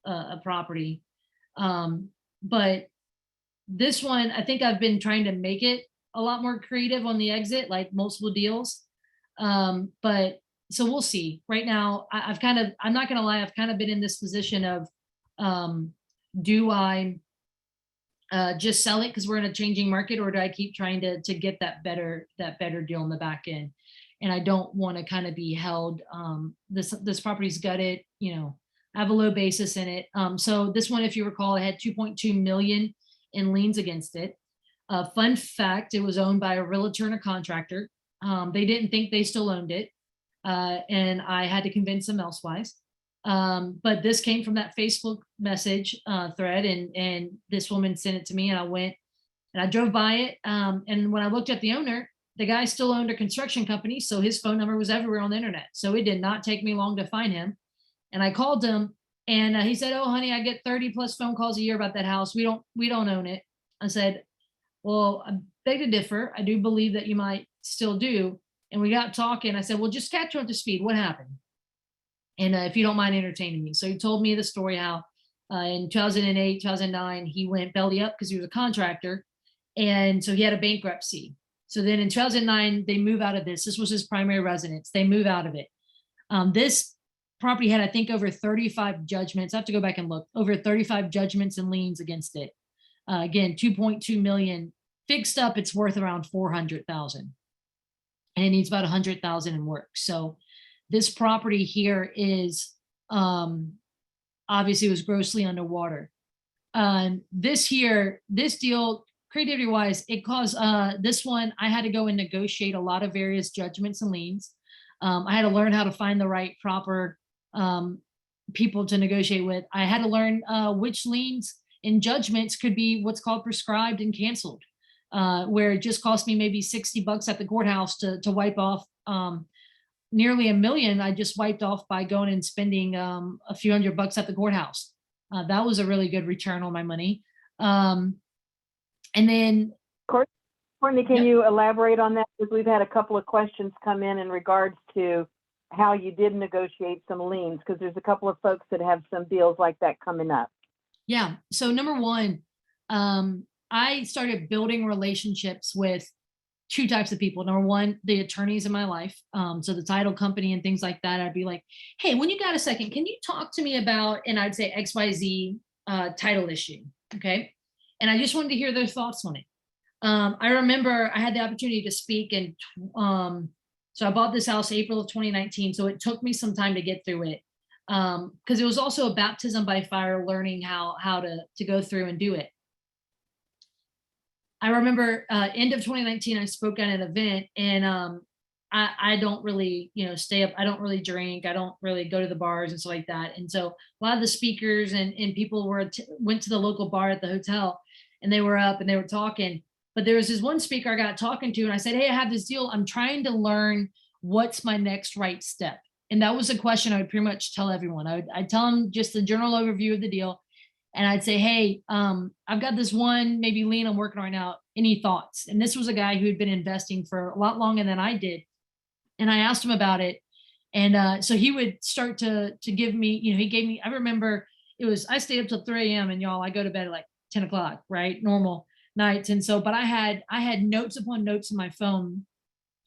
a property. But this one, I think I've been trying to make it a lot more creative on the exit, like multiple deals. But so we'll see. Right now, I'm not gonna lie, I've kind of been in this position of, do I just sell it because we're in a changing market, or do I keep trying to get that better deal on the back end? And I don't want to kind of be held. This property's gutted, I have a low basis in it. So this one, if you recall, I had 2.2 million in liens against it. Fun fact, it was owned by a realtor and a contractor. They didn't think they still owned it. And I had to convince them elsewise. But this came from that Facebook message thread, and this woman sent it to me, and I went and I drove by it. And when I looked at the owner, the guy still owned a construction company. So his phone number was everywhere on the internet. So it did not take me long to find him. And I called him, and he said, "Oh, honey, I get 30 plus phone calls a year about that house. We don't own it." I said, "Well, I beg to differ. I do believe that you might still do." And we got talking. I said, "Well, just catch you up to speed. What happened? And if you don't mind entertaining me." So he told me the story how in 2008, 2009, he went belly up because he was a contractor. And so he had a bankruptcy. So then in 2009, they move out of this. This was his primary residence. They move out of it. This property had, I think, over 35 judgments. I have to go back and look. Over 35 judgments and liens against it. Again, 2.2 million. Fixed up, it's worth around 400,000. And it needs about 100,000 in work. So this property here is obviously was grossly underwater. This deal, creativity wise, it caused this one, I had to go and negotiate a lot of various judgments and liens. I had to learn how to find the right proper people to negotiate with. I had to learn which liens and judgments could be what's called prescribed and canceled, where it just cost me maybe $60 at the courthouse to wipe off nearly $1 million. I just wiped off by going and spending a few $100 at the courthouse. That was a really good return on my money. And then Courtney, can Yep. you elaborate on that? Because we've had a couple of questions come in regards to how you did negotiate some liens, because there's a couple of folks that have some deals like that coming up. Yeah. So number one, I started building relationships with 2 types of people. Number one, the attorneys in my life. So the title company and things like that. I'd be like, "Hey, when you got a second, can you talk to me about," and I'd say XYZ title issue. Okay. And I just wanted to hear their thoughts on it. I remember I had the opportunity to speak, and so I bought this house April of 2019. So it took me some time to get through it. Because it was also a baptism by fire, learning how to go through and do it. I remember end of 2019, I spoke at an event, and I don't really, stay up. I don't really drink. I don't really go to the bars and stuff like that. And so a lot of the speakers and people went to the local bar at the hotel, and they were up and they were talking. But there was this one speaker I got talking to, and I said, "Hey, I have this deal. I'm trying to learn what's my next right step." And that was a question I would pretty much tell everyone. I'd tell them just the general overview of the deal. And I'd say, "Hey, I've got this one maybe lien I'm working on right now. Any thoughts?" And this was a guy who had been investing for a lot longer than I did. And I asked him about it. And so he would start to give me, he gave me, I remember I stayed up till 3 a.m. and y'all, I go to bed at like 10 o'clock, right? Normal nights. And so, but I had notes upon notes in my phone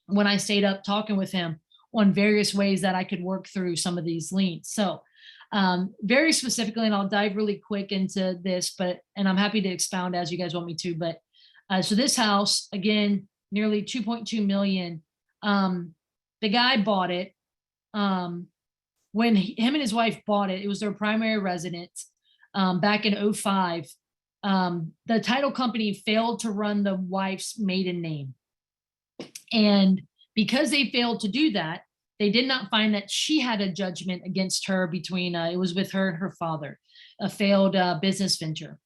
when I stayed up talking with him on various ways that I could work through some of these liens. So very specifically, and I'll dive really quick into this, and I'm happy to expound as you guys want me to, but so this house, again, nearly 2.2 million. The guy bought it. When him and his wife bought it, it was their primary residence back in 2005. The title company failed to run the wife's maiden name. And because they failed to do that, they did not find that she had a judgment against her between, it was with her and her father, a failed business venture.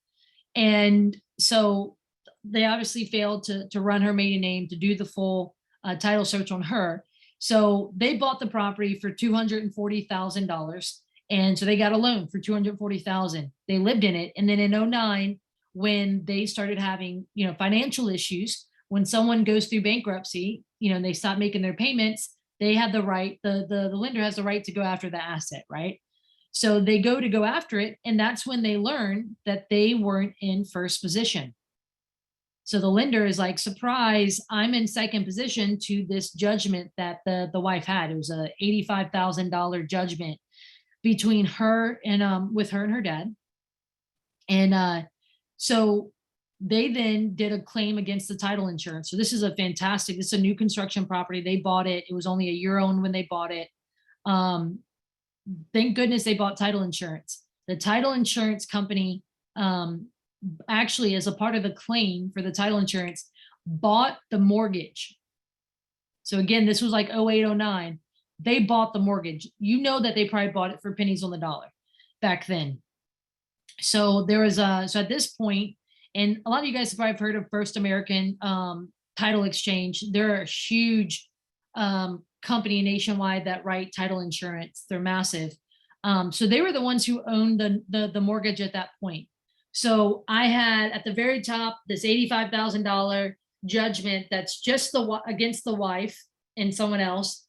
And so they obviously failed to run her maiden name, to do the full title search on her. So they bought the property for $240,000. And so they got a loan for $240,000. They lived in it. And then in 2009, when they started having, financial issues, when someone goes through bankruptcy, and they stop making their payments, they have the right, the lender has the right to go after the asset, right? So they go after it. And that's when they learn that they weren't in first position. So the lender is like, surprise, I'm in second position to this judgment that the wife had. It was a $85,000 judgment between her and with her and her dad. And so they then did a claim against the title insurance. So this is this is a new construction property. They bought it. It was only a year old when they bought it. Thank goodness they bought title insurance. The title insurance company, actually, as a part of the claim for the title insurance, bought the mortgage. So again, this was like 08, 09. They bought the mortgage. That they probably bought it for pennies on the dollar back then. So there was so at this point, and a lot of you guys have probably heard of First American Title Exchange. They're a huge company nationwide that write title insurance. They're massive. So they were the ones who owned the mortgage at that point. So I had at the very top this $85,000 judgment that's just against the wife and someone else.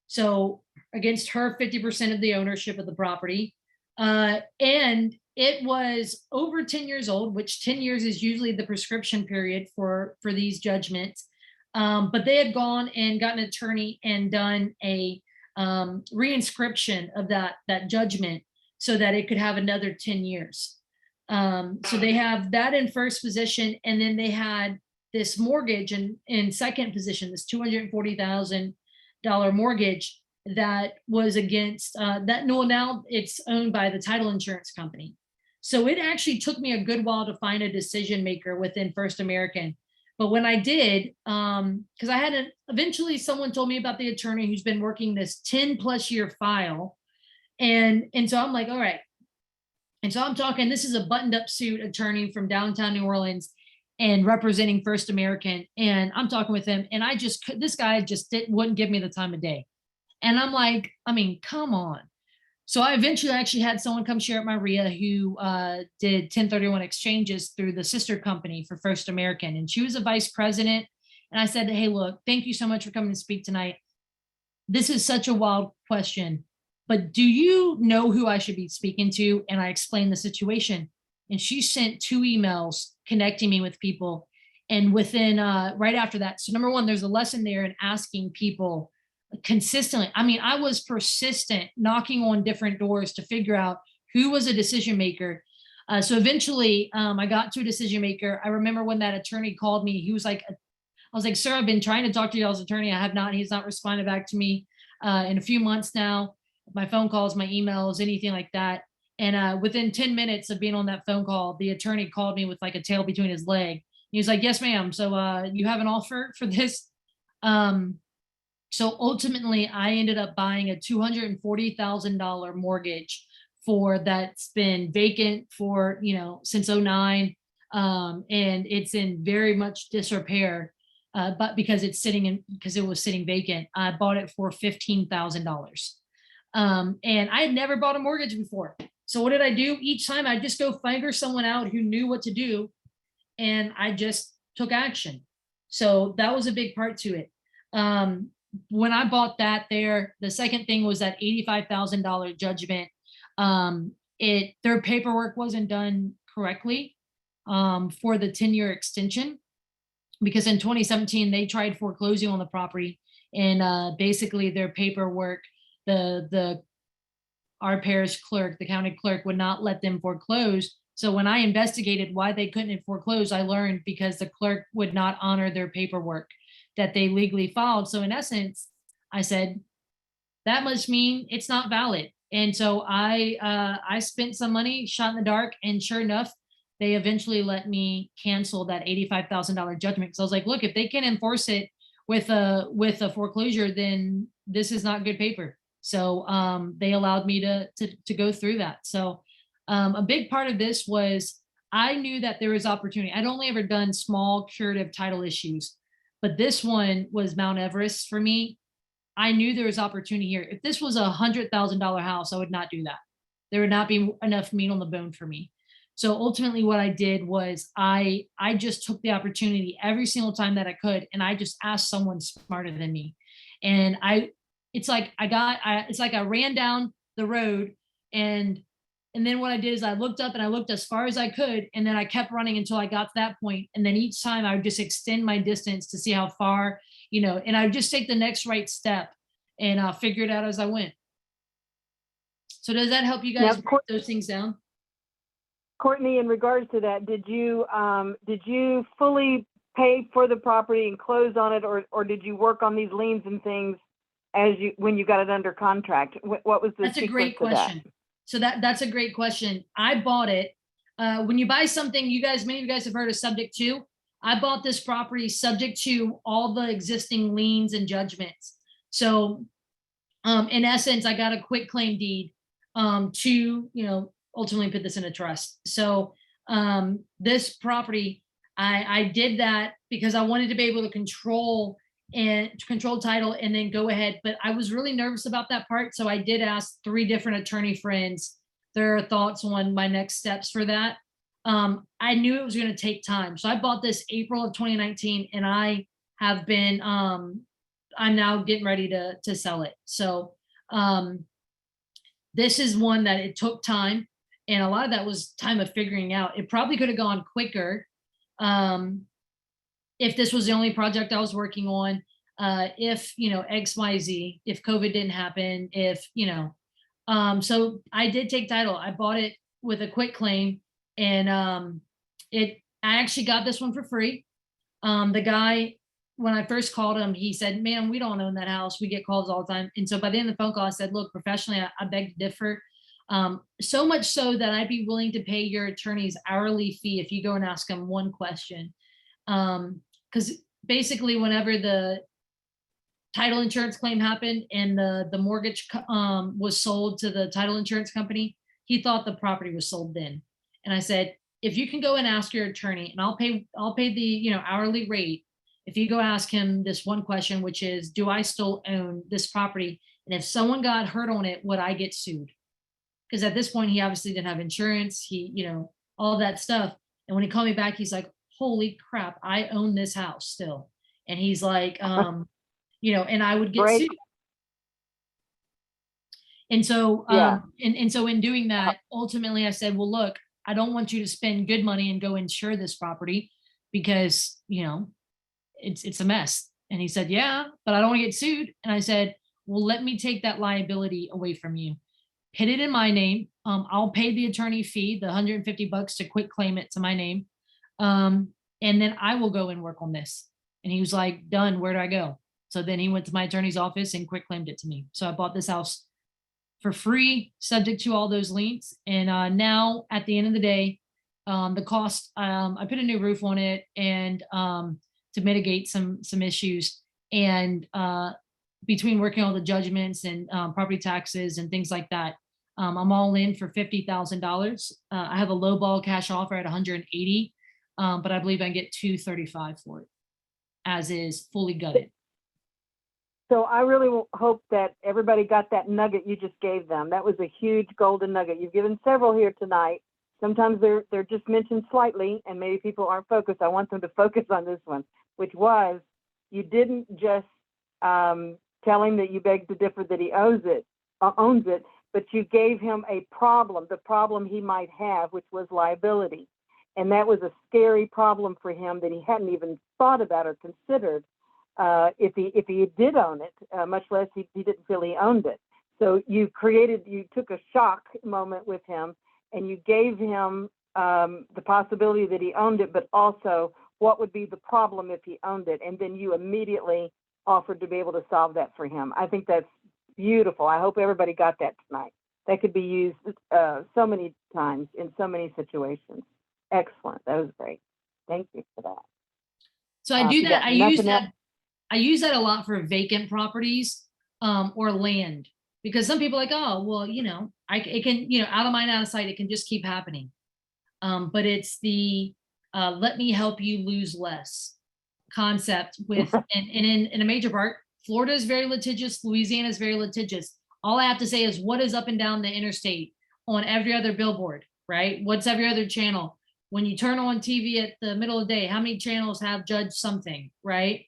So against her 50% of the ownership of the property. And it was over 10 years old, which 10 years is usually the prescription period for these judgments. But they had gone and gotten an attorney and done a reinscription of that judgment so that it could have another 10 years. So they have that in first position, and then they had this mortgage in second position, this $240,000 mortgage that was against now it's owned by the title insurance company. So it actually took me a good while to find a decision maker within First American. But when I did, because I eventually someone told me about the attorney who's been working this 10+ year file. And so I'm like, all right. And so I'm talking, this is a buttoned up suit attorney from downtown New Orleans and representing First American. And I'm talking with him, and this guy just wouldn't give me the time of day. And I'm like, come on. So I eventually actually had someone come share at my REIA who did 1031 exchanges through the sister company for First American. And she was a vice president. And I said, hey, look, thank you so much for coming to speak tonight. This is such a wild question, but do you know who I should be speaking to? And I explained the situation. And she sent 2 emails connecting me with people. And within right after that, so number one, there's a lesson there in asking people consistently. I was persistent, knocking on different doors to figure out who was a decision maker. So eventually I got to a decision maker. I remember when that attorney called me, he was like, I was like, sir, I've been trying to talk to y'all's attorney. I have not, he's not responded back to me in a few months now. My phone calls, my emails, anything like that. And within 10 minutes of being on that phone call, the attorney called me with like a tail between his leg. He was like, yes, ma'am. So you have an offer for this? So ultimately, I ended up buying a $240,000 mortgage that's been vacant for, since 2009. And it's in very much disrepair, but because it was sitting vacant, I bought it for $15,000. And I had never bought a mortgage before. So what did I do? Each time I just go figure someone out who knew what to do. And I just took action. So that was a big part to it. when I bought that there, the second thing was that $85,000 judgment. Their paperwork wasn't done correctly for the 10-year extension, because in 2017 they tried foreclosing on the property, and basically their paperwork, our parish clerk, the county clerk, would not let them foreclose. So when I investigated why they couldn't foreclose, I learned because the clerk would not honor their paperwork that they legally filed. So in essence, I said, that must mean it's not valid. And so I spent some money, shot in the dark, and sure enough, they eventually let me cancel that $85,000 judgment. So I was like, look, if they can enforce it with a foreclosure, then this is not good paper. So they allowed me to go through that. So a big part of this was I knew that there was opportunity. I'd only ever done small curative title issues, but this one was Mount Everest for me. I knew there was opportunity here. If this was $100,000 house, I would not do that. There would not be enough meat on the bone for me. So ultimately what I did was I just took the opportunity every single time that I could, and I just asked someone smarter than me. And it's like I ran down the road, and then what I did is I looked up and I looked as far as I could, and then I kept running until I got to that point. And then each time I would just extend my distance to see how far, and I would just take the next right step and figure it out as I went. So does that help you guys break those things down? Courtney, in regards to that, did you fully pay for the property and close on it, or did you work on these liens and things when you got it under contract? What was the That's a great question. So that's a great question. I bought it. When you buy something, many of you guys have heard of subject to. I bought this property subject to all the existing liens and judgments. So in essence, I got a quit claim deed to, ultimately put this in a trust. So this property, I did that because I wanted to be able to control title and then go ahead. But I was really nervous about that part. So I did ask 3 different attorney friends their thoughts on my next steps for that. I knew it was going to take time. So I bought this April of 2019, and I have been, I'm now getting ready to sell it. So this is one that it took time. And a lot of that was time of figuring out. It probably could have gone quicker if this was the only project I was working on, if, XYZ, if COVID didn't happen, so I did take title. I bought it with a quit claim, and I actually got this one for free. The guy, when I first called him, he said, "Man, we don't own that house. We get calls all the time." And so by the end of the phone call, I said, "Look, professionally, I beg to differ. So much so that I'd be willing to pay your attorney's hourly fee if you go and ask him one question." Because basically whenever the title insurance claim happened and the mortgage was sold to the title insurance company, he thought the property was sold then. And I said, if you can go and ask your attorney, and I'll pay the hourly rate, if you go ask him this one question, which is, do I still own this property? And if someone got hurt on it, would I get sued? Because at this point, he obviously didn't have insurance, all that stuff. And when he called me back, he's like, holy crap, I own this house still. And he's like, and I would get sued. And so, and so in doing that, ultimately I said, well, look, I don't want you to spend good money and go insure this property because, it's a mess. And he said, yeah, but I don't want to get sued. And I said, well, let me take that liability away from you. Hit it in my name. I'll pay the attorney fee, the $150 to quit claim it to my name. And then I will go and work on this. And he was like, done. Where do I go? So then he went to my attorney's office and quit claimed it to me. So I bought this house for free, subject to all those liens. And now at the end of the day, the cost, I put a new roof on it and to mitigate some issues. And between working on the judgments and property taxes and things like that, I'm all in for $50,000. I have a low ball cash offer at 180, but I believe I can get 235 for it, as is fully gutted. So I really hope that everybody got that nugget you just gave them. That was a huge golden nugget. You've given several here tonight. Sometimes they're just mentioned slightly, and maybe people aren't focused. I want them to focus on this one, which was you didn't just tell him that you beg to differ that he owns it, but you gave him a problem, the problem he might have, which was liability. And that was a scary problem for him that he hadn't even thought about or considered if he did own it, much less he didn't feel he owned it. So you took a shock moment with him, and you gave him the possibility that he owned it, but also what would be the problem if he owned it. And then you immediately offered to be able to solve that for him. I think that's beautiful. I hope everybody got that tonight. That could be used so many times in so many situations. Excellent. That was great. Thank you for that. So I do you that. got I use nothing that. I use that a lot for vacant properties or land, because some people are like, oh, well, it can, out of mind, out of sight. It can just keep happening. But it's the let me help you lose less concept with, and in a major part, Florida is very litigious. Louisiana is very litigious. All I have to say is what is up and down the interstate on every other billboard, right? What's every other channel? When you turn on TV at the middle of the day, how many channels have judged something, right?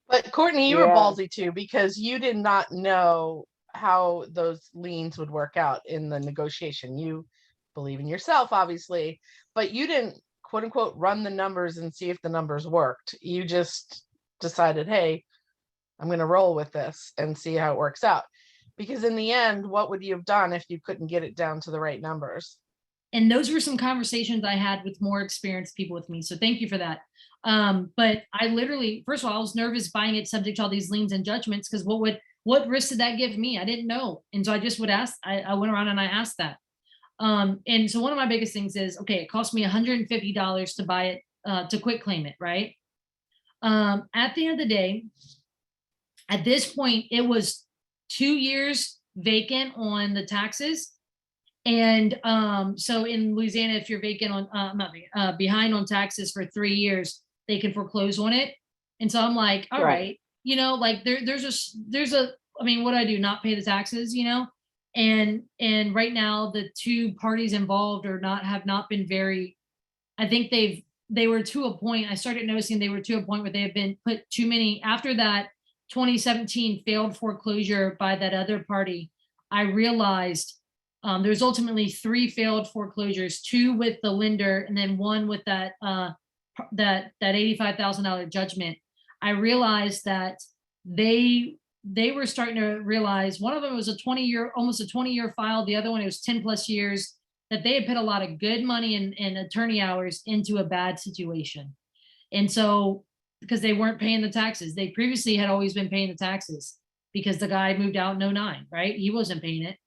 But Courtney, you were Yeah. ballsy too, because you did not know how those liens would work out in the negotiation. You believe in yourself, obviously, but you didn't, quote unquote, run the numbers and see if the numbers worked. You just decided, hey, I'm going to roll with this and see how it works out. Because in the end, what would you have done if you couldn't get it down to the right numbers? And those were some conversations I had with more experienced people with me. So thank you for that. But I literally, first of all, I was nervous buying it subject to all these liens and judgments, because what risk did that give me? I didn't know. And so I just would ask, I went around and I asked that. And so one of my biggest things is, okay, it cost me $150 to buy it, to quit claim it, right? At the end of the day, at this point, it was 2 years vacant on the taxes. And so in Louisiana, if you're vacant on behind on taxes for 3 years, they can foreclose on it. And so I'm like, all right, like there's a, I mean, what do I do? Not pay the taxes, And right now the two parties involved have not been very, I think they were to a point, I started noticing they were to a point where they have been put too many, after that 2017 failed foreclosure by that other party, I realized there's ultimately 3 failed foreclosures, 2 with the lender, and then 1 with that $85,000 judgment. I realized that they were starting to realize, one of them was almost a 20-year file. The other one, it was 10+ years, that they had put a lot of good money and attorney hours into a bad situation. And so, because they weren't paying the taxes, they previously had always been paying the taxes because the guy moved out in 2009, right? He wasn't paying it.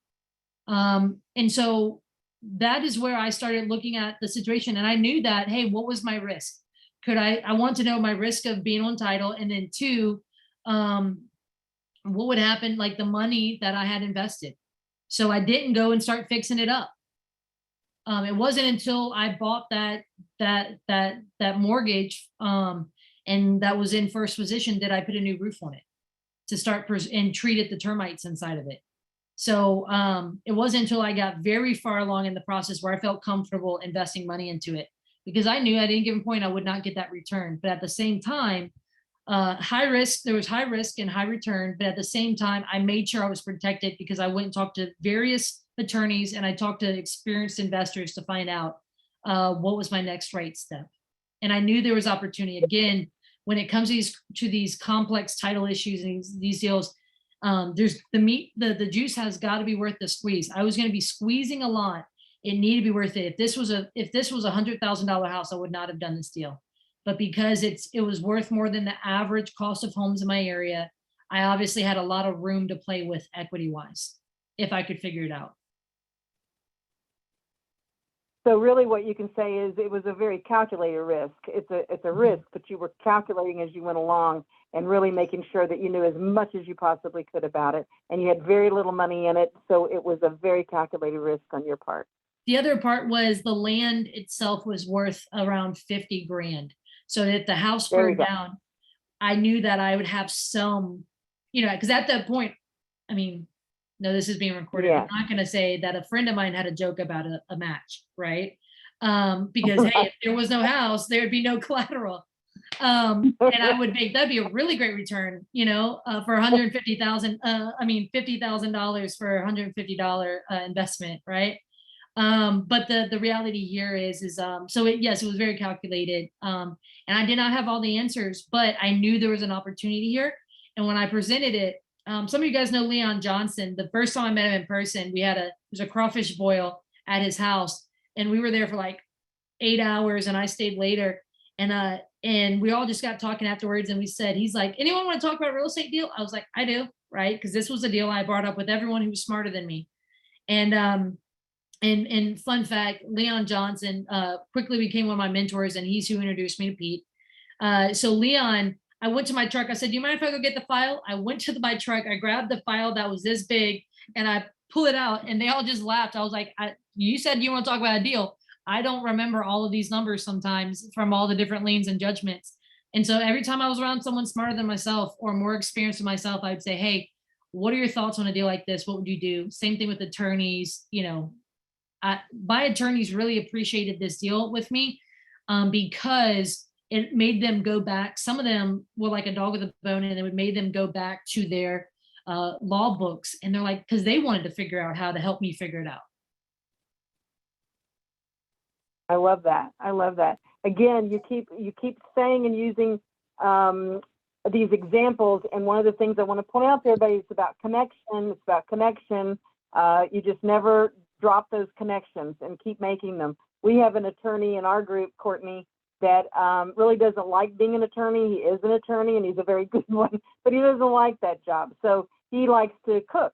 And so that is where I started looking at the situation. And I knew that, hey, what was my risk? I want to know my risk of being on title. And then 2, what would happen, like the money that I had invested. So I didn't go and start fixing it up. It wasn't until I bought that mortgage, and that was in first position, that I put a new roof on it to start and treated the termites inside of it. So it wasn't until I got very far along in the process where I felt comfortable investing money into it, because I knew at any given point I would not get that return. But at the same time, high risk, there was high risk and high return. But at the same time, I made sure I was protected, because I went and talked to various attorneys and I talked to experienced investors to find out what was my next right step. And I knew there was opportunity. Again, when it comes to these complex title issues and these deals, there's the juice has got to be worth the squeeze. I was going to be squeezing a lot. It needed to be worth it. If this was a $100,000 house, I would not have done this deal. But because it was worth more than the average cost of homes in my area, I obviously had a lot of room to play with equity wise, if I could figure it out. So really what you can say is it was a very calculated risk. It's a risk, but you were calculating as you went along and really making sure that you knew as much as you possibly could about it. And you had very little money in it. So it was a very calculated risk on your part. The other part was the land itself was worth around 50 grand. So if the house burned down, I knew that I would have some, because at that point, I mean, no, this is being recorded. Yeah. I'm not going to say that a friend of mine had a joke about a match, right? Because hey, if there was no house, there would be no collateral. And I would make, that'd be a really great return, for $50,000 for $150 investment, right? But the reality here is yes, it was very calculated. And I did not have all the answers, but I knew there was an opportunity here. And when I presented it, some of you guys know Leon Johnson. The first time I met him in person, there was a crawfish boil at his house, and we were there for like 8 hours, and I stayed later. And we all just got talking afterwards, and he's like, anyone want to talk about a real estate deal? I was like, I do, right? Because this was a deal I brought up with everyone who was smarter than me. And fun fact, Leon Johnson quickly became one of my mentors, and he's who introduced me to Pete. So Leon, I went to my truck. I said, do you mind if I go get the file? I went to my truck. I grabbed the file that was this big, and I pull it out, and they all just laughed. I was like, you said you want to talk about a deal. I don't remember all of these numbers sometimes from all the different liens and judgments. And so every time I was around someone smarter than myself or more experienced than myself, I'd say, hey, what are your thoughts on a deal like this? What would you do? Same thing with attorneys. My attorneys really appreciated this deal with me because it made them go back. Some of them were like a dog with a bone, and it would made them go back to their law books. And they're like, because they wanted to figure out how to help me figure it out. I love that. I love that. Again, you keep saying and using these examples. And one of the things I want to point out to everybody is about connection. It's about connection. You just never drop those connections and keep making them. We have an attorney in our group, Courtney, that really doesn't like being an attorney. He is an attorney, and he's a very good one, but he doesn't like that job. So he likes to cook.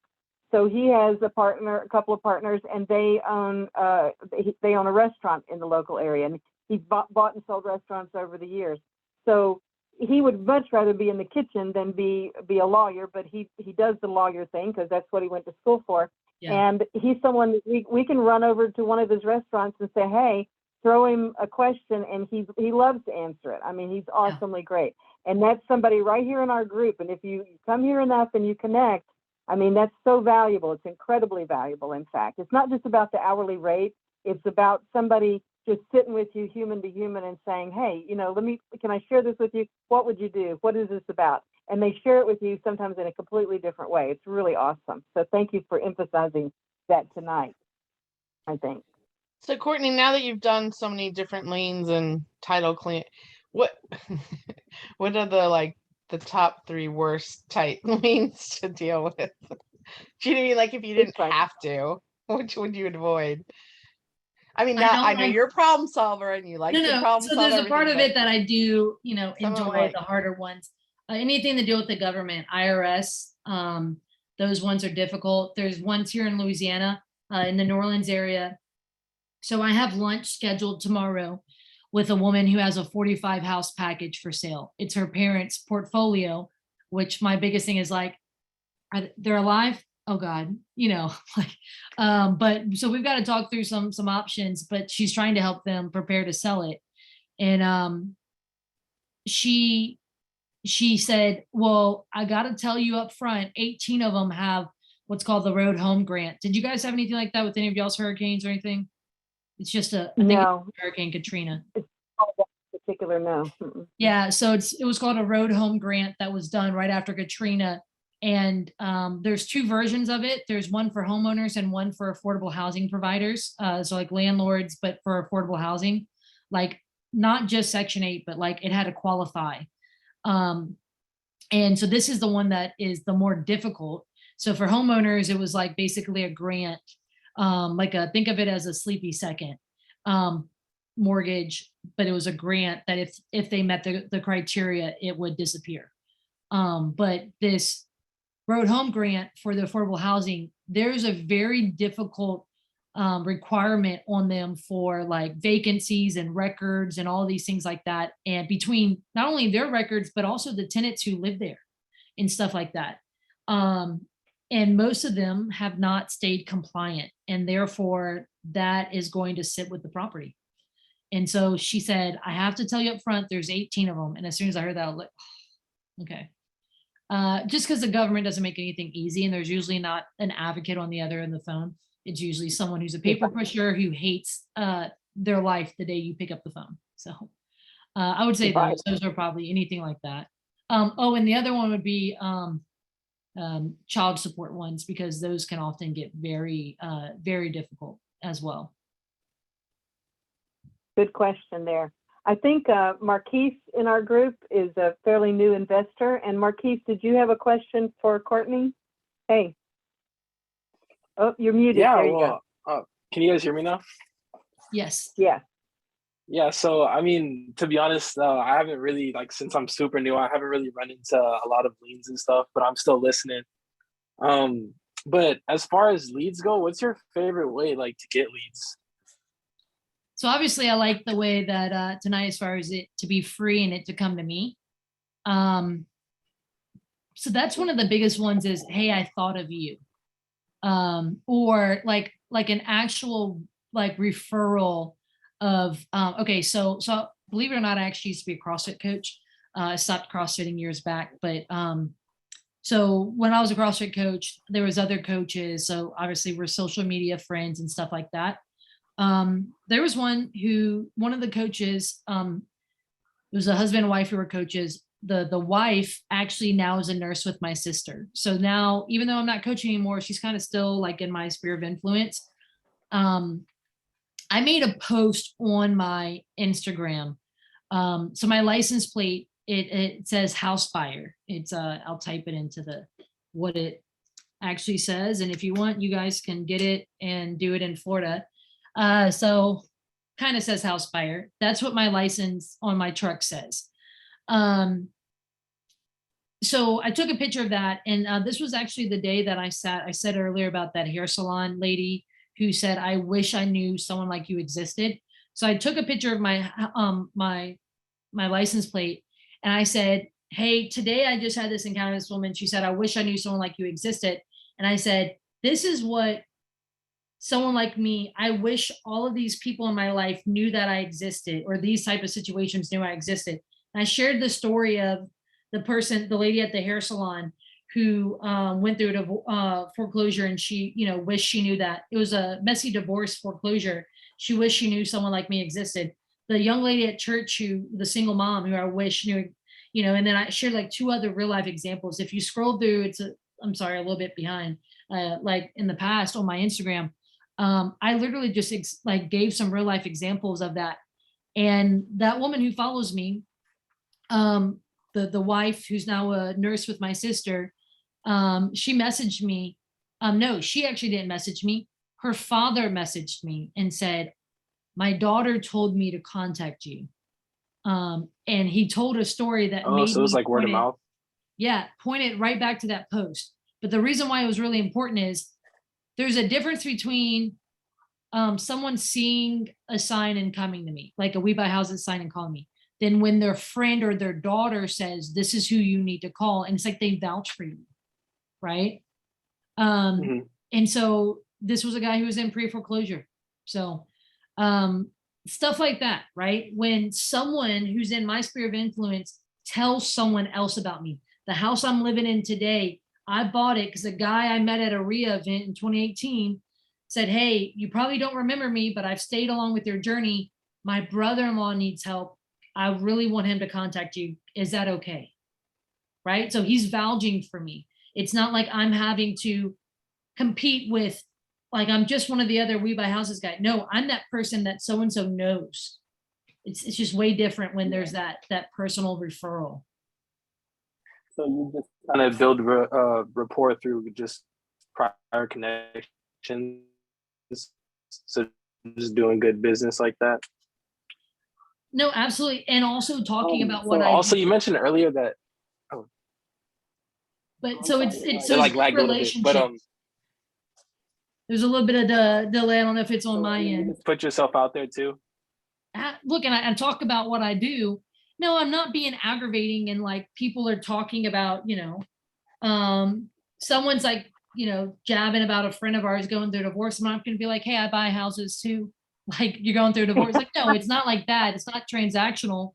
So he has a couple of partners, and they own a restaurant in the local area, and he's bought and sold restaurants over the years. So he would much rather be in the kitchen than be a lawyer, but he does the lawyer thing because that's what he went to school for. Yeah. And he's someone that we can run over to one of his restaurants and say, hey, throw him a question, and he loves to answer it. I mean, he's awesomely great. And that's somebody right here in our group. And if you come here enough and you connect, I mean, that's so valuable. It's incredibly valuable, in fact. It's not just about the hourly rate. It's about somebody just sitting with you human to human and saying, hey, can I share this with you? What would you do? What is this about? And they share it with you sometimes in a completely different way. It's really awesome. So thank you for emphasizing that tonight, I think. So Courtney, now that you've done so many different liens and title claim, what are the top 3 worst liens to deal with? Do you mean like if you didn't have to, which would you avoid? I mean, I know you're a problem solver and you like to problem solve. So there's a part of it that I do, enjoy the harder ones. Anything to deal with the government, IRS, those ones are difficult. There's ones here in Louisiana, in the New Orleans area. So I have lunch scheduled tomorrow with a woman who has a 45 house package for sale. It's her parents' portfolio, which my biggest thing is like, they're alive? Oh God, but so we've got to talk through some options, but she's trying to help them prepare to sell it. And she said, well, I got to tell you up front, 18 of them have what's called the road home grant. Did you guys have anything like that with any of y'all's hurricanes or anything? It's just I think it's Hurricane Katrina. It's particular, no. Yeah, so it was called a road home grant that was done right after Katrina. And there's 2 versions of it. There's one for homeowners and one for affordable housing providers. So like landlords, but for affordable housing, like not just Section 8, but like it had to qualify. And so this is the one that is the more difficult. So for homeowners, it was like basically a grant, think of it as a sleepy second mortgage, but it was a grant that if they met the criteria, it would disappear. But this road home grant for the affordable housing, there's a very difficult requirement on them for like vacancies and records and all these things like that. And between not only their records, but also the tenants who live there and stuff like that. And most of them have not stayed compliant, and therefore that is going to sit with the property. And so she said, I have to tell you up front, there's 18 of them. And as soon as I heard that, I was like, oh, okay. Just because the government doesn't make anything easy, and there's usually not an advocate on the other end of the phone. It's usually someone who's a paper pusher who hates their life the day you pick up the phone. So I would say Right. those are probably anything like that. Oh, and the other one would be child support ones, because those can often get very, very difficult as well. Good question there. I think Marquise in our group is a fairly new investor. And Marquise, did you have a question for Courtney? Hey. Oh, you're muted. Yeah, There you go. well, can you guys hear me now? Yes. Yeah. Yeah, so I mean, to be honest, I haven't really, like, since I'm super new, I haven't really run into a lot of leads and stuff, but I'm still listening. But as far as leads go, what's your favorite way, like, to get leads? So obviously I like the way that tonight, as far as it to be free and it to come to me. So that's one of the biggest ones is, hey, I thought of you. Or like an actual like referral of, okay, so believe it or not, I actually used to be a CrossFit coach. I stopped CrossFitting years back, but so when I was a CrossFit coach, there was other coaches. So obviously we're social media friends and stuff like that. There was one of the coaches, it was a husband and wife who were coaches. The wife actually now is a nurse with my sister. So now, even though I'm not coaching anymore, she's kind of still like in my sphere of influence. I made a post on my Instagram. So my license plate, it says house fire. It's I'll type it into what it actually says. And if you want, you guys can get it and do it in Florida. So kind of says house fire. That's what my license on my truck says. So I took a picture of that, and this was actually the day that I said earlier about that hair salon lady who said, I wish I knew someone like you existed. So I took a picture of my my license plate, and I said, hey, today I just had this encounter with this woman. She said, I wish I knew someone like you existed. And I said, this is what someone like me, I wish all of these people in my life knew that I existed, or these type of situations knew I existed. And I shared the story of the lady at the hair salon who went through a foreclosure, and she, wished she knew that it was a messy divorce foreclosure. She wished she knew someone like me existed. The young lady at church the single mom who I wish knew, and then I shared like 2 other real life examples. If you scroll through, I'm sorry, a little bit behind, like in the past on my Instagram, I literally just gave some real life examples of that. And that woman who follows me, the wife who's now a nurse with my sister, she messaged me. No, she actually didn't message me. Her father messaged me and said, my daughter told me to contact you. And he told a story that made so it was like word of mouth. Yeah, pointed right back to that post. But the reason why it was really important is there's a difference between someone seeing a sign and coming to me, like a We Buy Houses sign and calling me, than when their friend or their daughter says, this is who you need to call. And it's like they vouch for you, right? And so this was a guy who was in pre-foreclosure. So stuff like that, right? When someone who's in my sphere of influence tells someone else about me, the house I'm living in today, I bought it because a guy I met at a REIA event in 2018 said, hey, you probably don't remember me, but I've stayed along with your journey. My brother-in-law needs help. I really want him to contact you. Is that okay? Right? So he's vouching for me. It's not like I'm having to compete with, like, I'm just one of the other We Buy Houses guy. No, I'm that person that so-and-so knows. It's just way different when there's that personal referral. So you just kind of build rapport through just prior connections. So just doing good business like that. No, absolutely. And also talking about what also you mentioned earlier that, but so it's so like like lagged a little bit, but there's a little bit of the delay. I don't know if it's on my end. You put yourself out there too. Look, and I talk about what I do. No, I'm not being aggravating, and like people are talking about, someone's like, jabbing about a friend of ours going through a divorce. I'm not going to be like, hey, I buy houses too. Like, you're going through a divorce. Like, no, it's not like that. It's not transactional.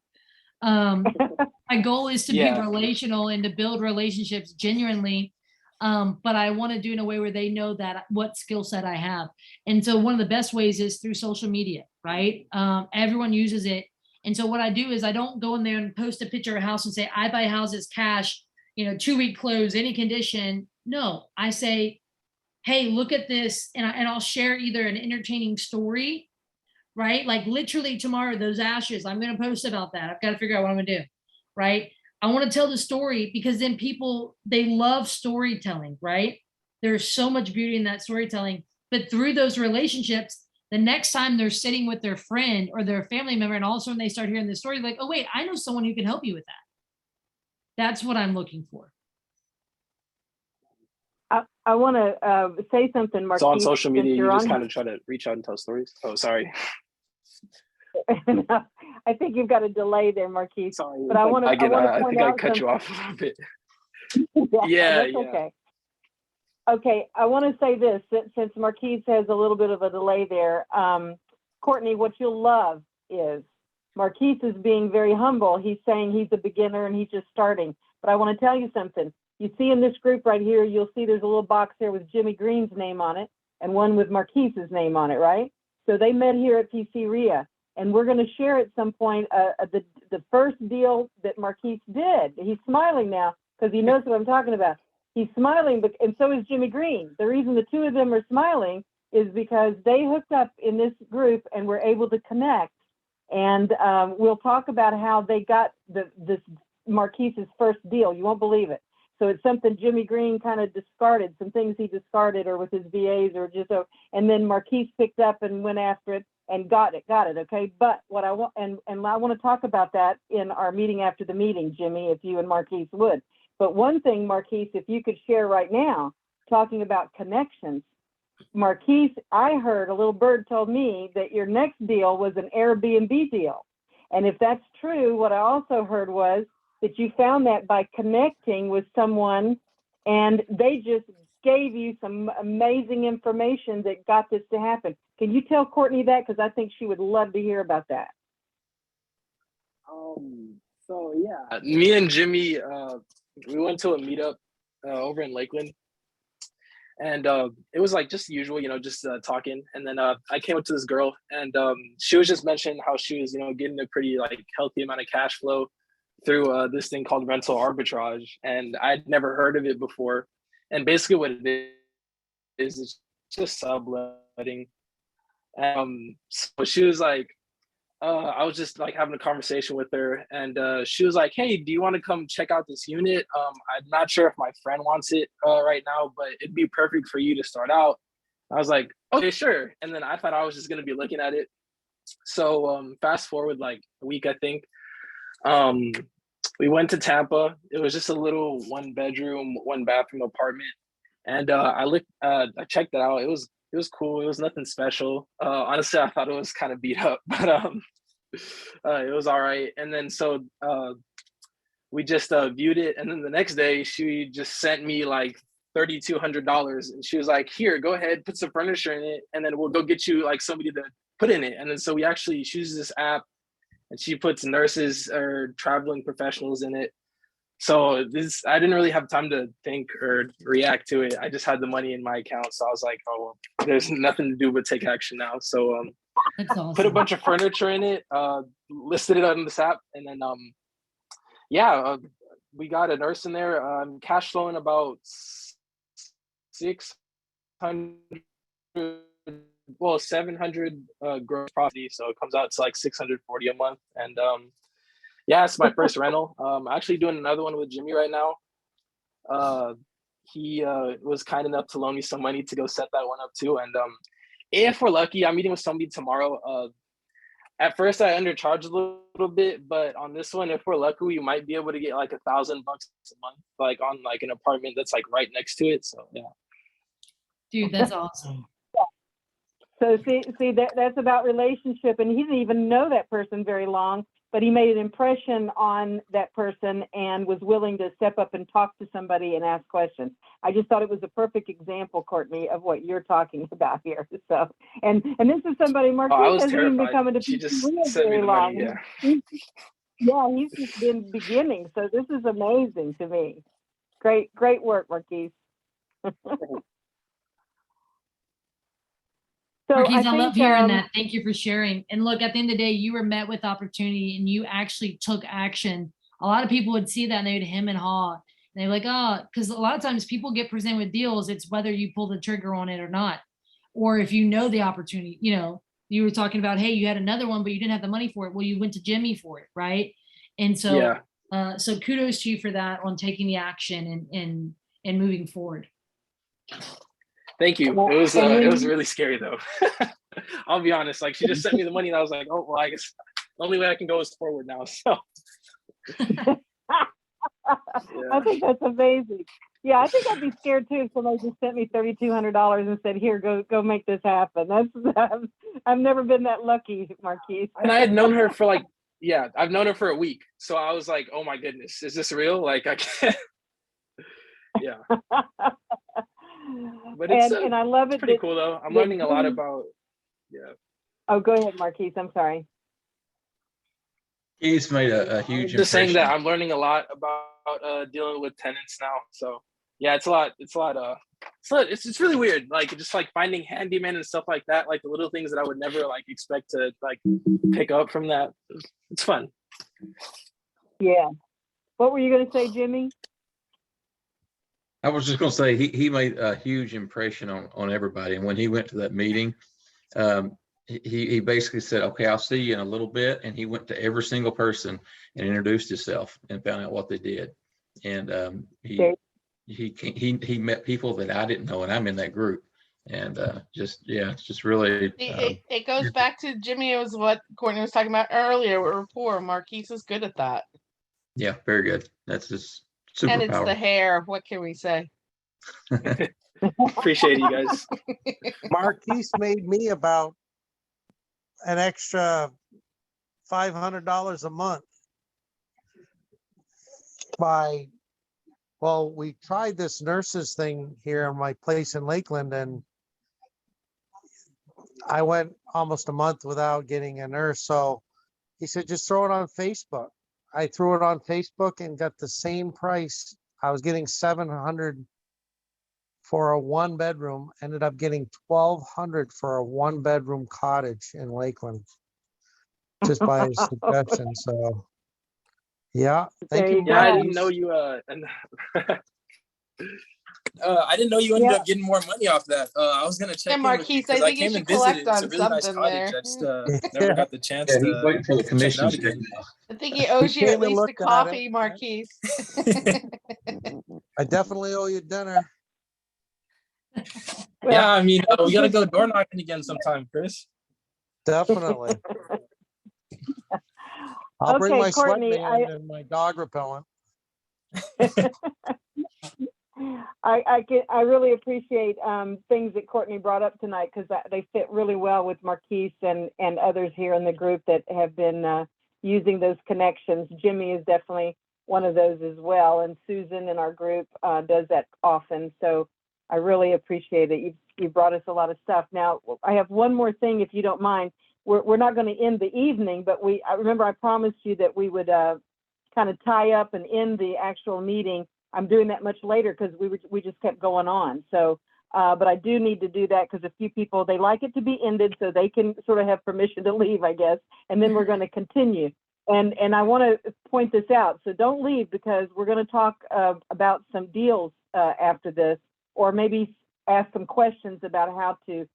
My goal is to be relational and to build relationships genuinely. But I want to do in a way where they know that what skill set I have. And so one of the best ways is through social media, right? Everyone uses it. And so what I do is I don't go in there and post a picture of a house and say, I buy houses cash, 2-week close, any condition. No, I say, hey, look at this. And I'll share either an entertaining story, right? Like literally tomorrow, those ashes, I'm going to post about that. I've got to figure out what I'm going to do, right? I want to tell the story because then people, they love storytelling, right? There's so much beauty in that storytelling. But through those relationships, the next time they're sitting with their friend or their family member, and all of a sudden they start hearing the story, like, oh, wait, I know someone who can help you with that. That's what I'm looking for. I want to say something, Marquise. So on social media, you just on... kind of try to reach out and tell stories. Oh, sorry. I think you've got a delay there, Marquise. Sorry, but I want to. I think I cut you off a little bit. That's okay. Okay, I want to say this, since Marquise has a little bit of a delay there. Courtney, what you'll love is Marquise is being very humble. He's saying he's a beginner and he's just starting. But I want to tell you something. You see in this group right here, you'll see there's a little box there with Jimmy Green's name on it and one with Marquise's name on it, right? So they met here at PCREIA, and we're going to share at some point the first deal that Marquise did. He's smiling now because he knows what I'm talking about. He's smiling, and so is Jimmy Green. The reason the two of them are smiling is because they hooked up in this group and were able to connect. And we'll talk about how they got this Marquise's first deal. You won't believe it. So it's something Jimmy Green kind of discarded, some things he discarded or with his VAs or just so, and then Marquise picked up and went after it and got it, okay? But what I want, and I want to talk about that in our meeting after the meeting, Jimmy, if you and Marquise would. But one thing, Marquise, if you could share right now, talking about connections, Marquise, I heard a little bird told me that your next deal was an Airbnb deal. And if that's true, what I also heard was that you found that by connecting with someone and they just gave you some amazing information that got this to happen. Can you tell Courtney that? Because I think she would love to hear about that. So yeah, me and Jimmy, we went to a meetup over in Lakeland, and it was like just usual, just talking. And then I came up to this girl, and she was just mentioning how she was, getting a pretty like healthy amount of cash flow through this thing called rental arbitrage, and I'd never heard of it before. And basically, what it is, it's just subletting. So she was like, I was just like having a conversation with her, and she was like, hey, do you want to come check out this unit? I'm not sure if my friend wants it right now, but it'd be perfect for you to start out. I was like, okay, sure. And then I thought I was just going to be looking at it. So fast forward like a week, I think. We went to Tampa. It was just a little 1-bedroom, 1-bathroom apartment. And I checked it out. It was cool. It was nothing special. Honestly, I thought it was kind of beat up, but it was all right. And then so we just viewed it. And then the next day she just sent me like $3,200. And she was like, here, go ahead, put some furniture in it. And then we'll go get you like somebody to put in it. And then so we actually choose this app, and she puts nurses or traveling professionals in it. So I didn't really have time to think or react to it. I just had the money in my account. So I was like, oh, well, there's nothing to do but take action now. So That's awesome. Put a bunch of furniture in it, listed it on this app. And then, we got a nurse in there, cash flowing about 700 gross property. So it comes out to like 640 a month. And it's my first rental. I'm actually doing another one with Jimmy right now. He was kind enough to loan me some money to go set that one up too. And if we're lucky, I'm meeting with somebody tomorrow. At first I undercharged a little bit, but on this one, if we're lucky, we might be able to get like $1,000 a month, like on like an apartment that's like right next to it. So yeah. Dude, that's awesome. So see that's about relationship, and he didn't even know that person very long, but he made an impression on that person and was willing to step up and talk to somebody and ask questions. I just thought it was a perfect example, Courtney, of what you're talking about here. So, and this is somebody Marquise hasn't even been coming to PCREIA very long. Money, yeah, he's just been beginning. So this is amazing to me. Great work, Marquise. So Marquise, I think, love hearing that. Thank you for sharing. And look, at the end of the day, you were met with opportunity and you actually took action. A lot of people would see that and they would hem and haw. And they're like, oh, because a lot of times people get presented with deals. It's whether you pull the trigger on it or not. Or if you know the opportunity, you know, you were talking about, hey, you had another one, but you didn't have the money for it. Well, you went to Jimmy for it, right? And so, so kudos to you for that on taking the action and moving forward. Thank you. It was really scary though. I'll be honest. Like she just sent me the money, and I was like, oh well, I guess the only way I can go is forward now. So. I think that's amazing. Yeah, I think I'd be scared too if somebody just sent me $3,200 and said, "Here, go make this happen." I've never been that lucky, Marquise. And I had known her for like, I've known her for a week. So I was like, oh my goodness, is this real? Like I can't. Yeah. But it's and I love it. Pretty cool though. I'm learning a lot about. Yeah. Oh, go ahead, Marquise. I'm sorry. He's made a huge Just saying impression. that I'm learning a lot about dealing with tenants now. So yeah, it's really weird. Like just like finding handyman and stuff like that, like the little things that I would never like expect to like pick up from that. It's fun. Yeah. What were you going to say, Jimmy? I was just going to say he made a huge impression on everybody. And when he went to that meeting, he basically said, okay, I'll see you in a little bit. And he went to every single person and introduced himself and found out what they did. And he met people that I didn't know, and I'm in that group. And it's just really. It goes back to Jimmy. It was what Courtney was talking about earlier. We're poor. Marquise is good at that. Yeah, very good. That's just superpower. And it's the hair. What can we say? Appreciate you guys. Marquise made me about an extra $500 a month we tried this nurses thing here in my place in Lakeland, and I went almost a month without getting a nurse. So he said, just throw it on Facebook. I threw it on Facebook and got the same price. I was getting $700 for a 1-bedroom, ended up getting $1,200 for a 1-bedroom cottage in Lakeland, just by his suggestion. So yeah, thank you. Yeah, I didn't know you I didn't know you ended up getting more money off that. I was gonna check in with you because I came and visited. It's a really nice cottage. I just never got the chance to. He's waiting for the commission. I think he owes you at least a coffee, Marquise. I definitely owe you dinner. Yeah, I mean, we gotta go door knocking again sometime, Chris. Definitely. I'll bring my Courtney, sweatband and my dog repellent. I really appreciate things that Courtney brought up tonight, because they fit really well with Marquise and others here in the group that have been using those connections. Jimmy is definitely one of those as well, and Susan in our group does that often. So I really appreciate it. You brought us a lot of stuff. Now I have one more thing, if you don't mind. We're not going to end the evening, but I remember I promised you that we would kind of tie up and end the actual meeting. I'm doing that much later because we just kept going on. So, but I do need to do that because a few people, they like it to be ended so they can sort of have permission to leave, I guess. And then we're going to continue. And I want to point this out. So don't leave, because we're going to talk about some deals after this, or maybe ask some questions about how to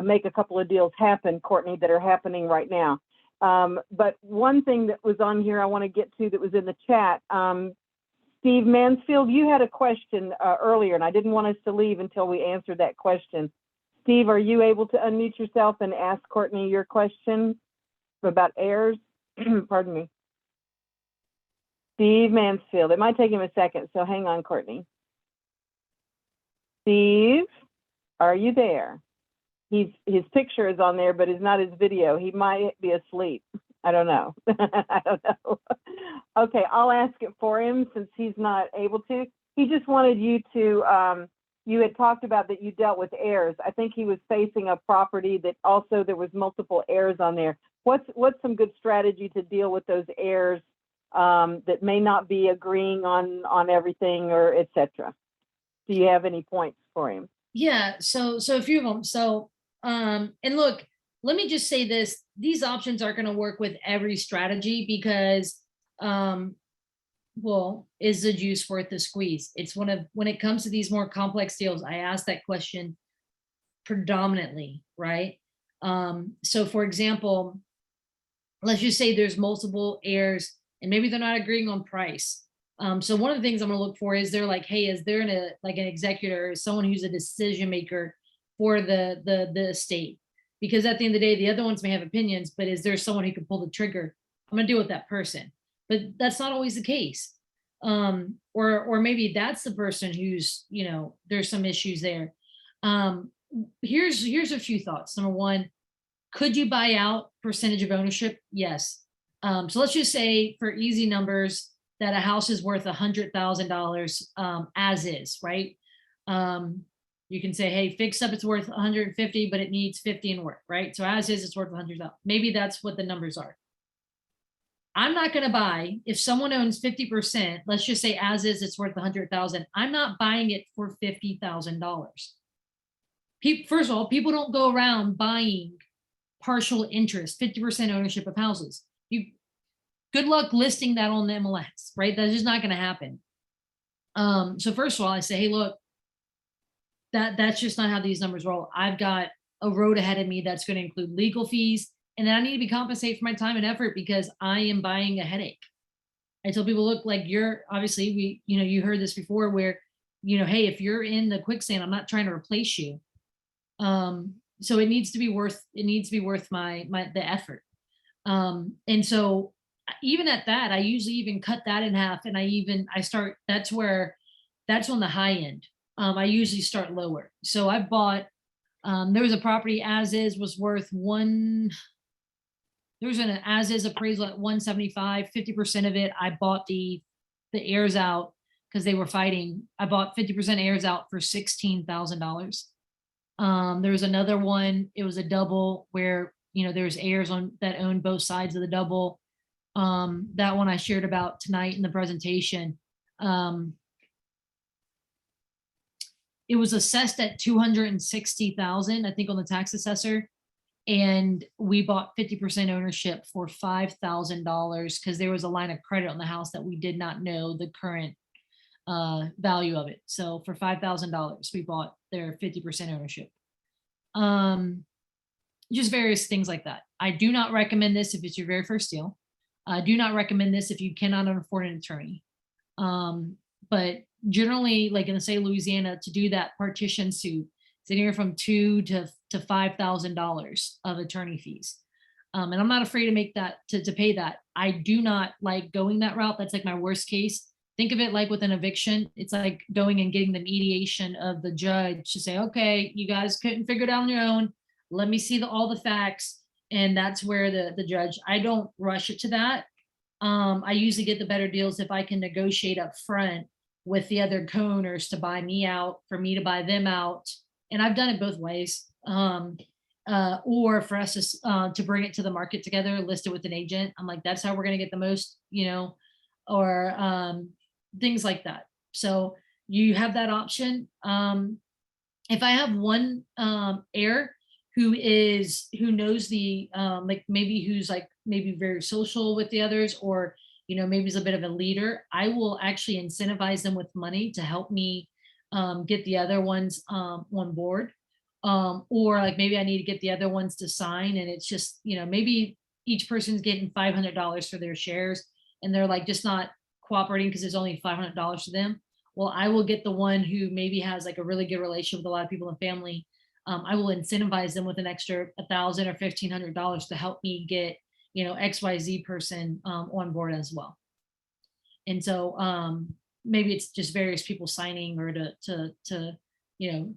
make a couple of deals happen, Courtney, that are happening right now. But one thing that was on here I want to get to that was in the chat. Steve Mansfield, you had a question earlier, and I didn't want us to leave until we answered that question. Steve, are you able to unmute yourself and ask Courtney your question about heirs? Pardon me. Steve Mansfield. It might take him a second, so hang on, Courtney. Steve, are you there? His picture is on there, but it's not his video. He might be asleep. I don't know. I don't know. Okay, I'll ask it for him since he's not able to. He just wanted you to, you had talked about that you dealt with heirs. I think he was facing a property that also there was multiple heirs on there. What's some good strategy to deal with those heirs that may not be agreeing on everything, or et cetera? Do you have any points for him? Yeah, so a few of them. So And look, let me just say this, these options aren't going to work with every strategy because, well, is the juice worth the squeeze? It's when it comes to these more complex deals, I ask that question predominantly, right? So for example, let's just say there's multiple heirs and maybe they're not agreeing on price. So one of the things I'm gonna look for is they're like, hey, is there an executor, someone who's a decision maker for the estate? Because at the end of the day, the other ones may have opinions, but is there someone who can pull the trigger? I'm gonna deal with that person. But that's not always the case. Or maybe that's the person who's, there's some issues there. Here's a few thoughts. Number one, could you buy out percentage of ownership? Yes. So let's just say for easy numbers that a house is worth $100,000 as is, right? You can say, hey, fixed up, it's worth 150, but it needs 50 in work, right? So as is, it's worth 100,000. Maybe that's what the numbers are. I'm not going to buy, if someone owns 50%, let's just say as is, it's worth 100,000. I'm not buying it for $50,000. First of all, people don't go around buying partial interest, 50% ownership of houses. Good luck listing that on the MLS, right? That's just not going to happen. So first of all, I say, hey, look, that's just not how these numbers roll. I've got a road ahead of me that's going to include legal fees, and then I need to be compensated for my time and effort because I am buying a headache. I tell people, look, like obviously you heard this before where, hey, if you're in the quicksand, I'm not trying to replace you. So it needs to be worth the effort. And so even at that, I usually even cut that in half, and that's on the high end. I usually start lower. So I bought, there was a property as is was worth there was an as is appraisal at 175, 50% of it. I bought the heirs out because they were fighting. I bought 50% heirs out for $16,000. There was another one, it was a double where, there's heirs that own both sides of the double. That one I shared about tonight in the presentation. It was assessed at $260,000, I think, on the tax assessor. And we bought 50% ownership for $5,000 because there was a line of credit on the house that we did not know the current value of it. So for $5,000, we bought their 50% ownership. Just various things like that. I do not recommend this if it's your very first deal. I do not recommend this if you cannot afford an attorney. But generally, like in the state of Louisiana, to do that partition suit, it's anywhere from $2,000 to $5,000 of attorney fees. And I'm not afraid to make that, to pay that. I do not like going that route. That's like my worst case. Think of it like with an eviction. It's like going and getting the mediation of the judge to say, okay, you guys couldn't figure it out on your own. Let me see all the facts. And that's where the judge, I don't rush it to that. I usually get the better deals if I can negotiate up front with the other co-owners to buy me out, for me to buy them out. And I've done it both ways. Or for us to bring it to the market together, list it with an agent. I'm like, that's how we're going to get the most, or things like that. So you have that option. If I have one heir who knows the like maybe who's like maybe very social with the others, or maybe is a bit of a leader, I will actually incentivize them with money to help me get the other ones on board. Or like maybe I need to get the other ones to sign, and it's just maybe each person's getting $500 for their shares and they're like just not cooperating because there's only $500 to them. Well, I will get the one who maybe has like a really good relationship with a lot of people in the family. I will incentivize them with an extra $1,000 or $1,500 to help me get XYZ person on board as well. And so maybe it's just various people signing, or to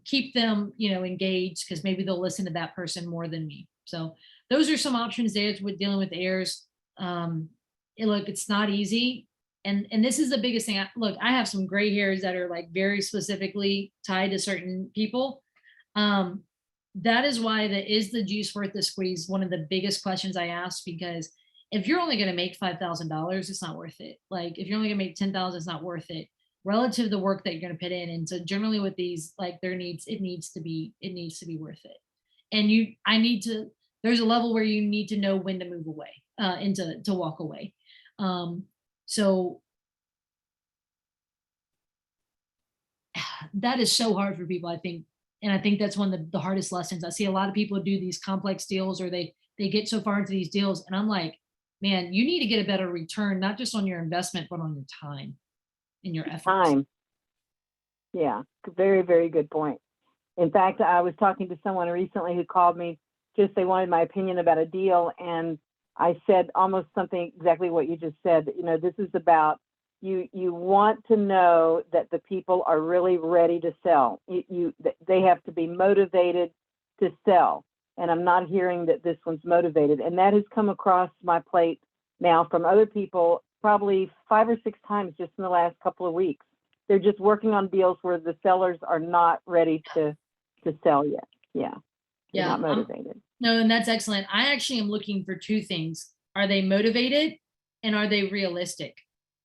keep them engaged, because maybe they'll listen to that person more than me. So those are some options there with dealing with heirs. Look, it's not easy. And this is the biggest thing. Look, I have some gray hairs that are like very specifically tied to certain people. That is why is the juice worth the squeeze one of the biggest questions I ask, because if you're only going to make $5,000, it's not worth it. Like if you're only going to make $10,000, it's not worth it relative to the work that you're going to put in. And so generally with these, like it needs to be worth it. And there's a level where you need to know when to move away, and to walk away. So that is so hard for people, I think. And I think that's one of the hardest lessons. I see a lot of people do these complex deals, or they get so far into these deals. And I'm like, man, you need to get a better return, not just on your investment, but on your time and your efforts. Time. Yeah, very, very good point. In fact, I was talking to someone recently who called me, just they wanted my opinion about a deal. And I said almost something exactly what you just said. You know, this is about you want to know that the people are really ready to sell. They have to be motivated to sell. And I'm not hearing that this one's motivated. And that has come across my plate now from other people probably 5 or 6 times just in the last couple of weeks. They're just working on deals where the sellers are not ready to sell yet. Yeah. They're not motivated. No, and that's excellent. I actually am looking for 2 things. Are they motivated, and are they realistic?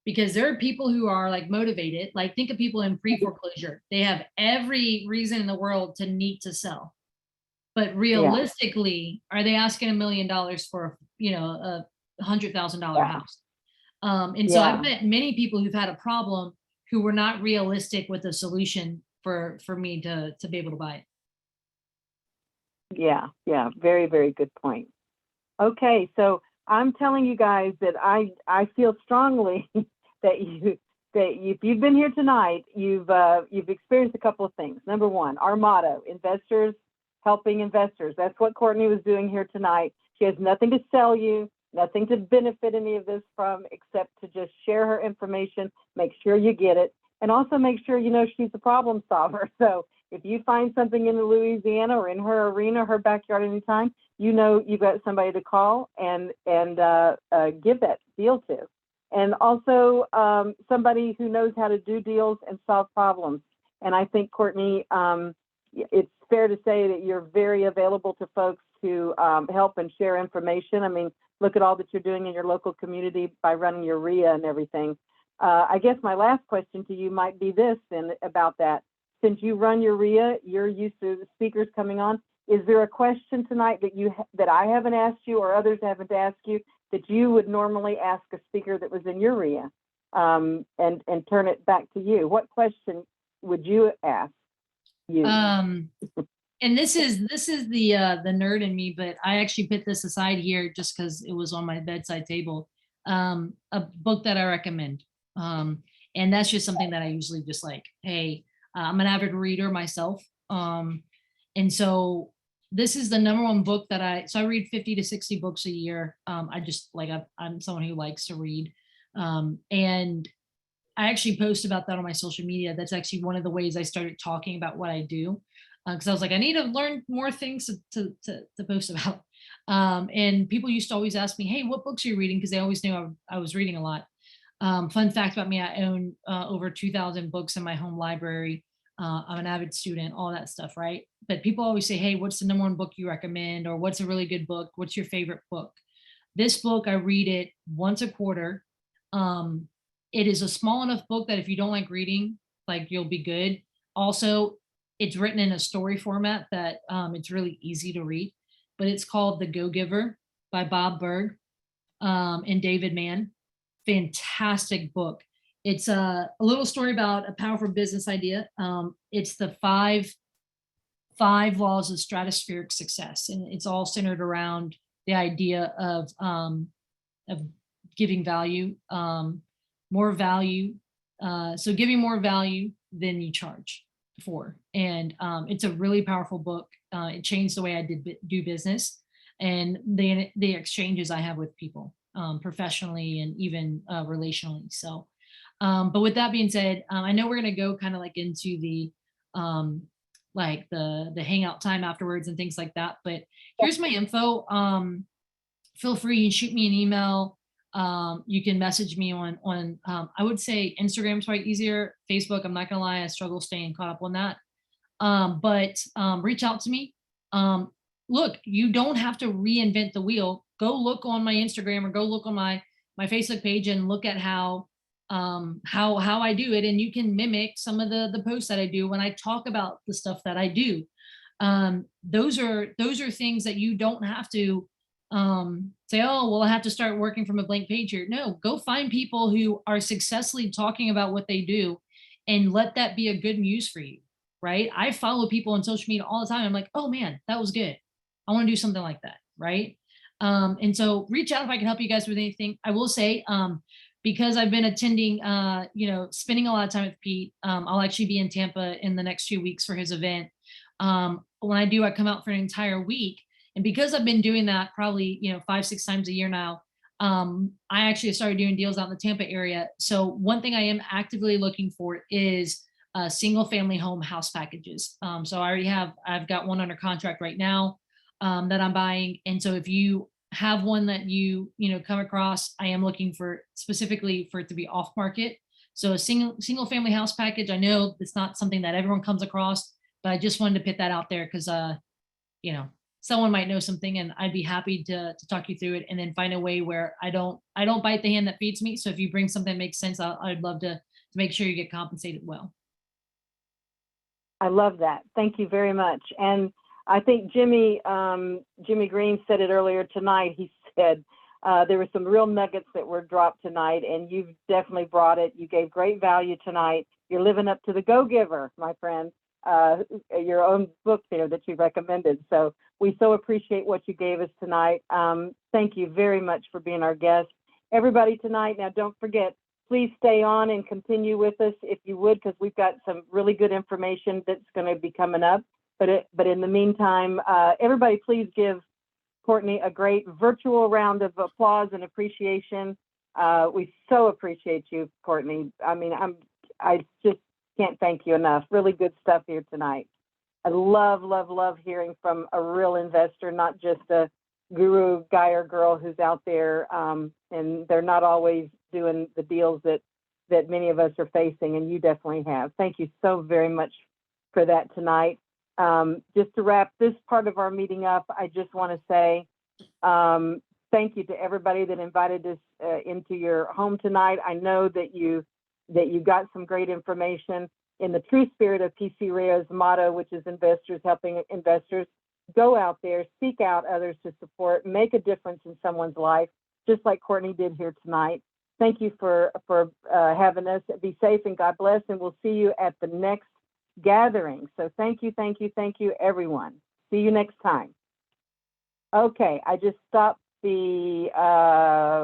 Because there are people who are like motivated, like think of people in pre-foreclosure. They have every reason in the world to need to sell. But realistically, are they asking $1 million for, a $100,000 house? And so I've met many people who've had a problem who were not realistic with a solution for me to be able to buy it. Yeah. Very, very good point. Okay, so I'm telling you guys that I feel strongly that if you've been here tonight, you've experienced a couple of things. Number one, our motto: investors helping investors. That's what Courtney was doing here tonight. She has nothing to sell you, nothing to benefit any of this from, except to just share her information, make sure you get it, and also make sure she's a problem solver. So if you find something in Louisiana or in her arena, her backyard anytime, you've got somebody to call and give that deal to. And also somebody who knows how to do deals and solve problems. And I think, Courtney, it's fair to say that you're very available to folks to help and share information. I mean, look at all that you're doing in your local community by running your REIA and everything. I guess my last question to you might be this, and about that. Since you run your REIA, you're used to the speakers coming on. Is there a question tonight that I haven't asked you or others haven't asked you that you would normally ask a speaker that was in your REIA, and turn it back to you? What question would you ask you? And this is the nerd in me, but I actually put this aside here just because it was on my bedside table. A book that I recommend, and that's just something that I usually just like. Hey, I'm an avid reader myself, and so this is the #1 book that I read 50 to 60 books a year. I'm someone who likes to read, and I actually post about that on my social media. That's actually one of the ways I started talking about what I do, because I was like, I need to learn more things to post about. And people used to always ask me, hey, what books are you reading? Because they always knew I was reading a lot. Fun fact about me, I own over 2,000 books in my home library. I'm an avid student, all that stuff, right? But people always say, hey, what's the #1 book you recommend? Or what's a really good book? What's your favorite book? This book, I read it once a quarter. It is a small enough book that if you don't like reading, like, you'll be good. Also, it's written in a story format that it's really easy to read, but it's called The Go-Giver by Bob Berg and David Mann. Fantastic book. It's a little story about a powerful business idea. It's the five laws of stratospheric success, and it's all centered around the idea of giving value, more value. So giving more value than you charge for, and it's a really powerful book. It changed the way I do business and the exchanges I have with people, professionally and even relationally. So. But with that being said, I know we're going to go kind of like into the the hangout time afterwards and things like that. But here's my info. Feel free and shoot me an email. You can message me on I would say Instagram's probably easier. Facebook, I'm not gonna lie, I struggle staying caught up on that. But reach out to me. Look, you don't have to reinvent the wheel. Go look on my Instagram or go look on my Facebook page and look at how I do it, and you can mimic some of the posts that I do when I talk about the stuff that I do. Those are things that you don't have to say, oh, well, I have to start working from a blank page here. No, go find people who are successfully talking about what they do and let that be a good muse for you, right? I follow people on social media all the time. I'm like, oh man, that was good. I want to do something like that, right? And so reach out if I can help you guys with anything. I will say, because I've been attending, spending a lot of time with Pete, I'll actually be in Tampa in the next few weeks for his event. When I do, I come out for an entire week. And because I've been doing that probably, 5-6 times a year now, I actually started doing deals out in the Tampa area. So one thing I am actively looking for is single family home house packages. So I've got one under contract right now that I'm buying. And so if you have one that you come across, I am looking for specifically for it to be off market. So a single family house package. I know it's not something that everyone comes across, but I just wanted to put that out there because someone might know something, and I'd be happy to talk you through it and then find a way where I don't bite the hand that feeds me. So if you bring something that makes sense, I'd love to make sure you get compensated well. I love that. Thank you very much. And I think Jimmy Green said it earlier tonight. He said there were some real nuggets that were dropped tonight, and you've definitely brought it. You gave great value tonight. You're living up to the Go-Giver, my friend, your own book there that you recommended. So we so appreciate what you gave us tonight. Thank you very much for being our guest. Everybody tonight, now don't forget, please stay on and continue with us if you would, because we've got some really good information that's going to be coming up. But in the meantime, everybody please give Courtney a great virtual round of applause and appreciation. We so appreciate you, Courtney. I mean, I just can't thank you enough. Really good stuff here tonight. I love, love, love hearing from a real investor, not just a guru guy or girl who's out there, and they're not always doing the deals that many of us are facing, and you definitely have. Thank you so very much for that tonight. Just to wrap this part of our meeting up, I just want to say thank you to everybody that invited us into your home tonight. I know that you got some great information in the true spirit of PCREIA's motto, which is investors helping investors. Go out there, seek out others to support, make a difference in someone's life, just like Courtney did here tonight. Thank you for having us. Be safe and God bless, and we'll see you at the next gathering. So thank you, thank you, thank you, everyone. See you next time. Okay, I just stopped the